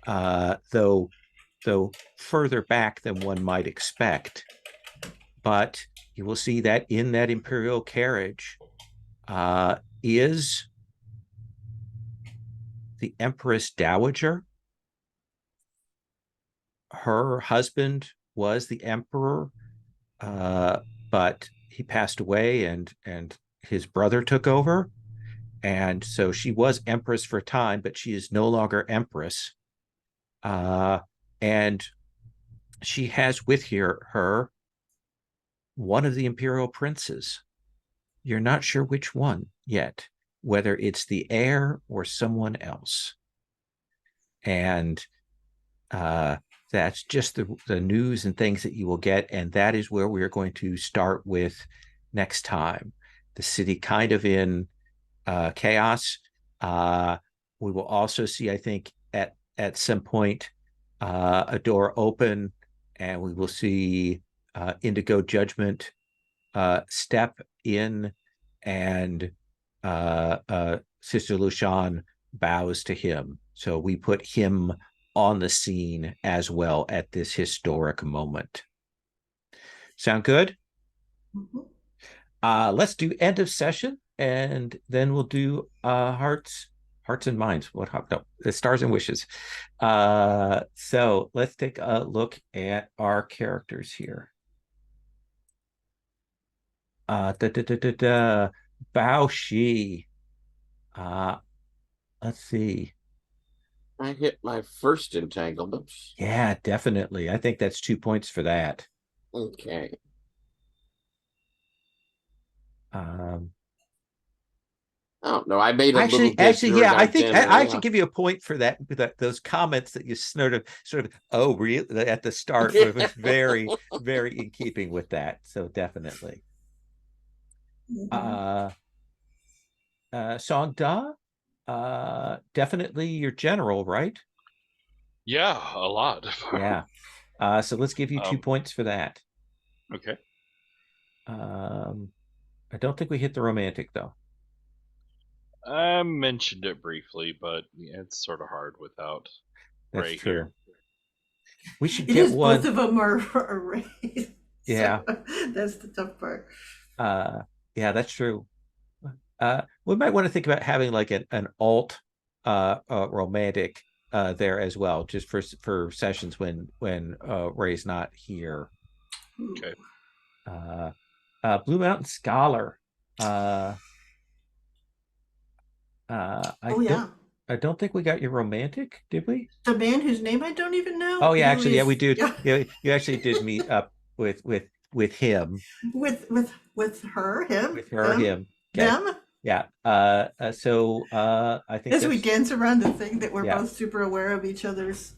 though further back than one might expect. But you will see that in that imperial carriage is the Empress Dowager. Her husband was the emperor, but he passed away and his brother took over. And so she was empress for a time, but she is no longer empress. And she has with her one of the imperial princes. You're not sure which one yet, whether it's the heir or someone else. And that's just the news and things that you will get. And that is where we're going to start with next time. The city kind of in chaos. We will also see, I think, at some point, a door open, and we will see Indigo Judgment step in, and Sister Lucian bows to him. So we put him on the scene as well at this historic moment. Sound good? Mhm. Let's do end of session, and then we'll do hearts and minds. What? No, the stars and wishes. So let's take a look at our characters here. Bao Shi. Let's see. I hit my first entanglement. Yeah, definitely. I think that's 2 points for that. Okay. Um, I don't know. I made a little actually, bit during yeah, our I think dinner, I should give you a point for that. Those comments that you sort of, oh, really, at the start was very, very in keeping with that. So definitely. Mhm. Song Da, definitely your general, right? Yeah, a lot. Yeah. So let's give you 2 points for that. Okay. I don't think we hit the romantic though. I mentioned it briefly, but it's sort of hard without That's Ray true. here. We should It get is, one. both of them are raised. Yeah. So that's the tough part. Yeah, that's true. We might want to think about having like an alt romantic there as well, just for sessions when Ray's not here. Okay. Blue Mountain Scholar. I Oh yeah. don't think we got your romantic, did we? The man whose name I don't even know. Oh yeah, who actually, yeah, we is- did. yeah, Yeah, you actually did meet up with him, with her, him, with her, them, him. Okay. them. Yeah. So I think As we that's dance around the thing that we're yeah, both super aware of each other's,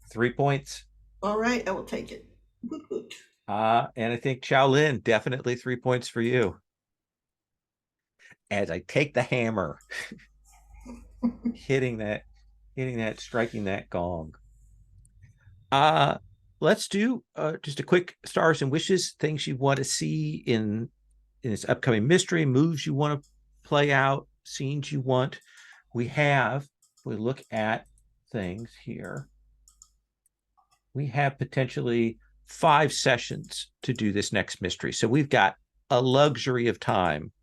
3 points. All right, I will take it. Woot woot. And I think Shaolin, definitely 3 points for you. As I take the hammer, hitting that, striking that gong. Let's do just a quick stars and wishes, things you want to see in this upcoming mystery, moves you want to play out, scenes you want. If we look at things here, we have potentially 5 sessions to do this next mystery. So we've got a luxury of time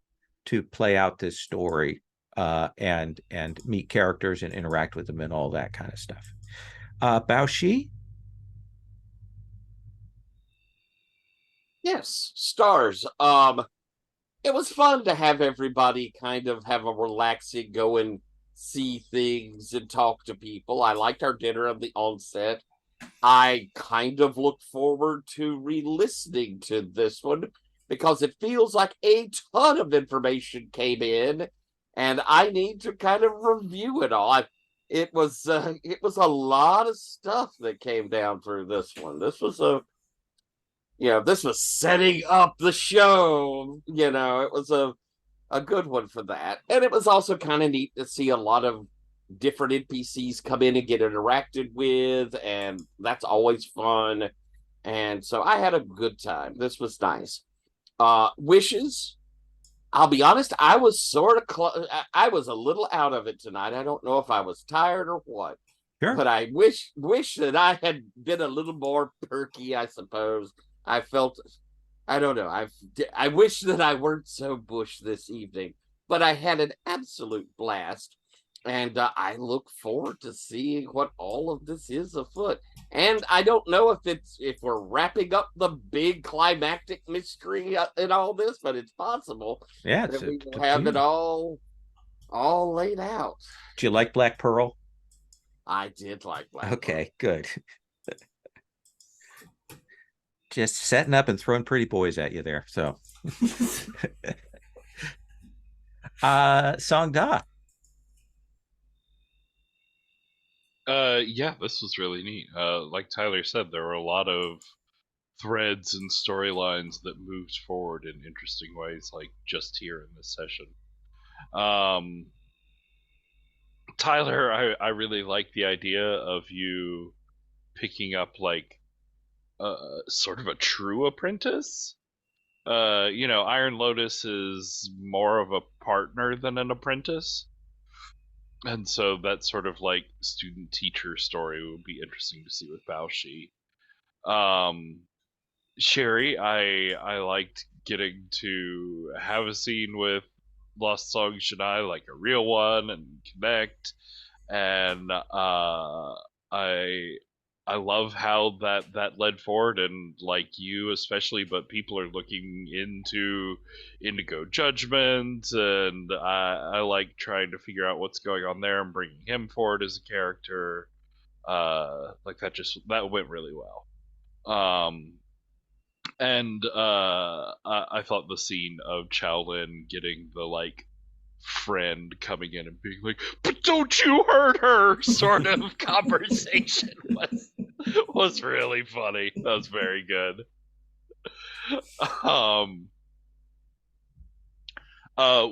to play out this story and meet characters and interact with them and all that kind of stuff. Bao Shi? Yes, stars. It was fun to have everybody kind of have a relaxing go and see things and talk to people. I liked our dinner on the onset. I kind of look forward to re-listening to this one because it feels like a ton of information came in, and I need to kind of review it all. It was a lot of stuff that came down through this one. This was setting up the show. It was a good one for that. And it was also kind of neat to see a lot of different NPCs come in and get interacted with, and that's always fun. And so I had a good time. This was nice. Wishes. I'll be honest, I was sort of I was a little out of it tonight. I don't know if I was tired or what. Sure. But I wish that I had been a little more perky, I suppose. I felt, I don't know. I wish that I weren't so bush this evening, but I had an absolute blast, and I look forward to seeing what all of this is afoot. And I don't know if we're wrapping up the big climactic mystery in all this, but it's possible Yeah, that we will have it all all laid out. Do you like Black Pearl? I did like Black Pearl. Okay, good. Just setting up and throwing pretty boys at you there. So, Song Da. Yeah, this was really neat. Like Tyler said, there were a lot of threads and storylines that moved forward in interesting ways, like just here in this session. Um, Tyler, I really like the idea of you picking up like sort of a true apprentice. Iron Lotus is more of a partner than an apprentice. And so that sort of like student teacher story would be interesting to see with Baoshi. Um, Sherry, I liked getting to have a scene with Lost Song Shadai, like a real one, and connect. And I love how that led forward, and like you especially, but people are looking into Indigo Judgment, and I like trying to figure out what's going on there and bringing him forward as a character. Like that went really well. And I thought the scene of Chowlin getting the like friend coming in and being like, "But don't you hurt her," sort of conversation was really funny. That was very good.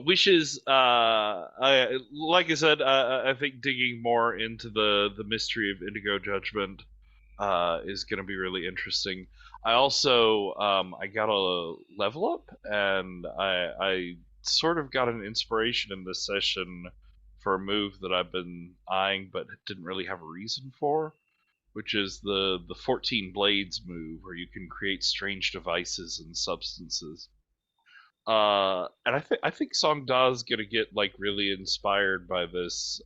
Wishes. Like I said, I think digging more into the mystery of Indigo Judgment is going to be really interesting. I also I got a level up, and I sort of got an inspiration in this session for a move that I've been eyeing but didn't really have a reason for, which is the 14 blades move, where you can create strange devices and substances. And I think Song Da is gonna get like really inspired by this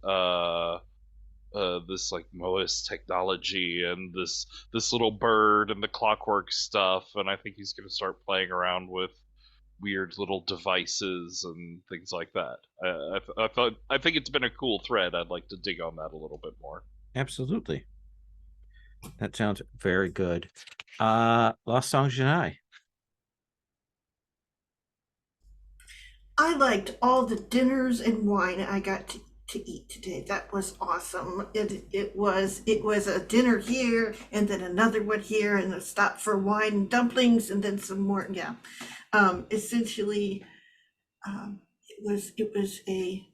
like Moas technology and this little bird and the clockwork stuff, and I think he's gonna start playing around with weird little devices and things like that. I think it's been a cool thread. I'd like to dig on that a little bit more. Absolutely. That sounds very good. Lost Song Janai. I liked all the dinners and wine I got to eat today. That was awesome. It was a dinner here and then another one here and a stop for wine and dumplings and then some more. Yeah, essentially, it was a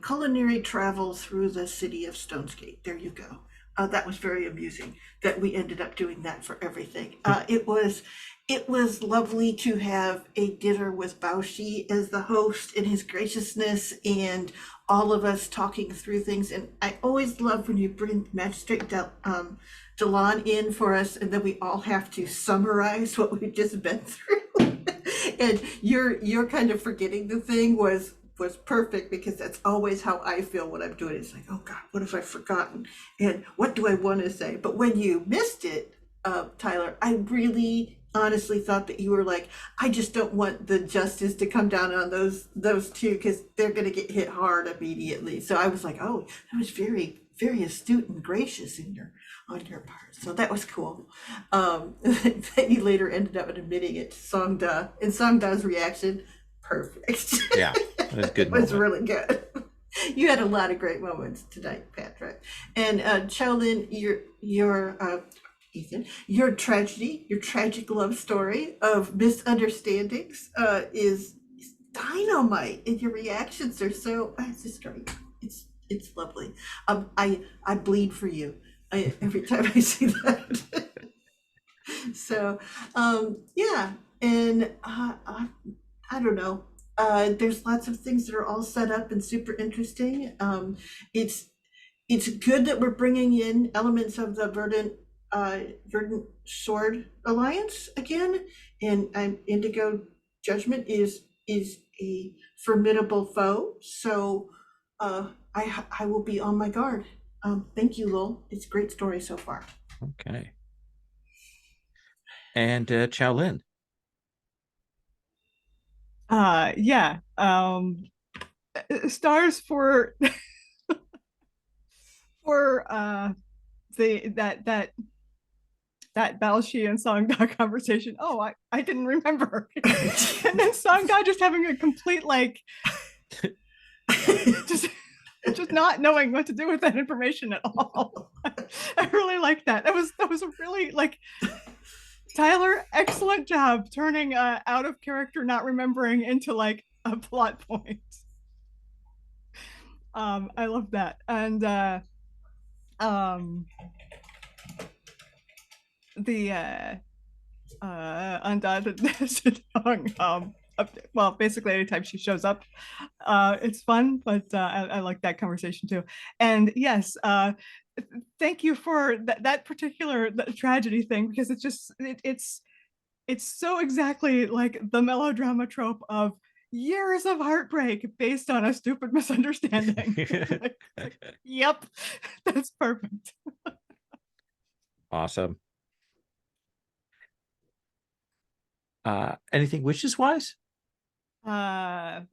culinary travel through the city of Stonesgate. There you go. That was very amusing that we ended up doing that for everything. It was lovely to have a dinner with Baoshi as the host and his graciousness and all of us talking through things. And I always love when you bring Magistrate Delon in for us and then we all have to summarize what we've just been through. And you're kind of forgetting the thing was perfect because that's always how I feel when I'm doing it. It's like, oh God, what have I forgotten? And what do I want to say? But when you missed it, Tyler, I really honestly thought that you were like, I just don't want the justice to come down on those two because they're going to get hit hard immediately. So I was like, oh, that was very, very astute and gracious on your part. So that was cool. That you later ended up admitting it to Songda, and Songda's reaction, perfect. Yeah, it was good. It was really good. You had a lot of great moments tonight, Patrick. And Cholin, your Ethan, your tragic love story of misunderstandings is dynamite, and your reactions are so. It's just great. It's lovely. I bleed for you every time I see that. So yeah, and I don't know. There's lots of things that are all set up and super interesting. It's good that we're bringing in elements of the Verdant Sword Alliance again, and Indigo Judgment is a formidable foe. So I will be on my guard. Thank you, Lowell. It's a great story so far. Okay. And Chowlin. Yeah. stars for for that Balshi and Sangda conversation. Oh, I didn't remember. And then Sangda just having a complete like just not knowing what to do with that information at all. I really like that. That was a really like Tyler, excellent job turning out of character not remembering into like a plot point. I love that. And the undaunted well, basically anytime she shows up, it's fun, but I like that conversation too. And yes, thank you for that particular tragedy thing, because it's so exactly like the melodrama trope of years of heartbreak based on a stupid misunderstanding. Yep, that's perfect. Awesome. Anything wishes wise? Can't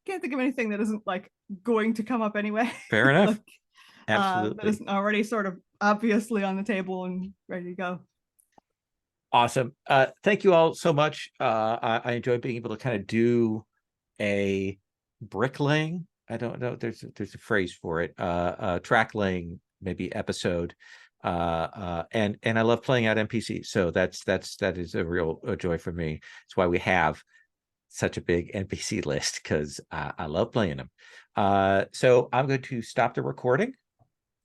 think of anything that isn't like going to come up anyway. Fair enough. Like, Absolutely. that isn't already sort of obviously on the table and ready to go. Awesome. Thank you all so much. I enjoyed being able to kind of do a bricklaying. I don't know. There's a phrase for it. Track laying maybe episode. And I love playing out NPCs. So that is a real joy for me. It's why we have such a big NPC list, because I love playing them. So I'm going to stop the recording.